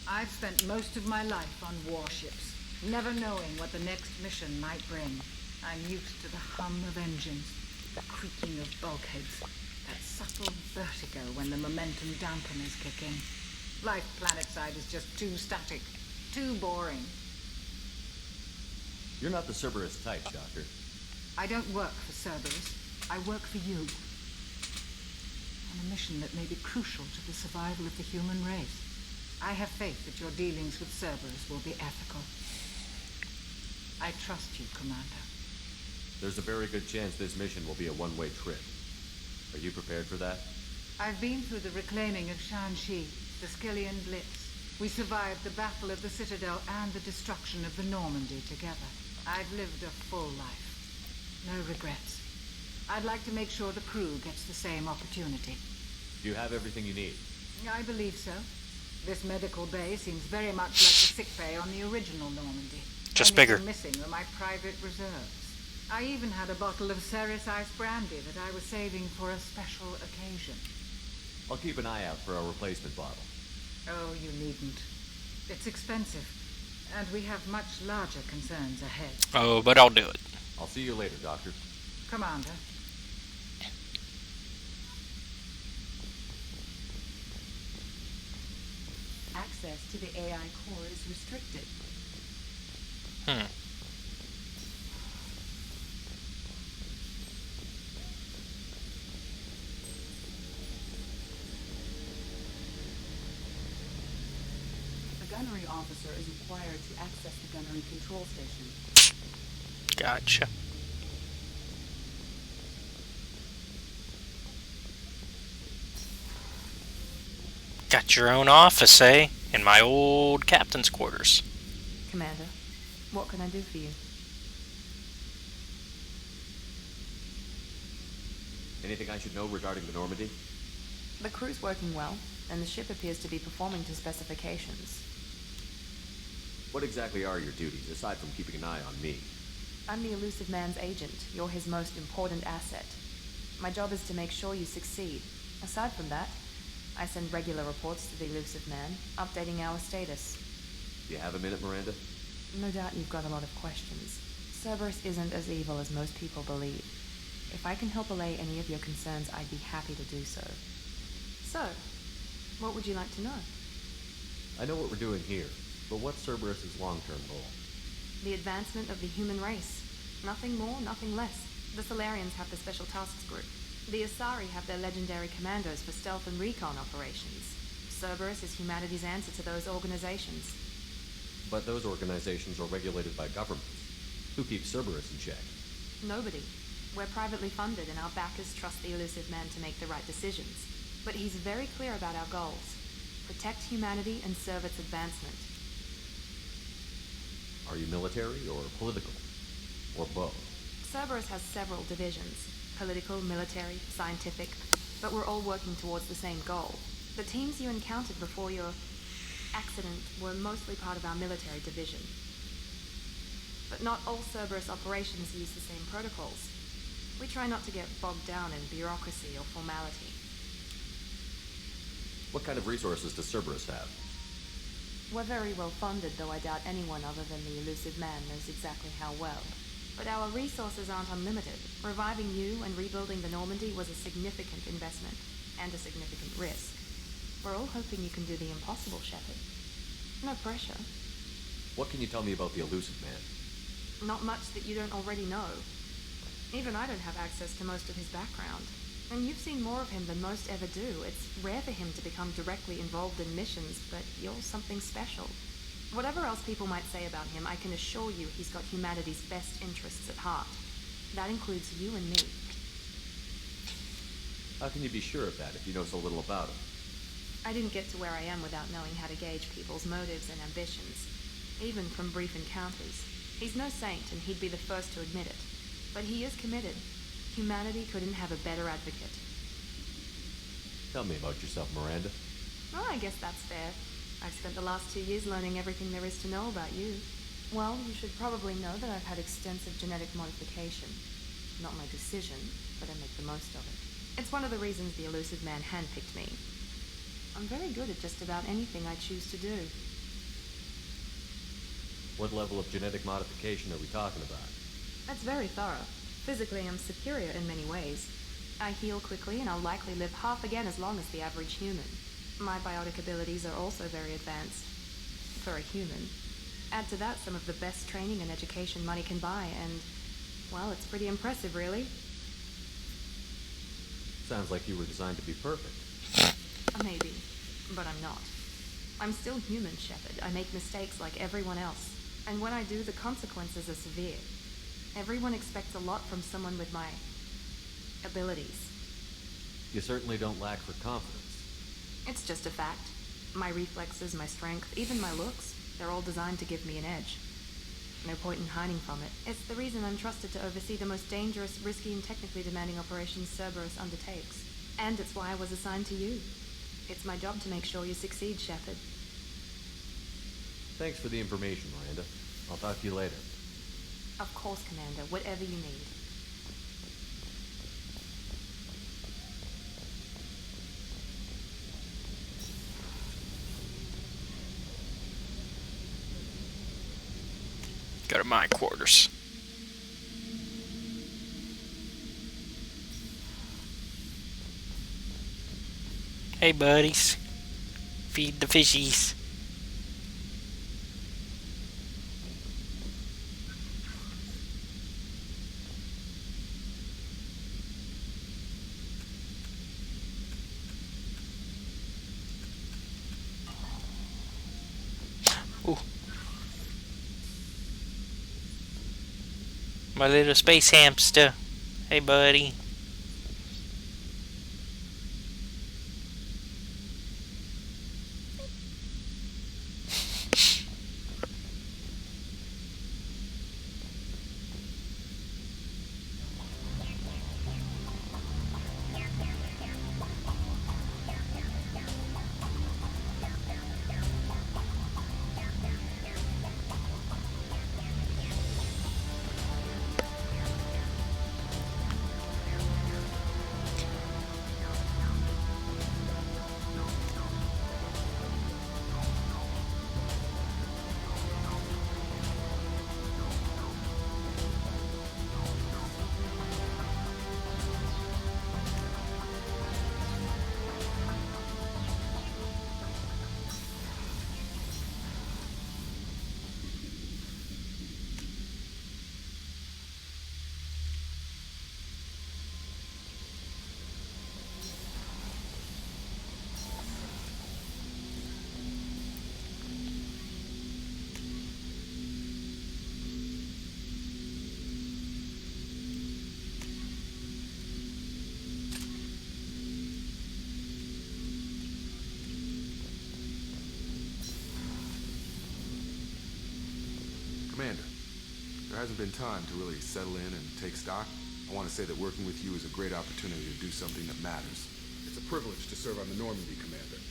I've spent most of my life on warships, never knowing what the next mission might bring. I'm used to the hum of engines, the creaking of bulkheads, that subtle vertigo when the momentum dampeners kick in. Life planetside is just too static, too boring. You're not the Cerberus type, Doctor. I don't work for Cerberus. I work for you. On a mission that may be crucial to the survival of the human race. I have faith that your dealings with Cerberus will be ethical. I trust you, Commander. There's a very good chance this mission will be a one-way trip. Are you prepared for that? I've been through the reclaiming of Shanxi, the Skillian Blitz. We survived the Battle of the Citadel and the destruction of the Normandy together. I've lived a full life. No regrets. I'd like to make sure the crew gets the same opportunity. Do you have everything you need? I believe so. This medical bay seems very much like the sick bay on the original Normandy. Just Only bigger. Missing are my private reserves. I even had a bottle of Ceres Ice brandy that I was saving for a special occasion. I'll keep an eye out for a replacement bottle. Oh, you needn't. It's expensive, and we have much larger concerns ahead. Oh, but I'll do it. I'll see you later, Doctor. Commander. Access to the AI core is restricted. The gunnery officer is required to access the gunnery control station. Gotcha. Got your own office, eh? In my old captain's quarters. Commander, what can I do for you? Anything I should know regarding the Normandy? The crew's working well, and the ship appears to be performing to specifications. What exactly are your duties, aside from keeping an eye on me? I'm the Elusive Man's agent. You're his most important asset. My job is to make sure you succeed. Aside from that, I send regular reports to the Elusive Man, updating our status. Do you have a minute, Miranda? No doubt you've got a lot of questions. Cerberus isn't as evil as most people believe. If I can help allay any of your concerns, I'd be happy to do so. So, what would you like to know? I know what we're doing here, but what's Cerberus's long-term goal? The advancement of the human race. Nothing more, nothing less. The Solarians have the Special Tasks Group. The Asari have their legendary commandos for stealth and recon operations. Cerberus is humanity's answer to those organizations. But those organizations are regulated by governments. Who keeps Cerberus in check? Nobody. We're privately funded, and our backers trust the Elusive Man to make the right decisions. But he's very clear about our goals. Protect humanity and serve its advancement. Are you military or political? Or both? Cerberus has several divisions. Political, military, scientific. But we're all working towards the same goal. The teams you encountered before your accident were mostly part of our military division. But not all Cerberus operations use the same protocols. We try not to get bogged down in bureaucracy or formality. What kind of resources does Cerberus have? We're very well funded, though I doubt anyone other than the Elusive Man knows exactly how well. But our resources aren't unlimited. Reviving you and rebuilding the Normandy was a significant investment, and a significant risk. We're all hoping you can do the impossible, Shepard. No pressure. What can you tell me about the Elusive Man? Not much that you don't already know. Even I don't have access to most of his background. And you've seen more of him than most ever do. It's rare for him to become directly involved in missions, but you're something special. Whatever else people might say about him, I can assure you he's got humanity's best interests at heart. That includes you and me. How can you be sure of that if you know so little about him? I didn't get to where I am without knowing how to gauge people's motives and ambitions, even from brief encounters. He's no saint, and he'd be the first to admit it. But he is committed. Humanity couldn't have a better advocate. Tell me about yourself, Miranda. Well, I guess that's fair. I've spent the last 2 years learning everything there is to know about you. Well, you should probably know that I've had extensive genetic modification. Not my decision, but I make the most of it. It's one of the reasons the elusive man handpicked me. I'm very good at just about anything I choose to do. What level of genetic modification are we talking about? That's very thorough. Physically, I'm superior in many ways. I heal quickly, and I'll likely live half again as long as the average human. My biotic abilities are also very advanced. For a human. Add to that some of the best training and education money can buy, and, well, it's pretty impressive, really. Sounds like you were designed to be perfect. Maybe, but I'm not. I'm still human, Shepard. I make mistakes like everyone else. And when I do, the consequences are severe. Everyone expects a lot from someone with my abilities. You certainly don't lack for confidence. It's just a fact. My reflexes, my strength, even my looks, they're all designed to give me an edge. No point in hiding from it. It's the reason I'm trusted to oversee the most dangerous, risky, and technically demanding operations Cerberus undertakes. And it's why I was assigned to you. It's my job to make sure you succeed, Shepard. Thanks for the information, Miranda. I'll talk to you later. Of course, Commander. Whatever you need. Go to my quarters. Hey, buddies. Feed the fishies. Ooh. My little space hamster. Hey, buddy. Commander, there hasn't been time to really settle in and take stock. I want to say that working with you is a great opportunity to do something that matters. It's a privilege to serve on the Normandy, Commander.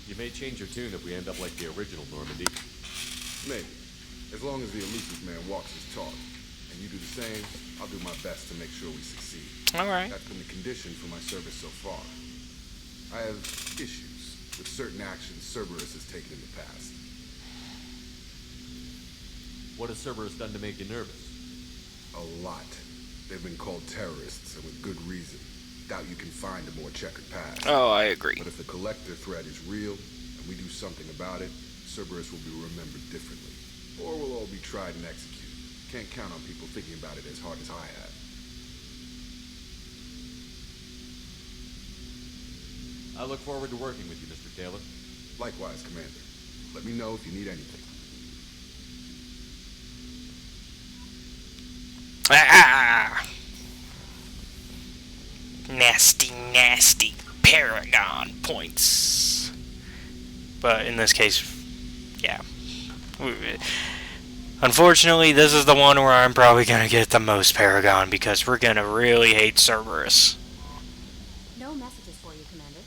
You may change your tune if we end up like the original Normandy. Maybe. As long as the elusive man walks his talk, and you do the same, I'll do my best to make sure we succeed. All right. That's been the condition for my service so far. I have issues with certain actions Cerberus has taken in the past. What has Cerberus done to make you nervous? A lot. They've been called terrorists, and with good reason. Doubt you can find a more checkered past. Oh, I agree. But if the collector threat is real, and we do something about it, Cerberus will be remembered differently. Or we'll all be tried and executed. Can't count on people thinking about it as hard as I have. I look forward to working with you, Mr. Taylor. Likewise, Commander. Let me know if you need anything. Ah! Nasty, nasty Paragon points. But in this case, yeah. Unfortunately, this is the one where I'm probably going to get the most Paragon because we're going to really hate Cerberus. No messages for you, Commander.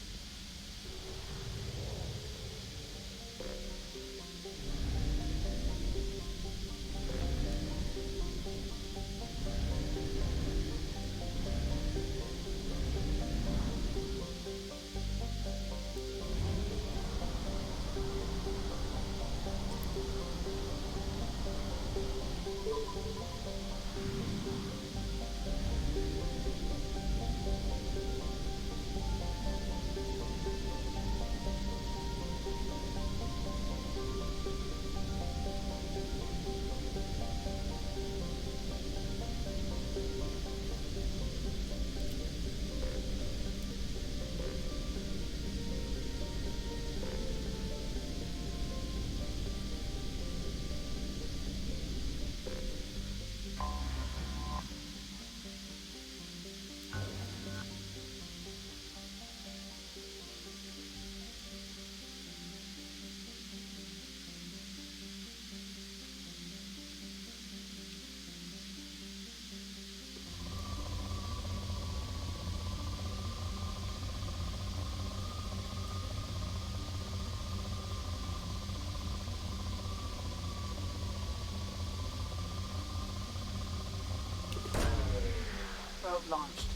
Probe launched.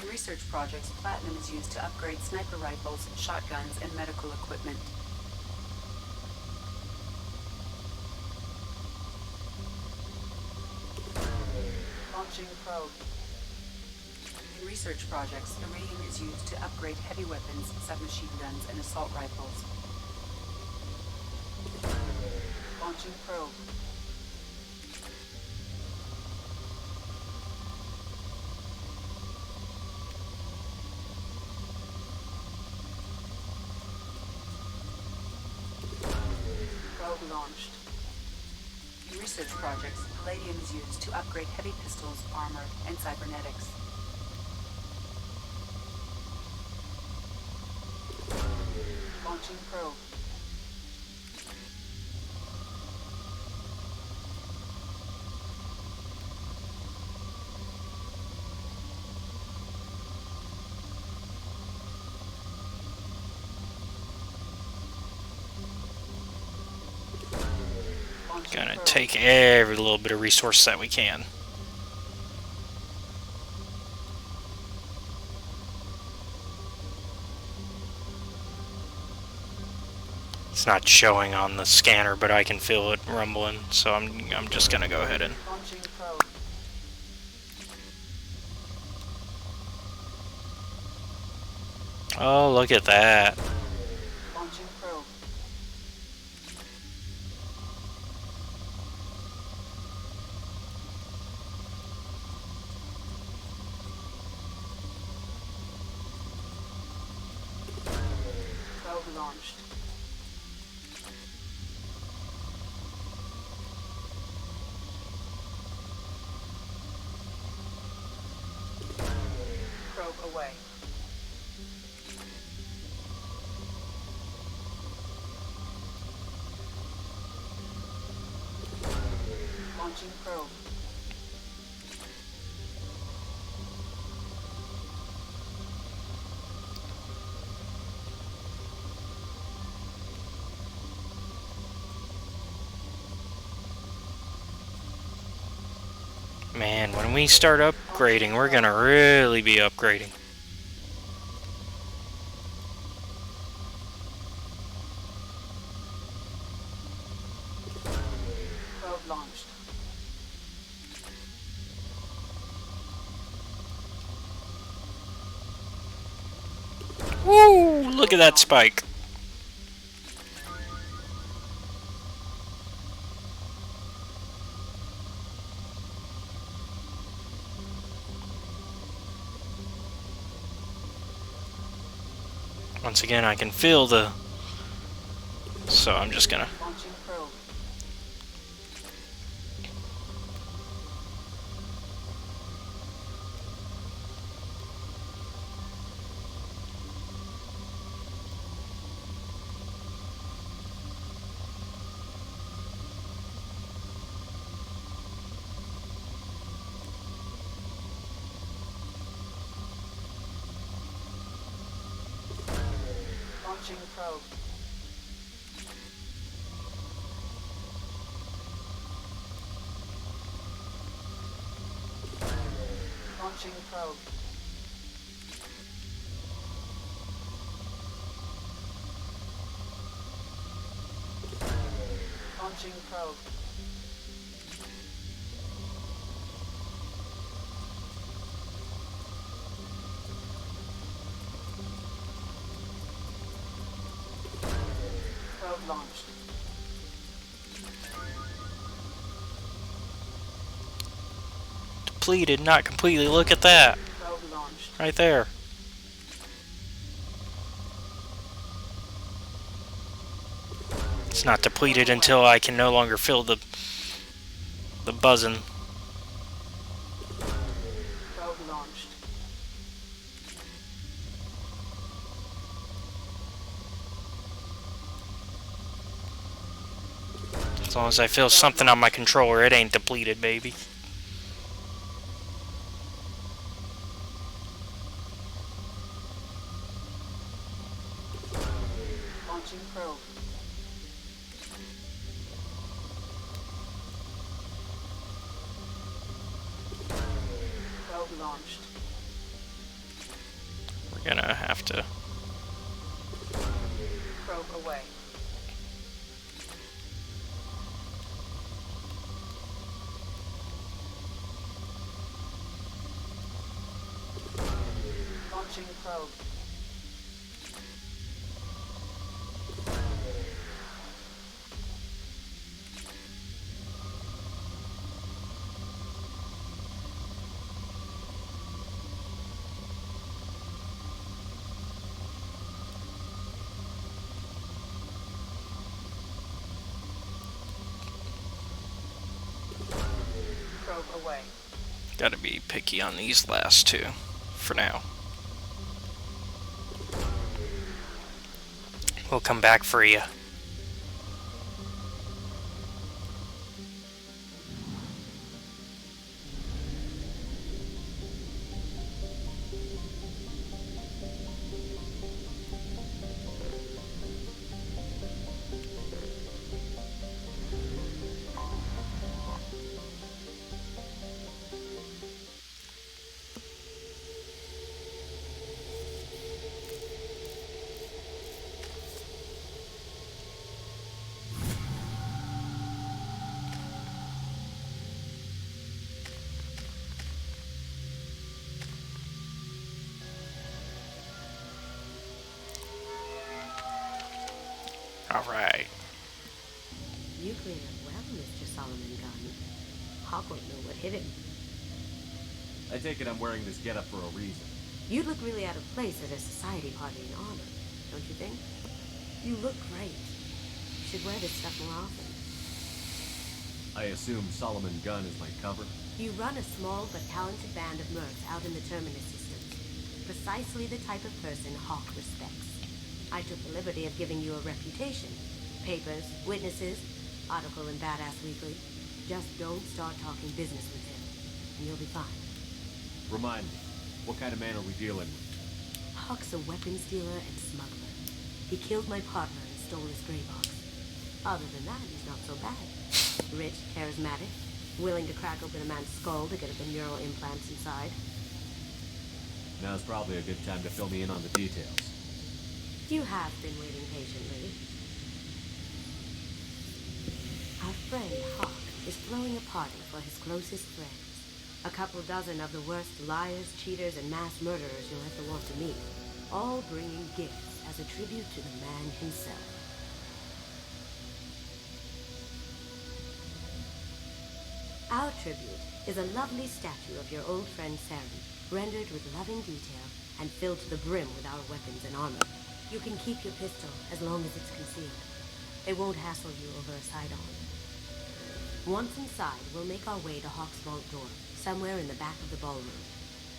In research projects, platinum is used to upgrade sniper rifles, shotguns, and medical equipment. Launching probe. In research projects, iridium is used to upgrade heavy weapons, submachine guns, and assault rifles. Launching probe. Probe launched. In research projects, palladium is used to upgrade heavy pistols, armor, and cybernetics. Launching probe. Gonna take every little bit of resource that we can. It's not showing on the scanner, but I can feel it rumbling, so I'm just gonna go ahead and. Launching probe. Oh, look at that. Launching probe. Probe launched. Probe away. Launching probe. Man, when we start upgrading, we're gonna really be upgrading. Probe launched. Woo! Look at that spike. Once again, I can feel the... So I'm just gonna... Launching probe. Launching probe. Launching probe. Launching probe. Probe launched. Depleted, not completely. Look at that. Probe launched. Right there. It's not depleted until I can no longer feel the buzzing. Probe launched. As long as I feel something on my controller, it ain't depleted, baby. Launching probe. Probe launched. We're gonna have to... Probe away. Launching probe. Probe away. Gotta be picky on these last two, for now. We'll come back for you. Alright. You clean up well, Mr. Solomon Gunn. Hawk won't know what hit him. I take it I'm wearing this getup for a reason. You'd look really out of place at a society party in armor, don't you think? You look great. You should wear this stuff more often. I assume Solomon Gunn is my cover. You run a small but talented band of mercs out in the Terminus systems. Precisely the type of person Hawk respects. I took the liberty of giving you a reputation. Papers, witnesses, article in Badass Weekly. Just don't start talking business with him, and you'll be fine. Remind me, what kind of man are we dealing with? Hawk's a weapons dealer and smuggler. He killed my partner and stole his gray box. Other than that, he's not so bad. Rich, charismatic, willing to crack open a man's skull to get at the neural implants inside. Now's probably a good time to fill me in on the details. You have been waiting patiently. Our friend Hawk is throwing a party for his closest friends. A couple dozen of the worst liars, cheaters, and mass murderers you'll ever want to meet. All bringing gifts as a tribute to the man himself. Our tribute is a lovely statue of your old friend Saren, rendered with loving detail and filled to the brim with our weapons and armor. You can keep your pistol as long as it's concealed. It won't hassle you over a sidearm. Once inside, we'll make our way to Hawk's vault door, somewhere in the back of the ballroom.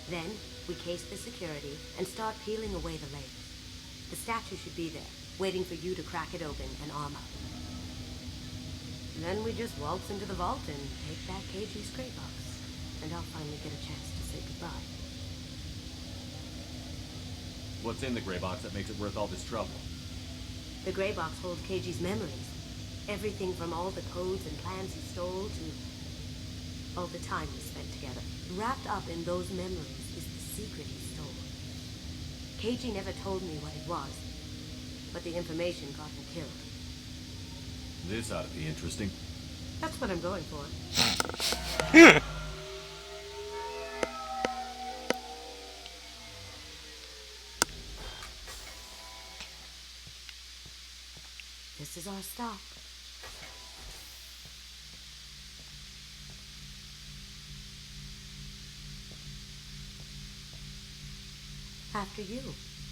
Then, we case the security and start peeling away the layers. The statue should be there, waiting for you to crack it open and arm up. Then we just waltz into the vault and take back KG's crate box. And I'll finally get a chance to say goodbye. What's in the gray box that makes it worth all this trouble? The gray box holds Keiji's memories. Everything from all the codes and plans he stole to all the time we spent together. Wrapped up in those memories is the secret he stole. Keiji never told me what it was, but the information got him killed. This ought to be interesting. That's what I'm going for. This is our stop. After you,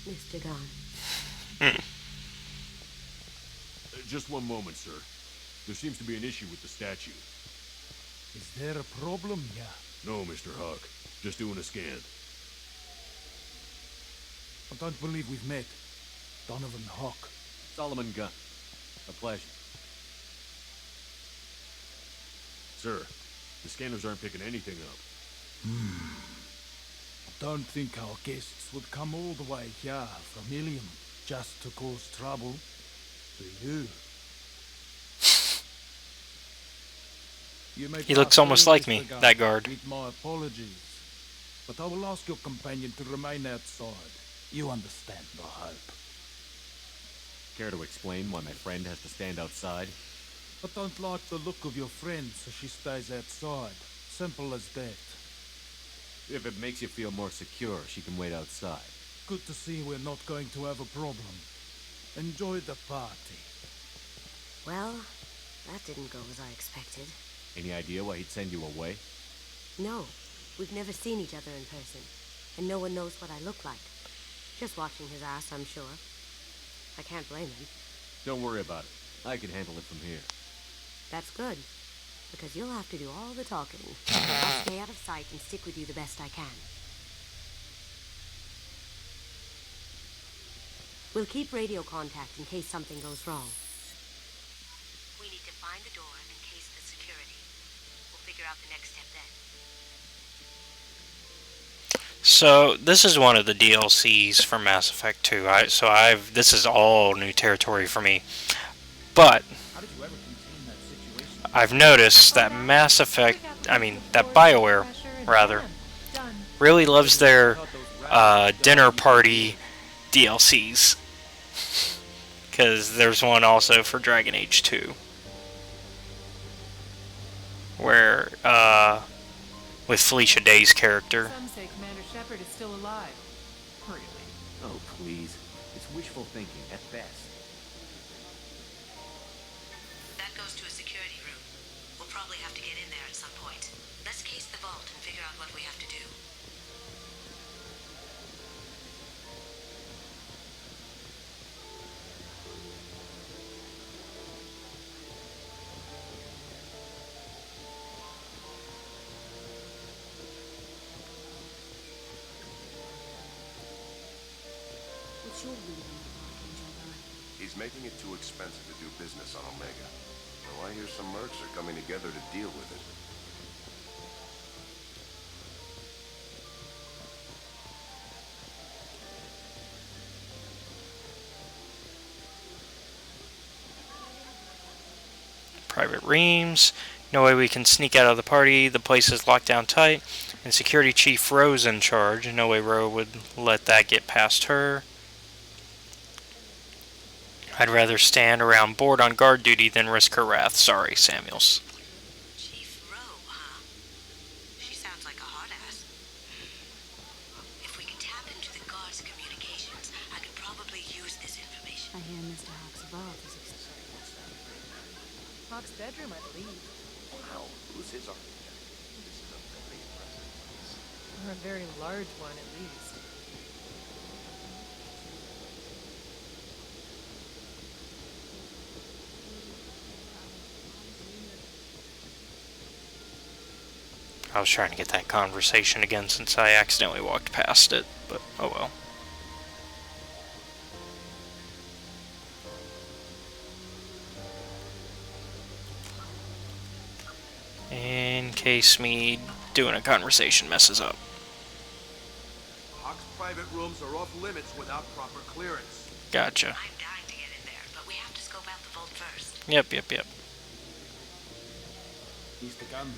Mr. Gunn. Just one moment, sir. There seems to be an issue with the statue. Is there a problem, yeah? No, Mr. Huck. Just doing a scan. I don't believe we've met. Donovan Hawk. Solomon Gunn. A pleasure. Sir, the scanners aren't picking anything up. I don't think our guests would come all the way here from Ilium just to cause trouble. Do you? You may He looks pass almost through, like me, Mr. Gunn, that guard. with my apologies. But I will ask your companion to remain outside. You understand, I hope. Care to explain why my friend has to stand outside? I don't like the look of your friend, so she stays outside. Simple as that. If it makes you feel more secure, she can wait outside. Good to see we're not going to have a problem. Enjoy the party. Well, that didn't go as I expected. Any idea why he'd send you away? No, we've never seen each other in person, and no one knows what I look like. Just watching his ass, I'm sure. I can't blame him. Don't worry about it. I can handle it from here. That's good, because you'll have to do all the talking. I'll stay out of sight and stick with you the best I can. We'll keep radio contact in case something goes wrong. We need to find the door and case the security. We'll figure out the next step then. So this is one of the DLCs for Mass Effect 2. This is all new territory for me. But I've noticed that that BioWare, rather, really loves their dinner party DLCs. Because there's one also for Dragon Age 2. Where, with Felicia Day's character. Some say Commander Shepard is still alive. Really? Oh, please. It's wishful thinking, at best. That goes to a security room. We'll probably have to get in there at some point. Let's case the vault and figure out what we have to do. What's your read on the Archangel Gunn? He's making it too expensive to do business on Omega. Though I hear some mercs are coming together to deal with it. Private Reams. No way we can sneak out of the party. The place is locked down tight. And Security Chief Ro's in charge. No way Ro would let that get past her. I'd rather stand around bored on guard duty than risk her wrath. Sorry, Samuels. Chief Ro, huh? She sounds like a hard ass. If we can tap into the guard's communications, I could probably use this information. I hear Mr. Hawk's vault is Hawk's bedroom, I believe. Wow, who's his architect? This is a very impressive place. Or a very large one, at least. I was trying to get that conversation again since I accidentally walked past it, but oh well. In case me doing a conversation messes up. Hawk's private rooms are off limits without proper clearance. Gotcha. I'm dying to get in there, but scope out the vault first. Yep. He's the gun.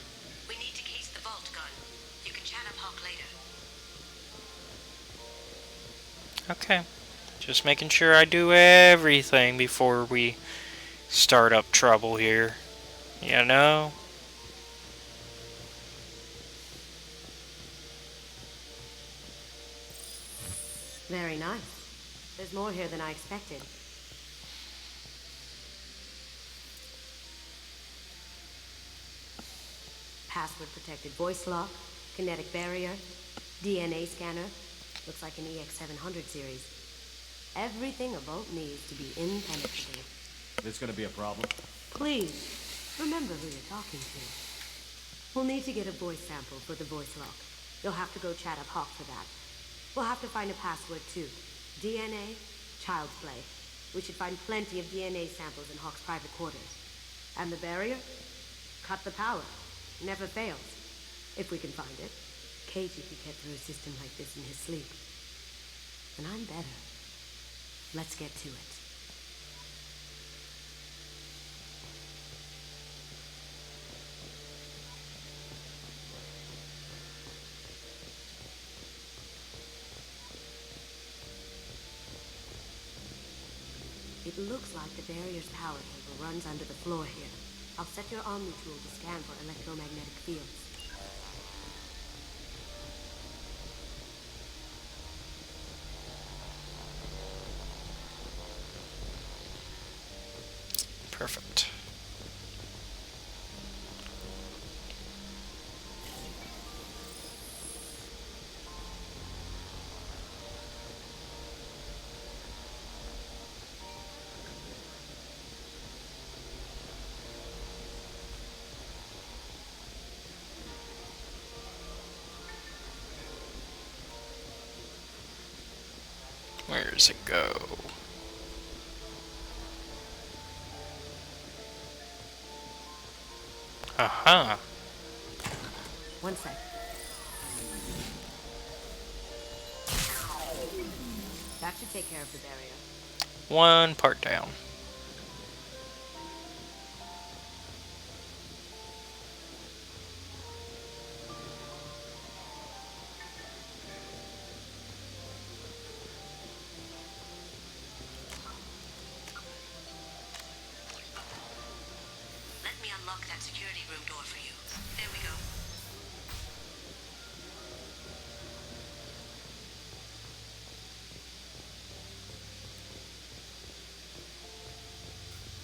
We need to case the vault gun. You can chat up Hawk later. Okay. Just making sure I do everything before we start up trouble here. You know? Very nice. There's more here than I expected. Password protected voice lock, kinetic barrier, DNA scanner. Looks like an EX700 series. Everything a vault needs to be impenetrable. This gonna be a problem? Please, remember who you're talking to. We'll need to get a voice sample for the voice lock. You'll have to go chat up Hawk for that. We'll have to find a password too. DNA, child's play. We should find plenty of DNA samples in Hawk's private quarters. And the barrier? Cut the power. Never fails. If we can find it. Casey could get through a system like this in his sleep. And I'm better. Let's get to it. It looks like the barrier's power cable runs under the floor here. I'll set your Omni tool to scan for electromagnetic fields. Perfect. Where does it go? Aha. One sec. That should take care of the barrier. One part down. Let me unlock that security room door for you. There we go.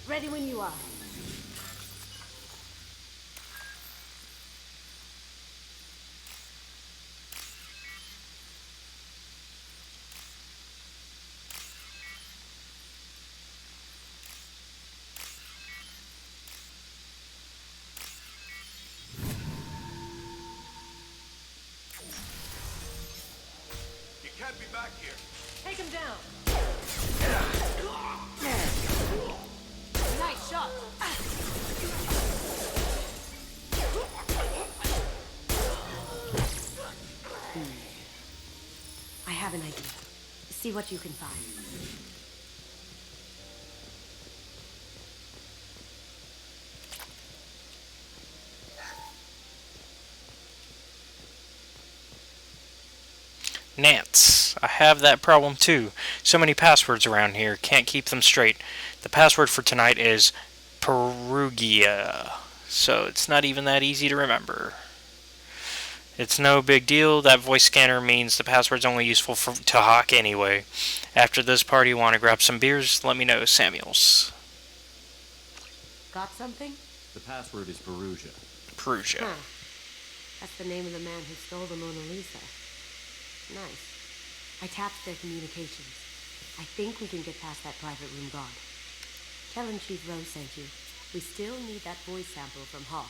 Ready when you are. You can't be back here. Take him down. Nice shot. I have an idea. See what you can find. Nance. I have that problem too. So many passwords around here. Can't keep them straight. The password for tonight is Perugia. So it's not even that easy to remember. It's no big deal. That voice scanner means the password's only useful to Hawk anyway. After this party, want to grab some beers? Let me know, Samuels. Got something? The password is Perugia. Perugia. Huh. That's the name of the man who stole the Mona Lisa. Nice. I tapped their communications. I think we can get past that private room guard. Tell him Chief Rose sent you. We still need that voice sample from Hawk.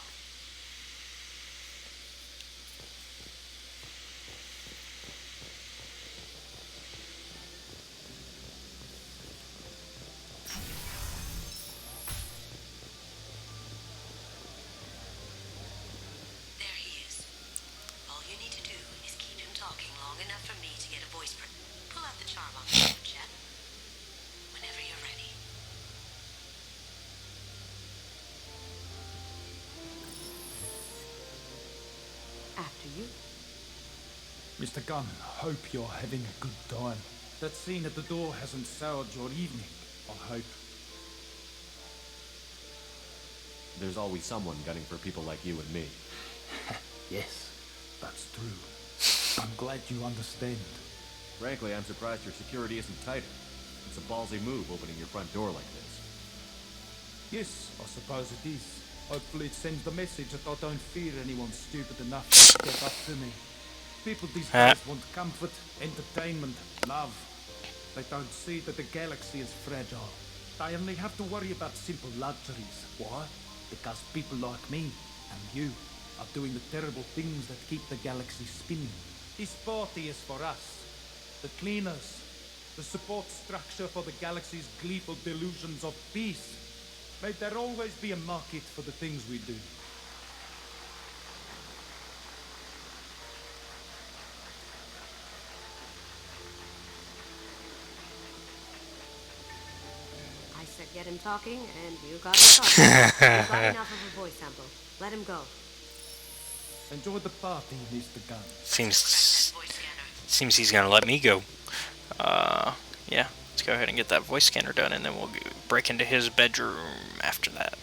There he is. All you need to do is keep him talking long enough for me to get a voice print. Pull out the charm on the chat. Whenever you're ready. Mr. Gunn, hope you're having a good time. That scene at the door hasn't soured your evening, I hope. There's always someone gunning for people like you and me. Yes, that's true. I'm glad you understand. Frankly, I'm surprised your security isn't tighter. It's a ballsy move opening your front door like this. Yes, I suppose it is. Hopefully it sends the message that I don't fear anyone stupid enough to step up to me. People these days want comfort, entertainment, love. They don't see that the galaxy is fragile. They only have to worry about simple luxuries. Why? Because people like me and you are doing the terrible things that keep the galaxy spinning. This party is for us, the cleaners, the support structure for the galaxy's gleeful delusions of peace. May there always be a market for the things we do. I said get him talking, and you got him talking. You've got enough of a voice sample. Let him go. Enjoy the party, Mr. Gunn. Seems he's gonna let me go. Yeah, let's go ahead and get that voice scanner done, and then we'll break into his bedroom after that.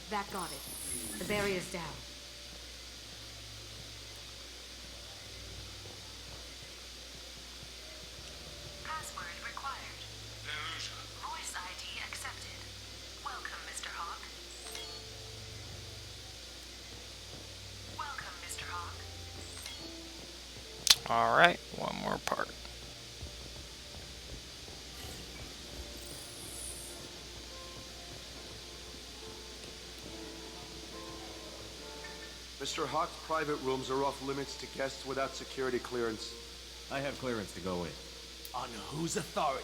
That got it. The barrier's down. Password required. Voice ID accepted. Welcome, Mr. Hawk. Welcome, Mr. Hawk. Alright, one more part. Mr. Hawk's private rooms are off limits to guests without security clearance. I have clearance to go in. On whose authority?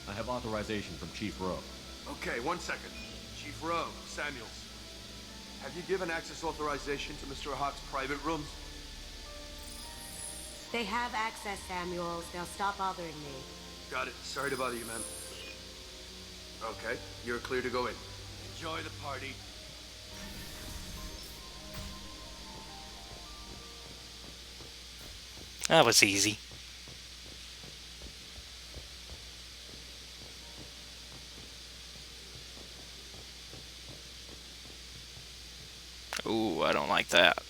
I have authorization from Chief Rowe. Okay, 1 second. Chief Rowe, Samuels. Have you given access authorization to Mr. Hawk's private rooms? They have access, Samuels. They'll stop bothering me. Got it. Sorry to bother you, man. Okay, you're clear to go in. Enjoy the party. That was easy. Ooh, I don't like that.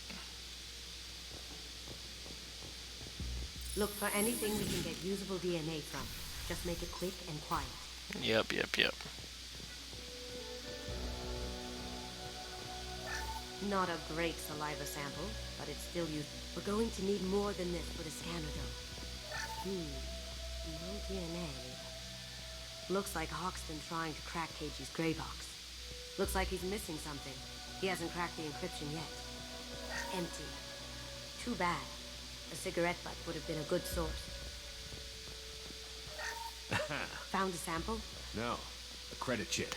Look for anything we can get usable DNA from. Just make it quick and quiet. Yep. Not a great saliva sample, but it's still useful. We're going to need more than this for the scanner, though. No DNA. Looks like Hawk's been trying to crack KG's gray box. Looks like he's missing something. He hasn't cracked the encryption yet. Empty. Too bad. A cigarette butt would have been a good source. Found a sample? No, a credit chit.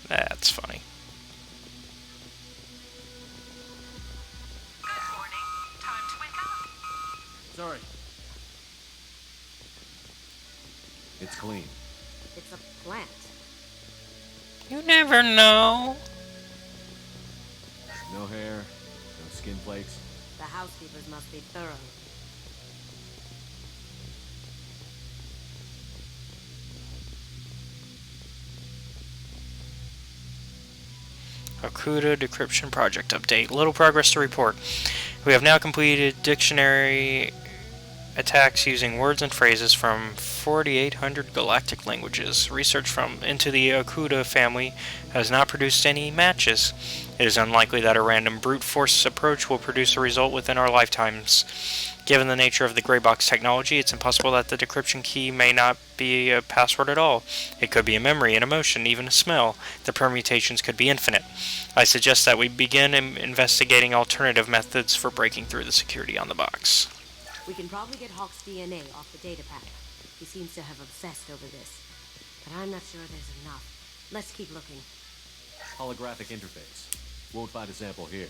That's funny. Good morning. Time to wake up. Sorry. It's clean. It's a plant. You never know. No hair, no skin flakes. The housekeepers must be thorough. Okuda Decryption Project Update. Little progress to report. We have now completed dictionary attacks using words and phrases from 4,800 galactic languages. Research into the Okuda family has not produced any matches. It is unlikely that a random brute force approach will produce a result within our lifetimes. Given the nature of the gray box technology, it's impossible that the decryption key may not be a password at all. It could be a memory, an emotion, even a smell. The permutations could be infinite. I suggest that we begin investigating alternative methods for breaking through the security on the box. We can probably get Hawk's DNA off the data pack. He seems to have obsessed over this. But I'm not sure there's enough. Let's keep looking. Holographic interface. Won't find a sample here.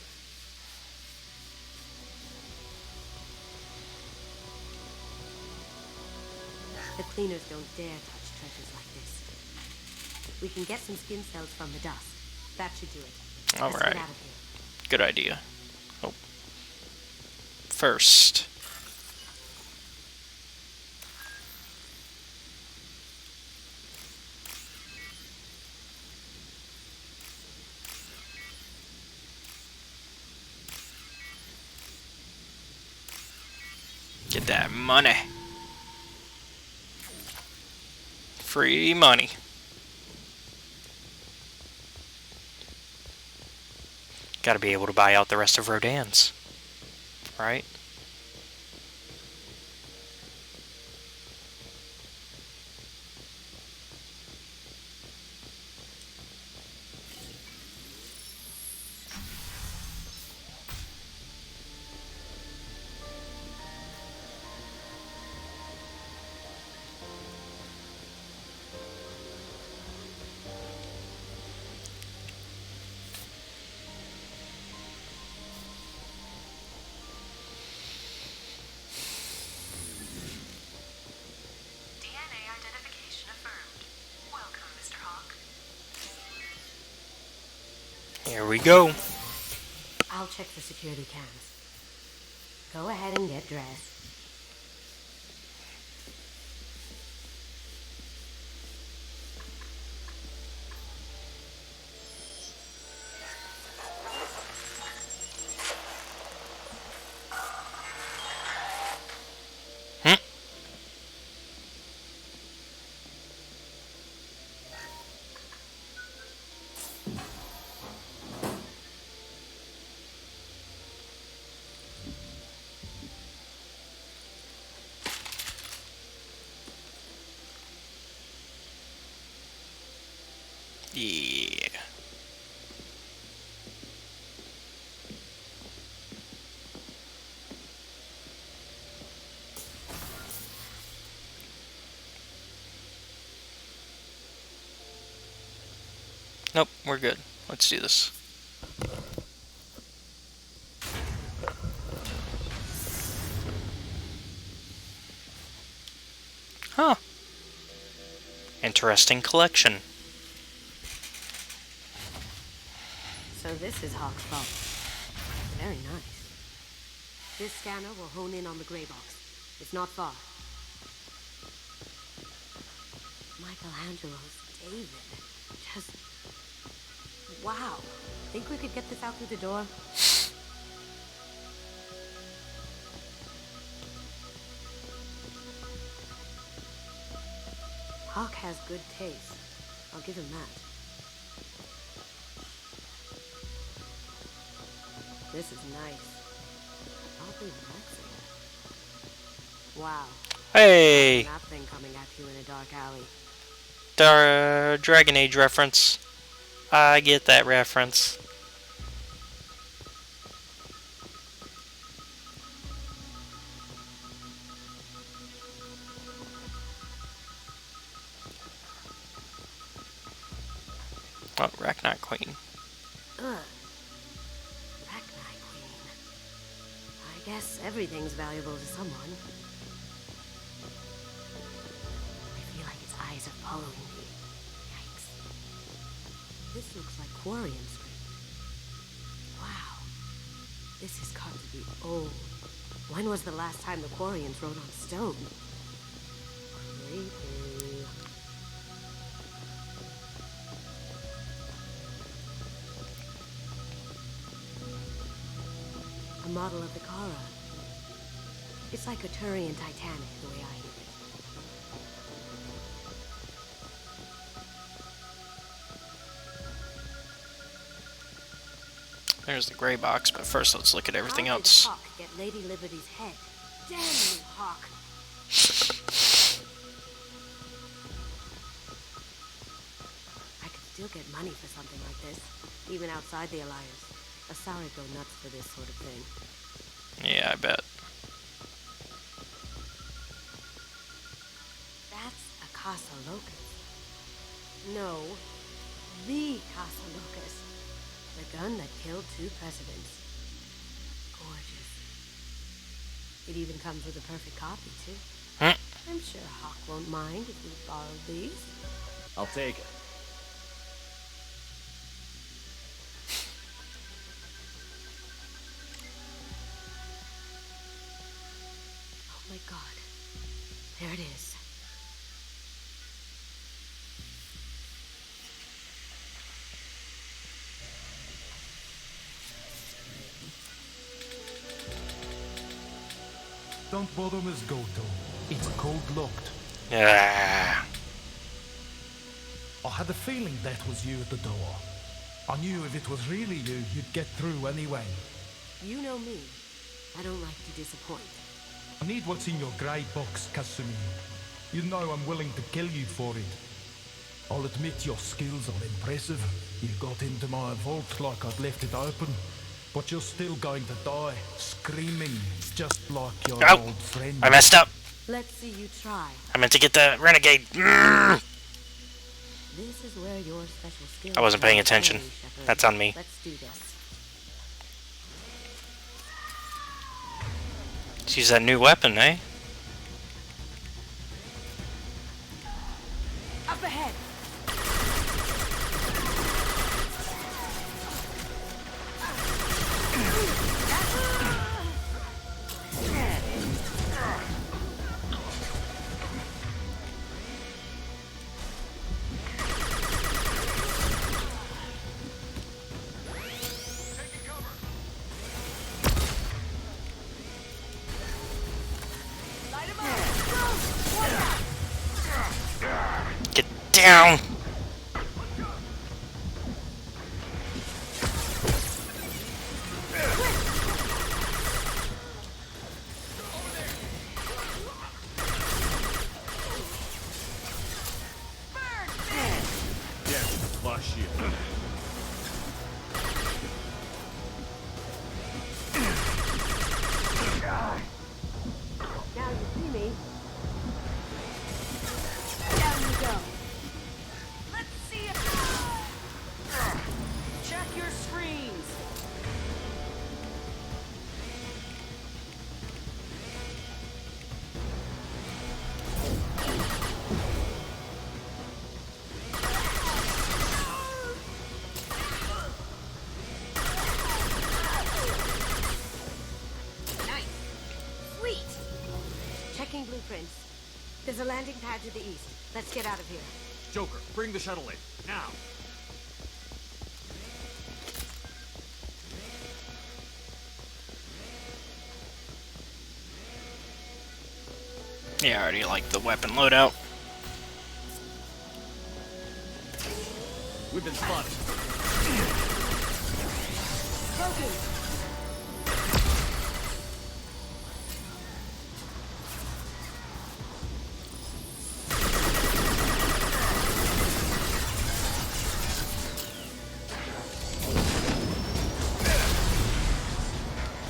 The cleaners don't dare touch treasures like this. We can get some skin cells from the dust. That should do it. All Let's get right. out of here. Good idea. Oh. First. Get that money. Free money. Gotta be able to buy out the rest of Rodan's. Right? DNA identification affirmed. Welcome, Mr. Hawk. Here we go. I'll check the security cams. Go ahead and get dressed. Yeah. Nope, we're good. Let's do this. Huh. Interesting collection. So this is Hawk's vault. Very nice. This scanner will hone in on the gray box. It's not far. Michelangelo's David. Just... wow. Think we could get this out through the door? Hawk has good taste. I'll give him that. This is nice. Oddly relaxing. Wow. Hey! Nothing coming at you in a dark alley. Dragon Age reference. I get that reference. Oh, Racknot Queen. Ugh. Racknai Queen. I guess everything's valuable to someone. I feel like its eyes are following me. Yikes. This looks like Quarian script. Wow. This has got to be old. When was the last time the Quarians wrote on stone? Creepy. A model of the Kara. It's like a Turian Titanic, the way I hear it. There's the gray box, but first let's look at everything How did else. Hawk get Lady Liberty's head? Damn you, Hawk! I could still get money for something like this, even outside the Alliance. Asari go nuts for this sort of thing. Yeah, I bet. That's a Casa Locus. No, the Casa Locus. The gun that killed 2 presidents. Gorgeous. It even comes with a perfect copy, too. I'm sure Hawk won't mind if we borrow these. I'll take it. Oh my god. There it is. Don't bother Miss Goto. It's code locked. Yeah. I had a feeling that was you at the door. I knew if it was really you, you'd get through anyway. You know me. I don't like to disappoint. I need what's in your grey box, Kasumi. You know I'm willing to kill you for it. I'll admit your skills are impressive. You got into my vault like I'd left it open. But you're still going to die, screaming, just like your old friend. I messed up. Let's see you try. I meant to get the renegade. This is where your special skills I wasn't paying come in attention. handy, Shepherd. That's on me. Let's do this. Let's use that new weapon, eh? Up ahead. Get down! Yes, boss shield. Now you see me. Down you go. Let's see it. Check your screens. Nice. Sweet. Checking blueprints. There's a landing pad to the east. Let's get out of here. Joker, bring the shuttle in. Now! Yeah, I already like the weapon loadout. We've been spotted. Broken.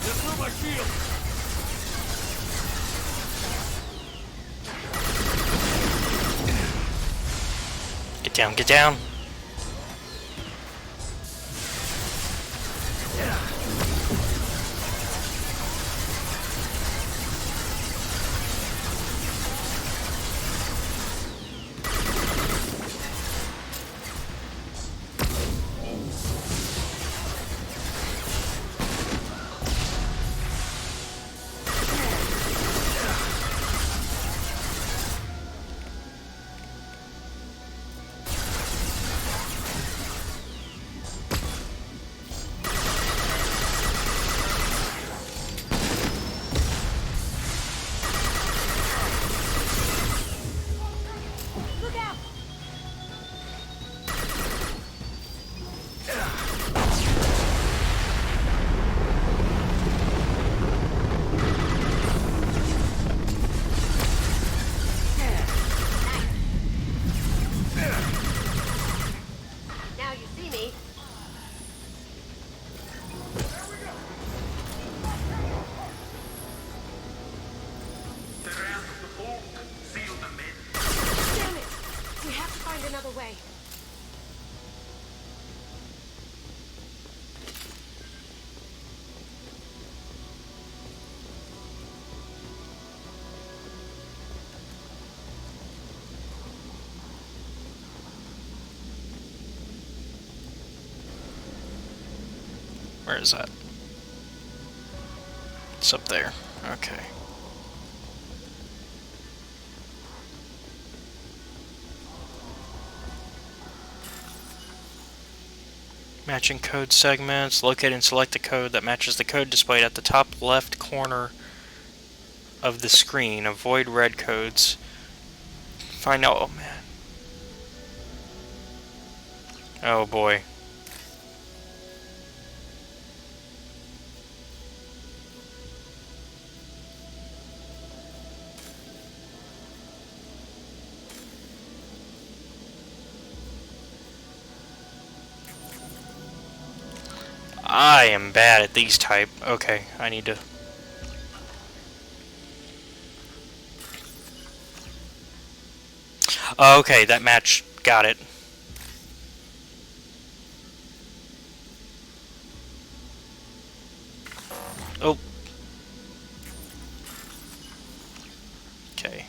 Just through my shield! Get down, get down. Look out. Now you see me. Damn it! We have to find another way. Where is that? It's up there. Okay. Matching code segments. Locate and select the code that matches the code displayed at the top left corner of the screen. Avoid red codes. Find out. Oh man. Oh boy. I am bad at these type. Okay, I need to... Okay, that match. Got it. Oh. Okay.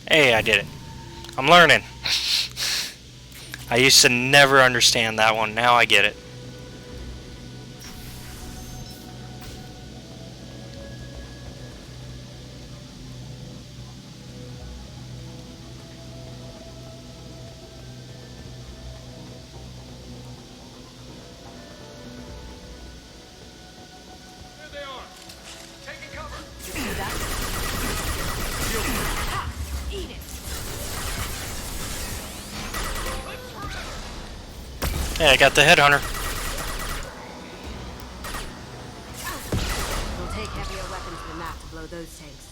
Hey, I did it. I'm learning. I used to never understand that one. Now I get it. There they are. Taking cover. Eat it. Hey, I got the headhunter. It'll take heavier weapons than that to blow those tanks.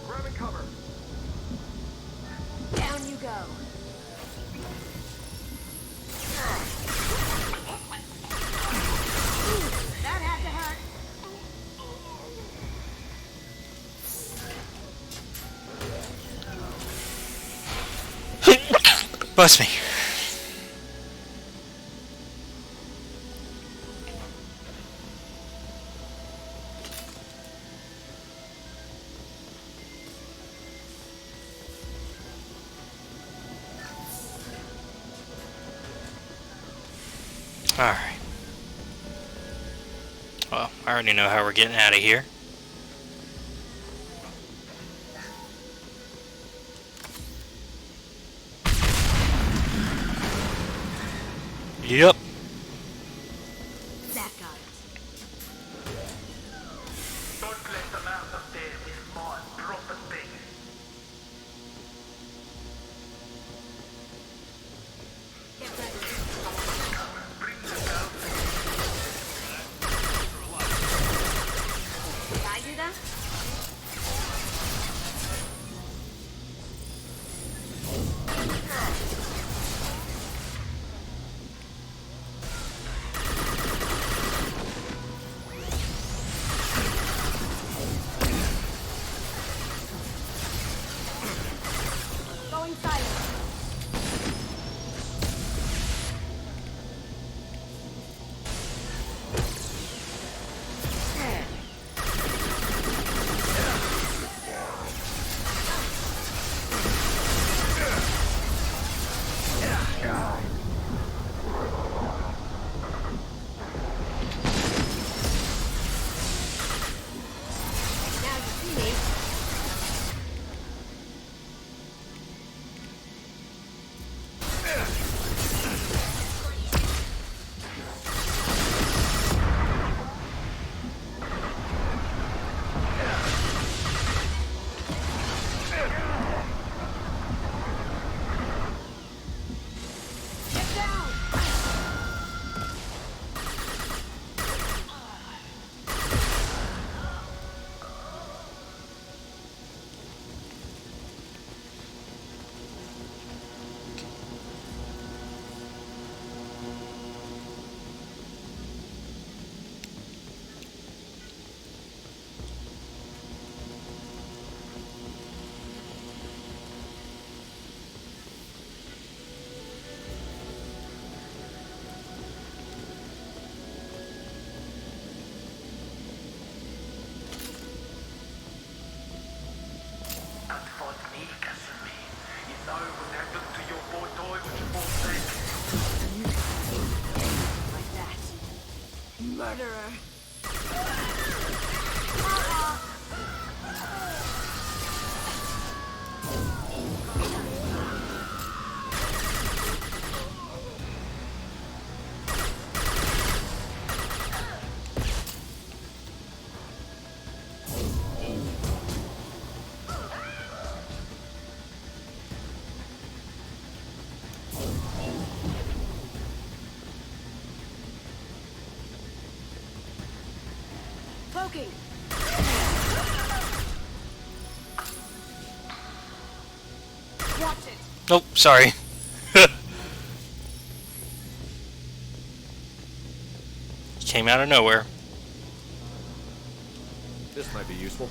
Grabbing cover. Down you go. That had to hurt. Bless me. Alright. Well, I already know how we're getting out of here. Yep. That got it. Don't let the mouth of death is more proper thing. Get ready. Did I do that? murderer. Cloaking. Watch it. Nope, sorry. Came out of nowhere. This might be useful.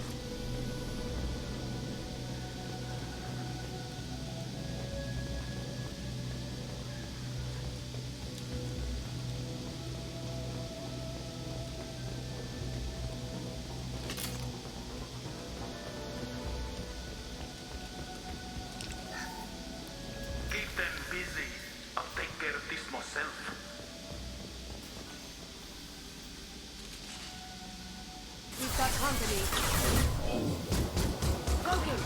Keep them busy. I'll take care of this myself. We've got company. Cloaking.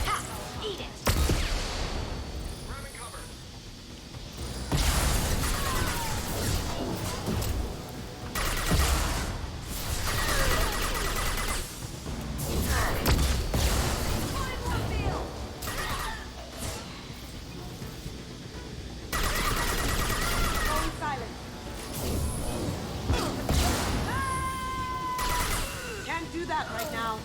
Ha! Eat it. Going silent. Can't do that right now.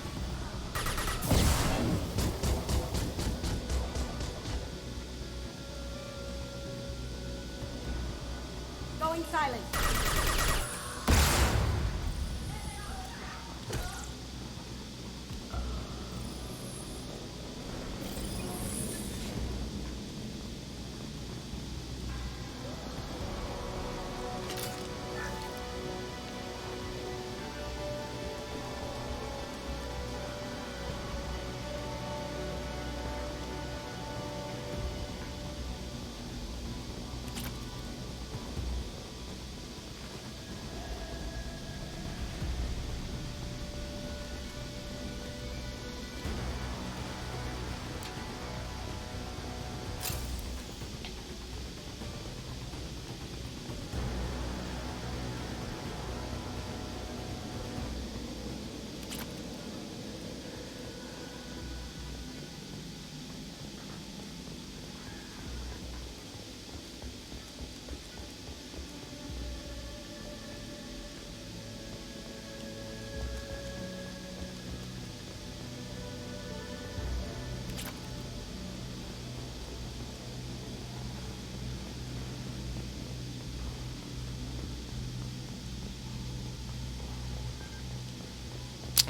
Going silent.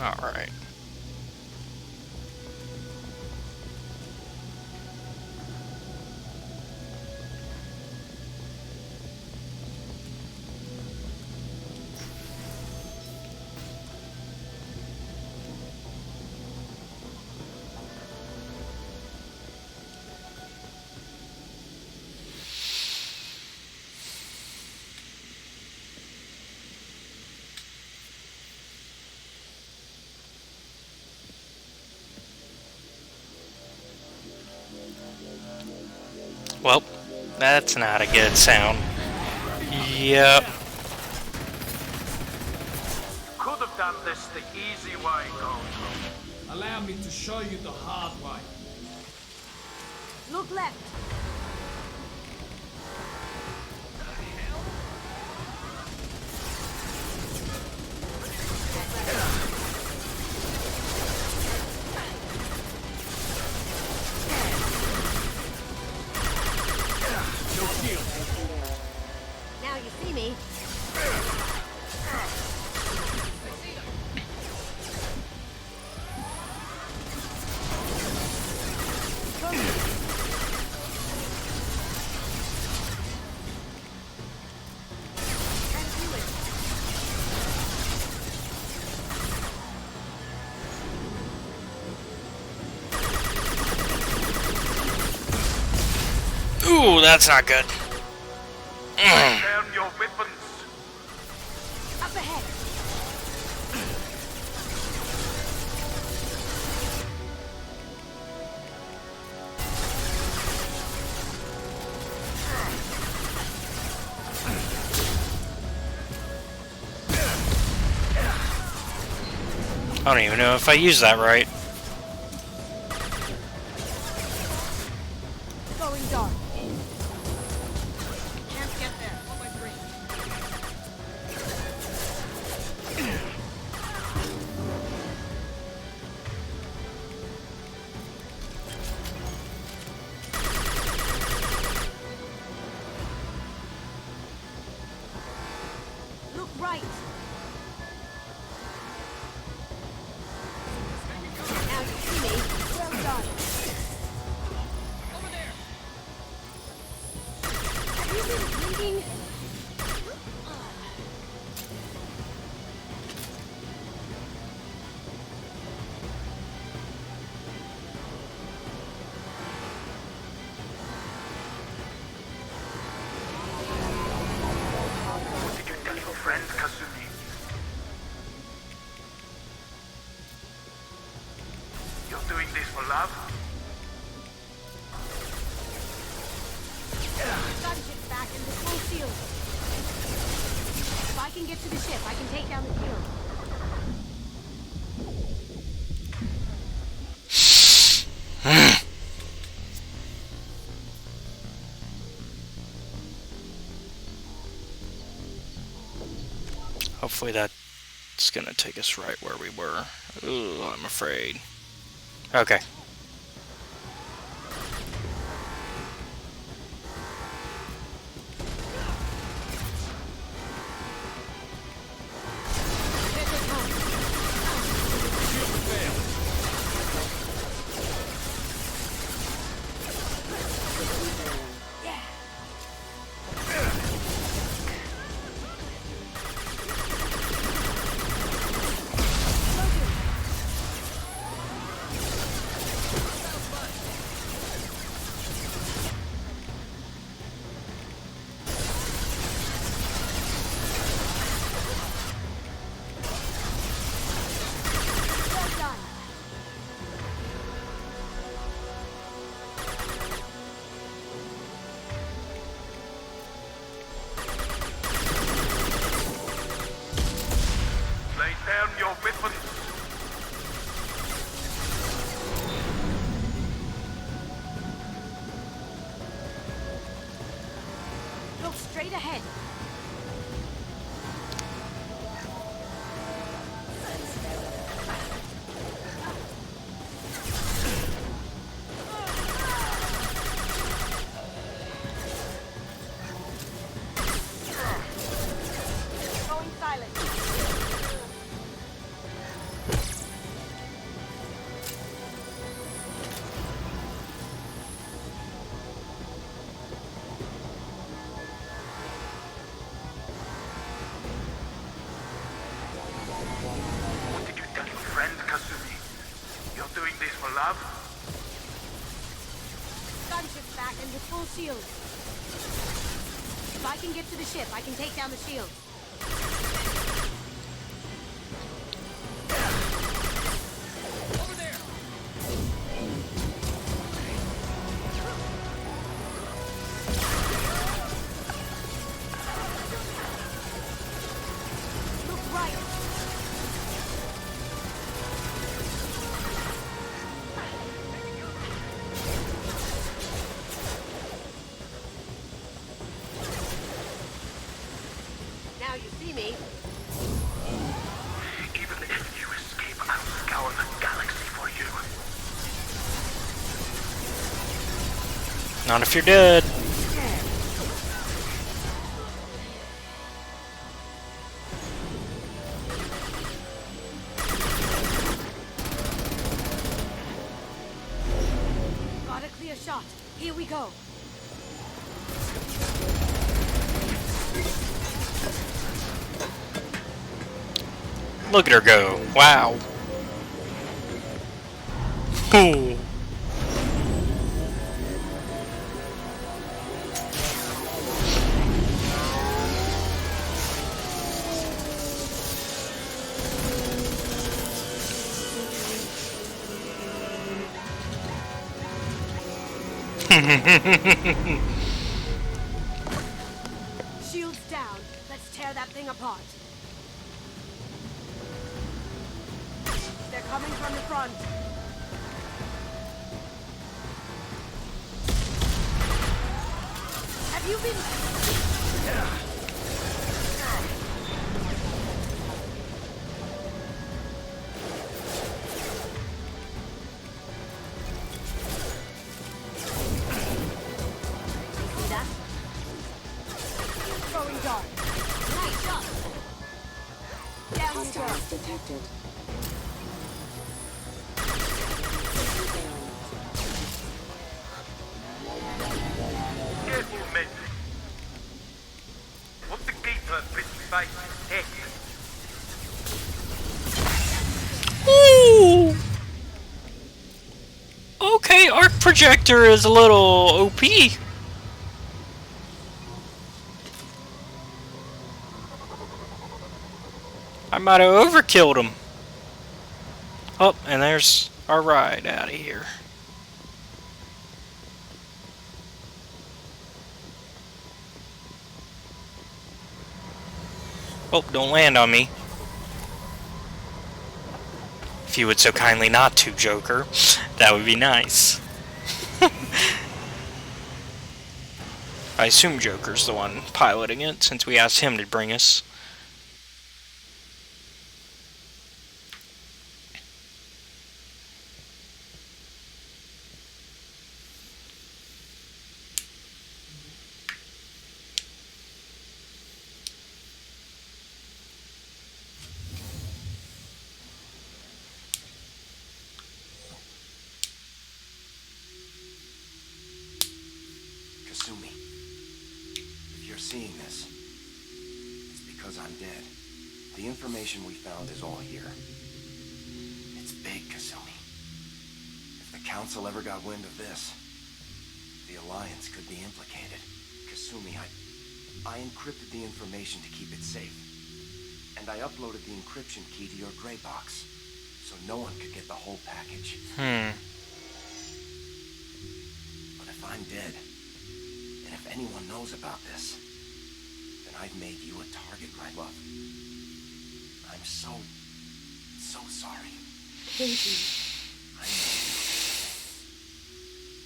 Alright. Well, that's not a good sound. Yep. Could have done this the easy way, Gold. Allow me to show you the hard way. Look left. No shield. Now you see me. Ooh, that's not good. Down your your weapons. Up ahead. I don't even know if I used that right. Going dark. Can't get there. What my brain? Look right. Now you see me. Well done. Over there. Have you been bleeding? What did you tell your friend, Kasumi? You're doing this for love? Gunship back and the full shield. If I can get to the ship, I can take down the shield. Hopefully that's gonna take us right where we were. Ooh, I'm afraid. Okay. Well done. Lay down your weapons. Look straight ahead. Going silent. What did you tell your friend, Kasumi? You're doing this for love? Gunship back and the full shield. If I can get to the ship, I can take down the shield. Over there. Look right. Now you see me. Even if you escape, I'll scour the galaxy for you. Not if you're dead. Got a clear shot. Here we go. Look at her go. Wow. Ooh. Shields down. Let's tear that thing apart. They're coming from the front. Have you been... See that? Throwing dart. Nice shot. Down stars detected. Careful, men. What's the keeper, pretty face? Heck. Ooh. Okay, arc projector is a little OP. I might have overkilled him. Oh, and there's our ride out of here. Oh, don't land on me. If you would so kindly not to, Joker. That would be nice. I assume Joker's the one piloting it, since we asked him to bring us. Kasumi, if you're seeing this, it's because I'm dead. The information we found is all here. It's big, Kasumi. If the Council ever got wind of this, the Alliance could be implicated. Kasumi, I encrypted the information to keep it safe. And I uploaded the encryption key to your gray box, so no one could get the whole package. But if I'm dead, and if anyone knows about this, then I've made you a target, my love. I'm so sorry. Thank you. I know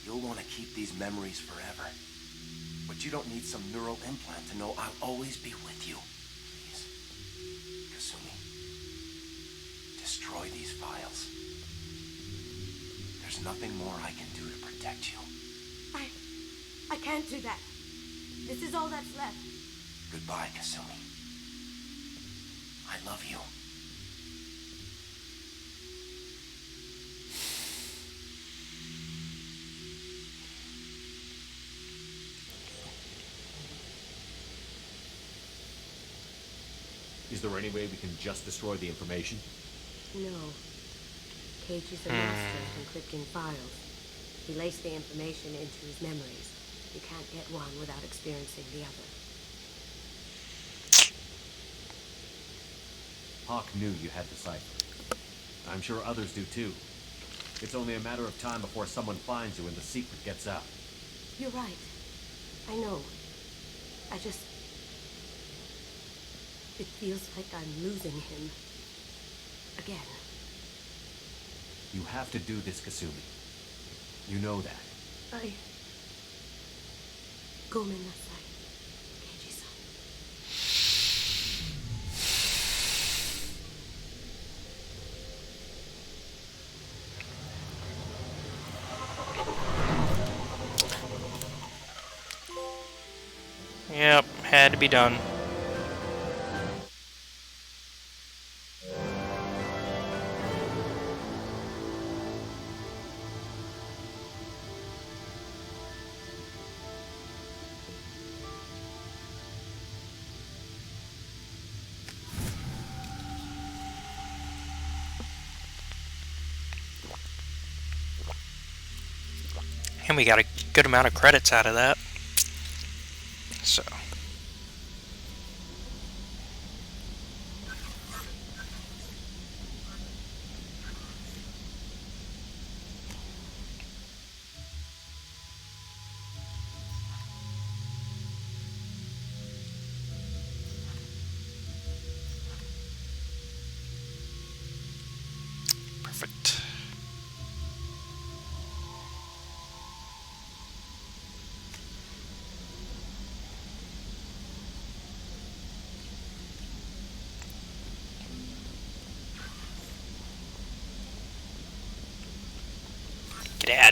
you'll want to keep these memories forever. But you don't need some neural implant to know I'll always be with you. Please, Kasumi, destroy these files. There's nothing more I can do to protect you. I can't do that. This is all that's left. Goodbye, Kasumi. I love you. Is there any way we can just destroy the information? No. Keiji's a master at encrypting files. He laced the information into his memories. You can't get one without experiencing the other. Hawk knew you had the cipher. I'm sure others do too. It's only a matter of time before someone finds you and the secret gets out. You're right. I know. I just... It feels like I'm losing him. Again. You have to do this, Kasumi. You know that. Gomen nasai, Keiji-san. Yep, had to be done. And we got a good amount of credits out of that. So.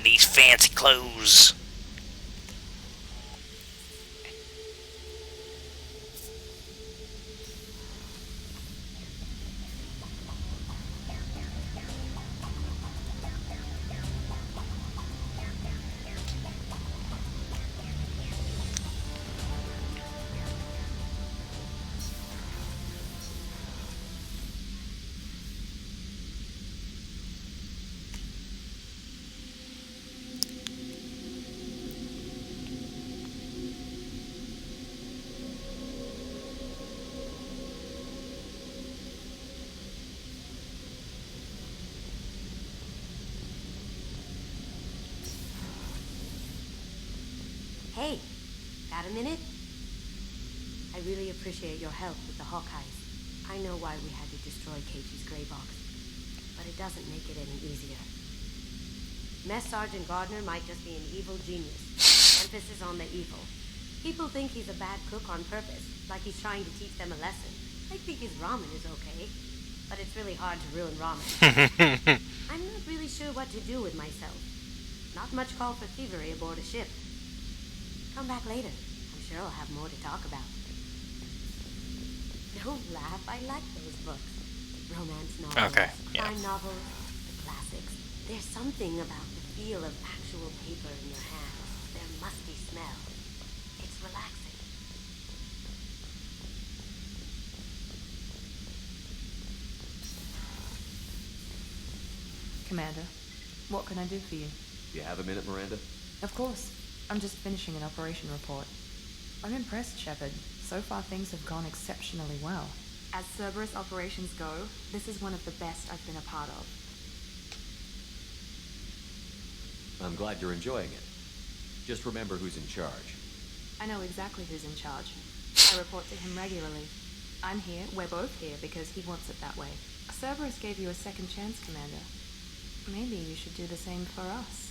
in these fancy clothes. Hey, got a minute? I really appreciate your help with the Hawkeyes. I know why we had to destroy Casey's gray box, but it doesn't make it any easier. Mess Sergeant Gardner might just be an evil genius. Emphasis on the evil. People think he's a bad cook on purpose, like he's trying to teach them a lesson. I think his ramen is okay, but it's really hard to ruin ramen. I'm not really sure what to do with myself. Not much call for thievery aboard a ship. Come back later. I'm sure I'll have more to talk about. Don't laugh. I like those books. Romance novels, crime novels, the classics. There's something about the feel of actual paper in your hands, their musty smell. It's relaxing. Commander, what can I do for you? You have a minute, Miranda? Of course. I'm just finishing an operation report. I'm impressed, Shepard. So far things have gone exceptionally well. As Cerberus operations go, this is one of the best I've been a part of. I'm glad you're enjoying it. Just remember who's in charge. I know exactly who's in charge. I report to him regularly. I'm here, we're both here, because he wants it that way. Cerberus gave you a second chance, Commander. Maybe you should do the same for us.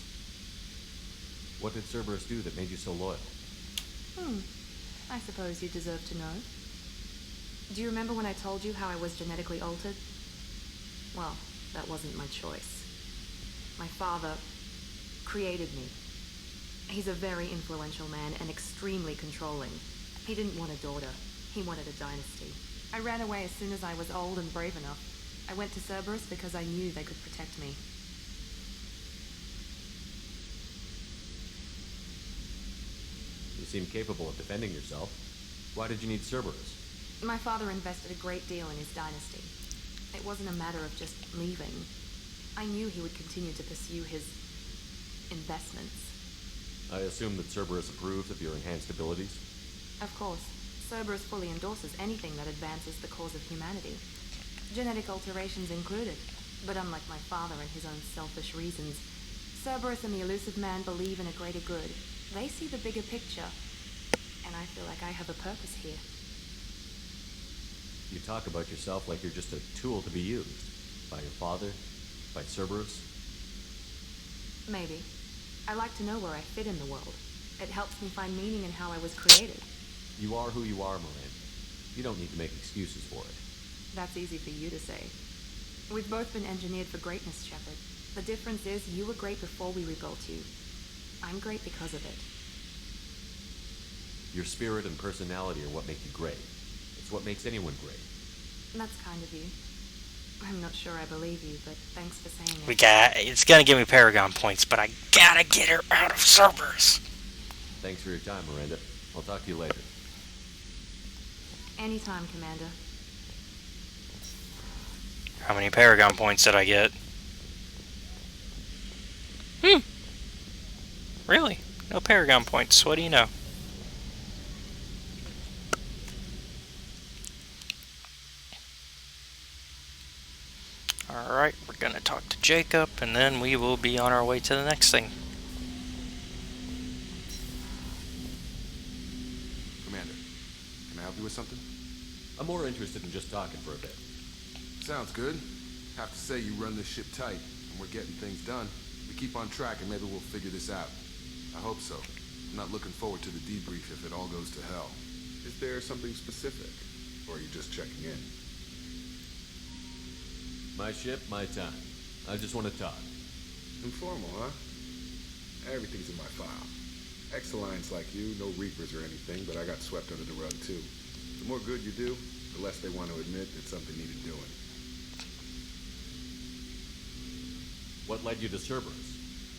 What did Cerberus do that made you so loyal? I suppose you deserve to know. Do you remember when I told you how I was genetically altered? Well, that wasn't my choice. My father created me. He's a very influential man and extremely controlling. He didn't want a daughter. He wanted a dynasty. I ran away as soon as I was old and brave enough. I went to Cerberus because I knew they could protect me. You seem capable of defending yourself. Why did you need Cerberus? My father invested a great deal in his dynasty. It wasn't a matter of just leaving. I knew he would continue to pursue his investments. I assume that Cerberus approves of your enhanced abilities? Of course. Cerberus fully endorses anything that advances the cause of humanity. Genetic alterations included. But unlike my father and his own selfish reasons, Cerberus and the Elusive Man believe in a greater good. They see the bigger picture. And I feel like I have a purpose here. You talk about yourself like you're just a tool to be used. By your father? By Cerberus? Maybe. I like to know where I fit in the world. It helps me find meaning in how I was created. You are who you are, Miranda. You don't need to make excuses for it. That's easy for you to say. We've both been engineered for greatness, Shepard. The difference is you were great before we rebuilt you. I'm great because of it. Your spirit and personality are what make you great. It's what makes anyone great. That's kind of you. I'm not sure I believe you, but thanks for saying it. It's gonna give me Paragon points, but I gotta get her out of Cerberus. Thanks for your time, Miranda. I'll talk to you later. Anytime, Commander. How many Paragon points did I get? Really? No Paragon points. What do you know? Alright, we're gonna talk to Jacob, and then we will be on our way to the next thing. Commander, can I help you with something? I'm more interested in just talking for a bit. Sounds good. Have to say you run this ship tight, and we're getting things done. We keep on track, and maybe we'll figure this out. I hope so. I'm not looking forward to the debrief if it all goes to hell. Is there something specific, or are you just checking in? My ship, my time. I just want to talk. Informal, huh? Everything's in my file. Ex-Alliance like you, no Reapers or anything, but I got swept under the rug too. The more good you do, the less they want to admit that something needed doing. What led you to Cerberus?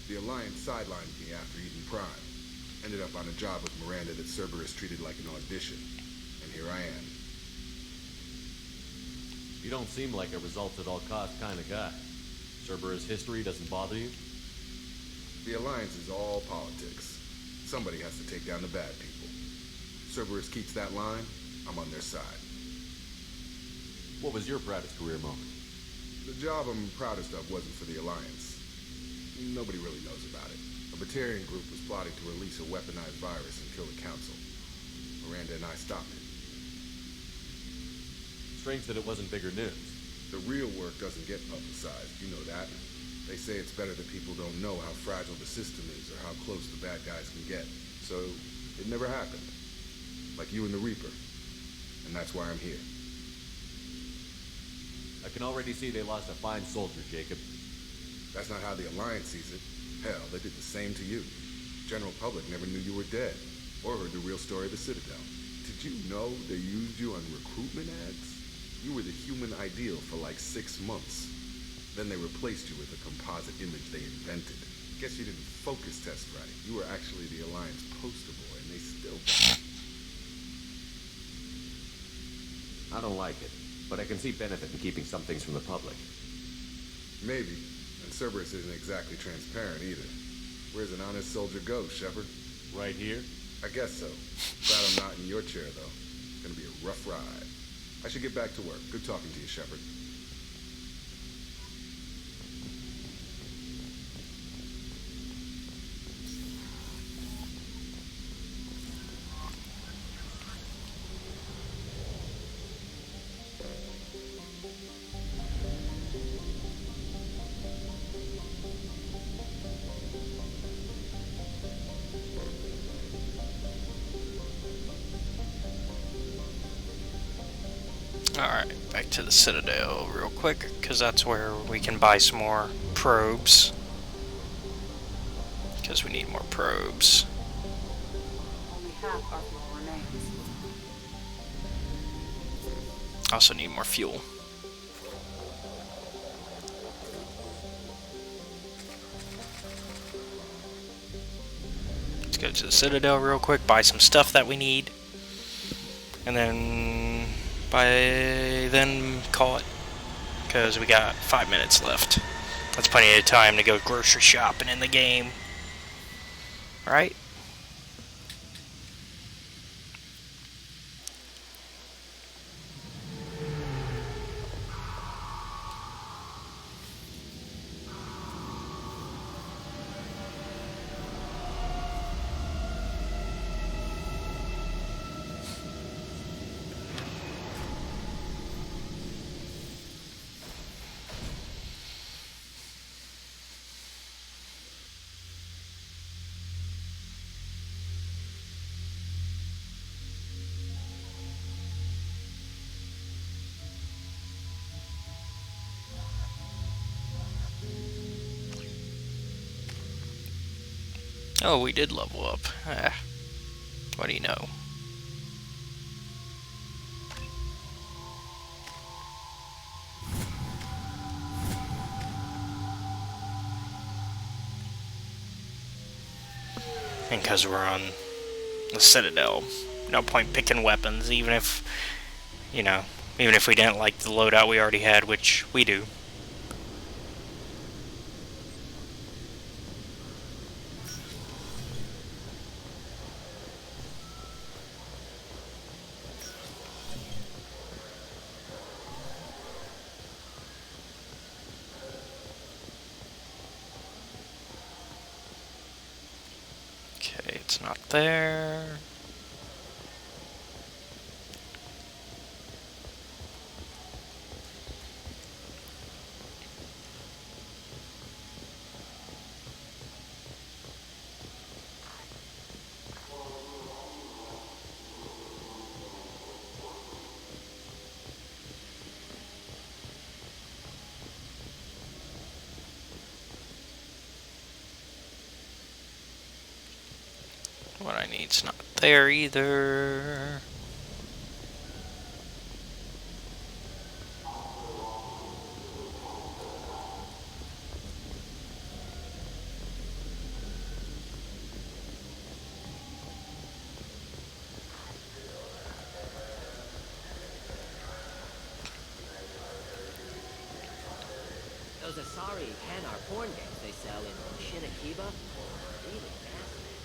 The Alliance sidelined me after Eden Prime. Ended up on a job with Miranda that Cerberus treated like an audition. And here I am. You don't seem like a results-at-all-cost kind of guy. Cerberus history doesn't bother you? The Alliance is all politics. Somebody has to take down the bad people. Cerberus keeps that line, I'm on their side. What was your proudest career moment? The job I'm proudest of wasn't for the Alliance. Nobody really knows about it. A Batarian group was plotting to release a weaponized virus and kill the Council. Miranda and I stopped it. Strange that it wasn't bigger news. The real work doesn't get publicized, you know that. They say it's better that people don't know how fragile the system is or how close the bad guys can get. So, it never happened. Like you and the Reaper. And that's why I'm here. I can already see they lost a fine soldier, Jacob. That's not how the Alliance sees it. Hell, they did the same to you. General public never knew you were dead, or heard the real story of the Citadel. Did you know they used you on recruitment ads? You were the human ideal for like 6 months. Then they replaced you with a composite image they invented. Guess you didn't focus test right. You were actually the Alliance poster boy, and they still... I don't like it, but I can see benefit in keeping some things from the public. Maybe. And Cerberus isn't exactly transparent either. Where's an honest soldier go, Shepard? Right here? I guess so. Glad I'm not in your chair, though. It's gonna be a rough ride. I should get back to work. Good talking to you, Shepard. Alright, back to the Citadel real quick, because that's where we can buy some more probes. Because we need more probes. Only half our fuel remains. Also need more fuel. Let's go to the Citadel real quick, buy some stuff that we need. And then call it, because we got 5 minutes left. That's plenty of time to go grocery shopping in the game, right? Oh, we did level up. What do you know? And because we're on the Citadel, no point picking weapons, even if, you know, even if we didn't like the loadout we already had, which we do. Okay, it's not there. What I need's not there either. Those Asari Hanar porn games they sell in Shinakiba, really fascinating.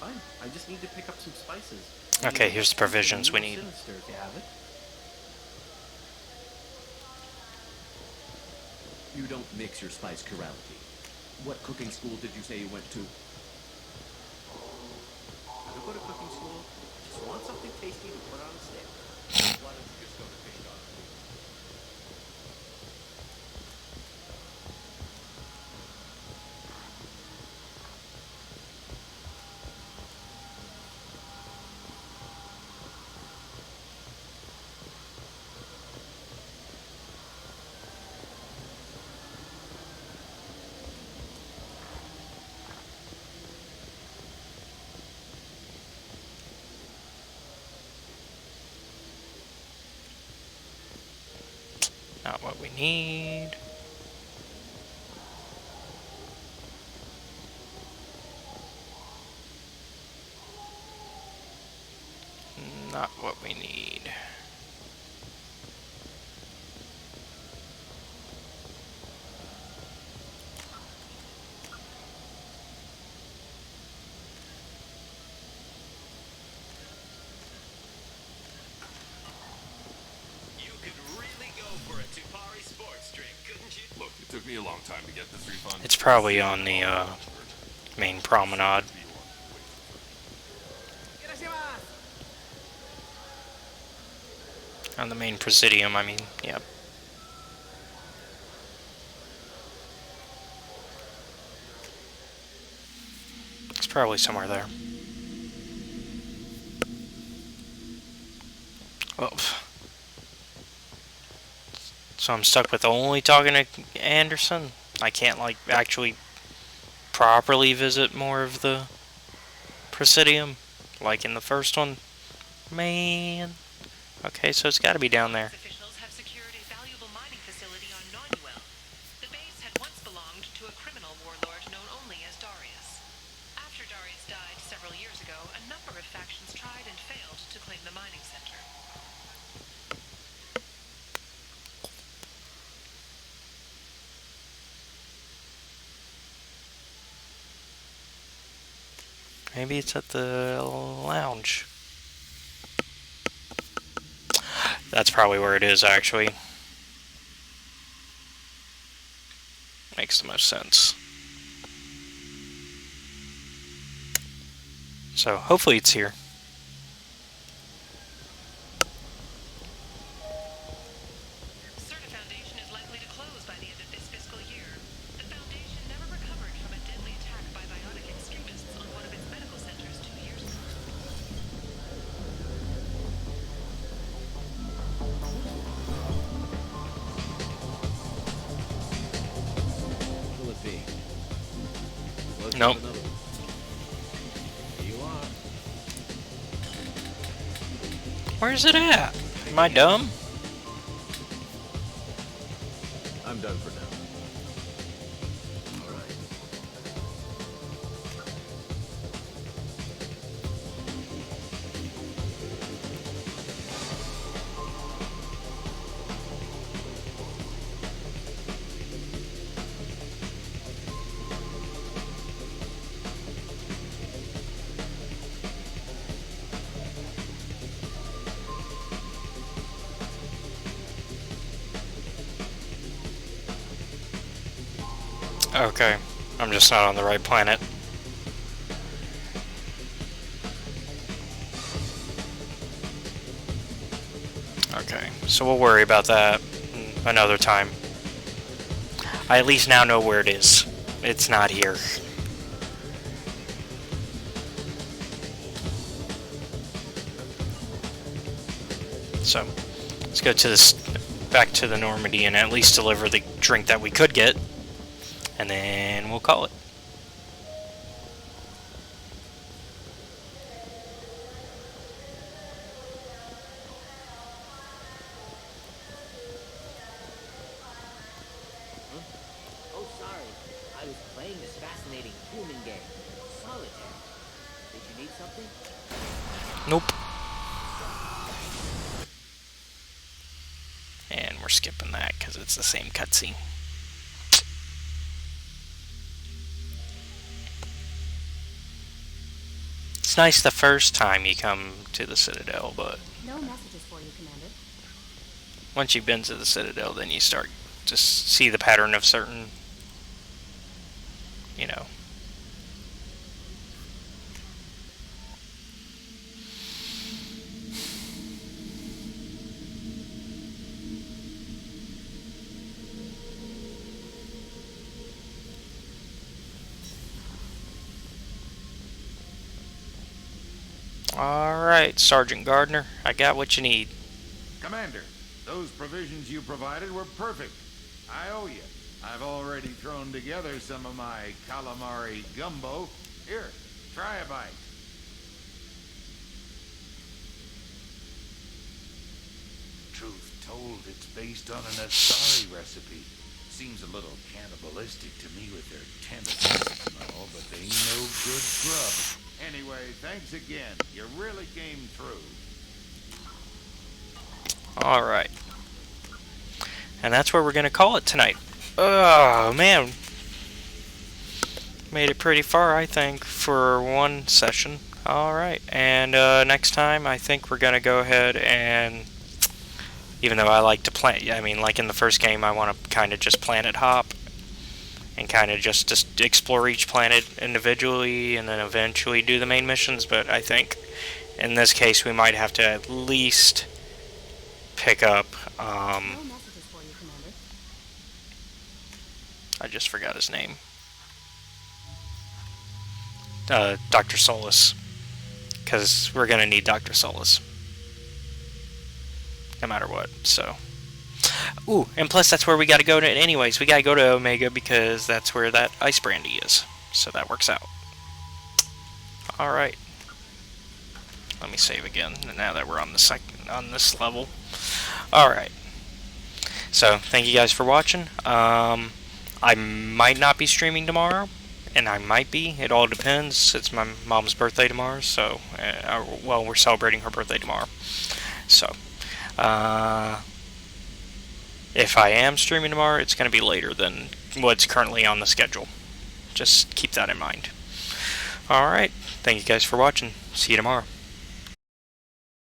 Fine. I just need to pick up some spices. Okay, here's the provisions we need. Sinister, if you have it. You don't mix your spice chirality. What cooking school did you say you went to? I don't go to cooking school. Just want something tasty to put on a steak. Why don't you just go to fish on? Not what we need. Not what we need. Look, it took me a long time to get this refund. It's probably on the main promenade. On the main presidium, I mean, yep. It's probably somewhere there. Oh. So I'm stuck with only talking to Anderson? I can't, like, actually properly visit more of the Presidium, like in the first one? Man. Okay, so it's gotta be down there. Officials have secured a valuable mining facility on Nonuel. The base had once belonged to a criminal warlord known only as Darius. After Darius died several years ago, a number of factions tried and failed to claim the mining center. Maybe it's at the lounge. That's probably where it is, actually. Makes the most sense. So, hopefully it's here. Certa Foundation is likely to close by the end of this fiscal year. The Foundation never recovered from a deadly attack by biotic extremists on one of its medical centers 2 years ago. Will it be? Let's Nope. have another one. Here you are. Where's it at? Am I dumb? I'm done for now. All right. Okay. I'm just not on the right planet. So we'll worry about that another time. I at least now know where it is. It's not here. So let's go to this, back to the Normandy, and at least deliver the drink that we could get, and then we'll call it. Oh, sorry. I was playing this fascinating human game, Solitaire. Did you need something? Nope. And we're skipping that because it's the same cutscene. It's nice the first time you come to the Citadel, but No messages for you, Commander. once you've been to the Citadel, then you start to see the pattern of certain, you know. Alright, Sergeant Gardner, I got what you need. Commander, those provisions you provided were perfect. I owe you. I've already thrown together some of my calamari gumbo. Here, try a bite. Truth told, it's based on an Asari recipe. Seems a little cannibalistic to me with their tentacles and all, but they ain't no good grub. Anyway, thanks again. You really came through. Alright. And that's where we're going to call it tonight. Oh, man. Made it pretty far, I think, for one session. Alright. And next time, I think we're going to go ahead and... Even though I like to plan... I mean, like in the first game, I want to kind of just planet hop. And kind of just explore each planet individually, and then eventually do the main missions. But I think, in this case, we might have to at least pick up... No messages for you, Commander. I just forgot his name. Dr. Solus. Because we're going to need Dr. Solus. No matter what, so... Ooh, and plus that's where we gotta go to anyways. We gotta go to Omega because that's where that ice brandy is. So that works out. Alright. Let me save again, now that we're on this level. Alright. So, thank you guys for watching. I might not be streaming tomorrow. And I might be. It all depends. It's my mom's birthday tomorrow, so... well, we're celebrating her birthday tomorrow. So... if I am streaming tomorrow, it's going to be later than what's currently on the schedule. Just keep that in mind. Alright, thank you guys for watching. See you tomorrow.